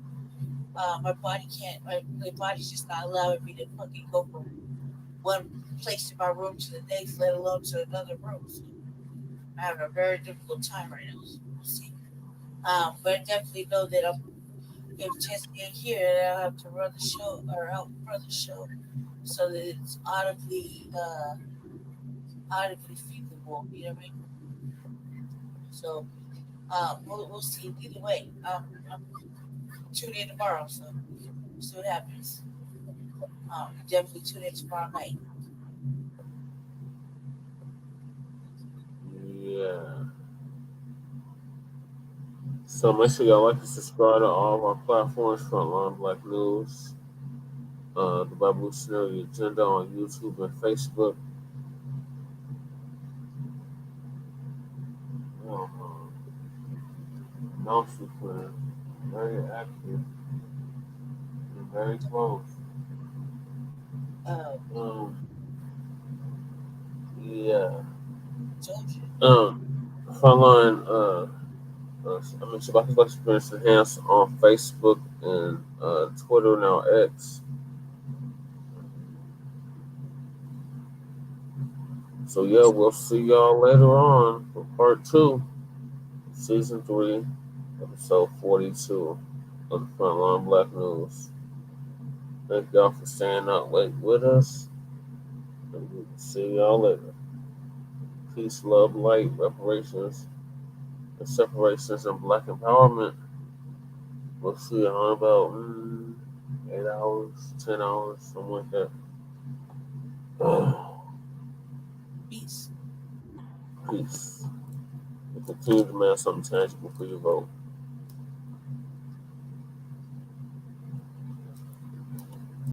my body can't. My body's just not allowing me to fucking go from one place in my room to the next, let alone to another room. So I'm having a very difficult time right now. So we'll see. But I definitely know that if Chess ain't here, I'll have to run the show or help run the show so that it's audibly feasible. You know what I mean? So we'll see. Either way, I'm tune in tomorrow, so we'll see what happens. Definitely tune in tomorrow night. Yeah. So make sure y'all like and subscribe to all of our platforms, Frontline Black News, the Revolutionary Agenda on YouTube and Facebook. Bouncy Plan, very active and very close. Yeah. Frontline, I mean, Shabbat Black Experience Enhanced on Facebook and Twitter, now X. So yeah, we'll see y'all later on for part 2, season 3, episode 42 of the Frontline Black News. Thank y'all for staying up late with us. And we'll see y'all later. Peace, love, light, reparations, and separations, and Black empowerment. We'll see y'all in about 8 hours, 10 hours, something like that. Peace. Peace. And continue to demand something tangible for your vote.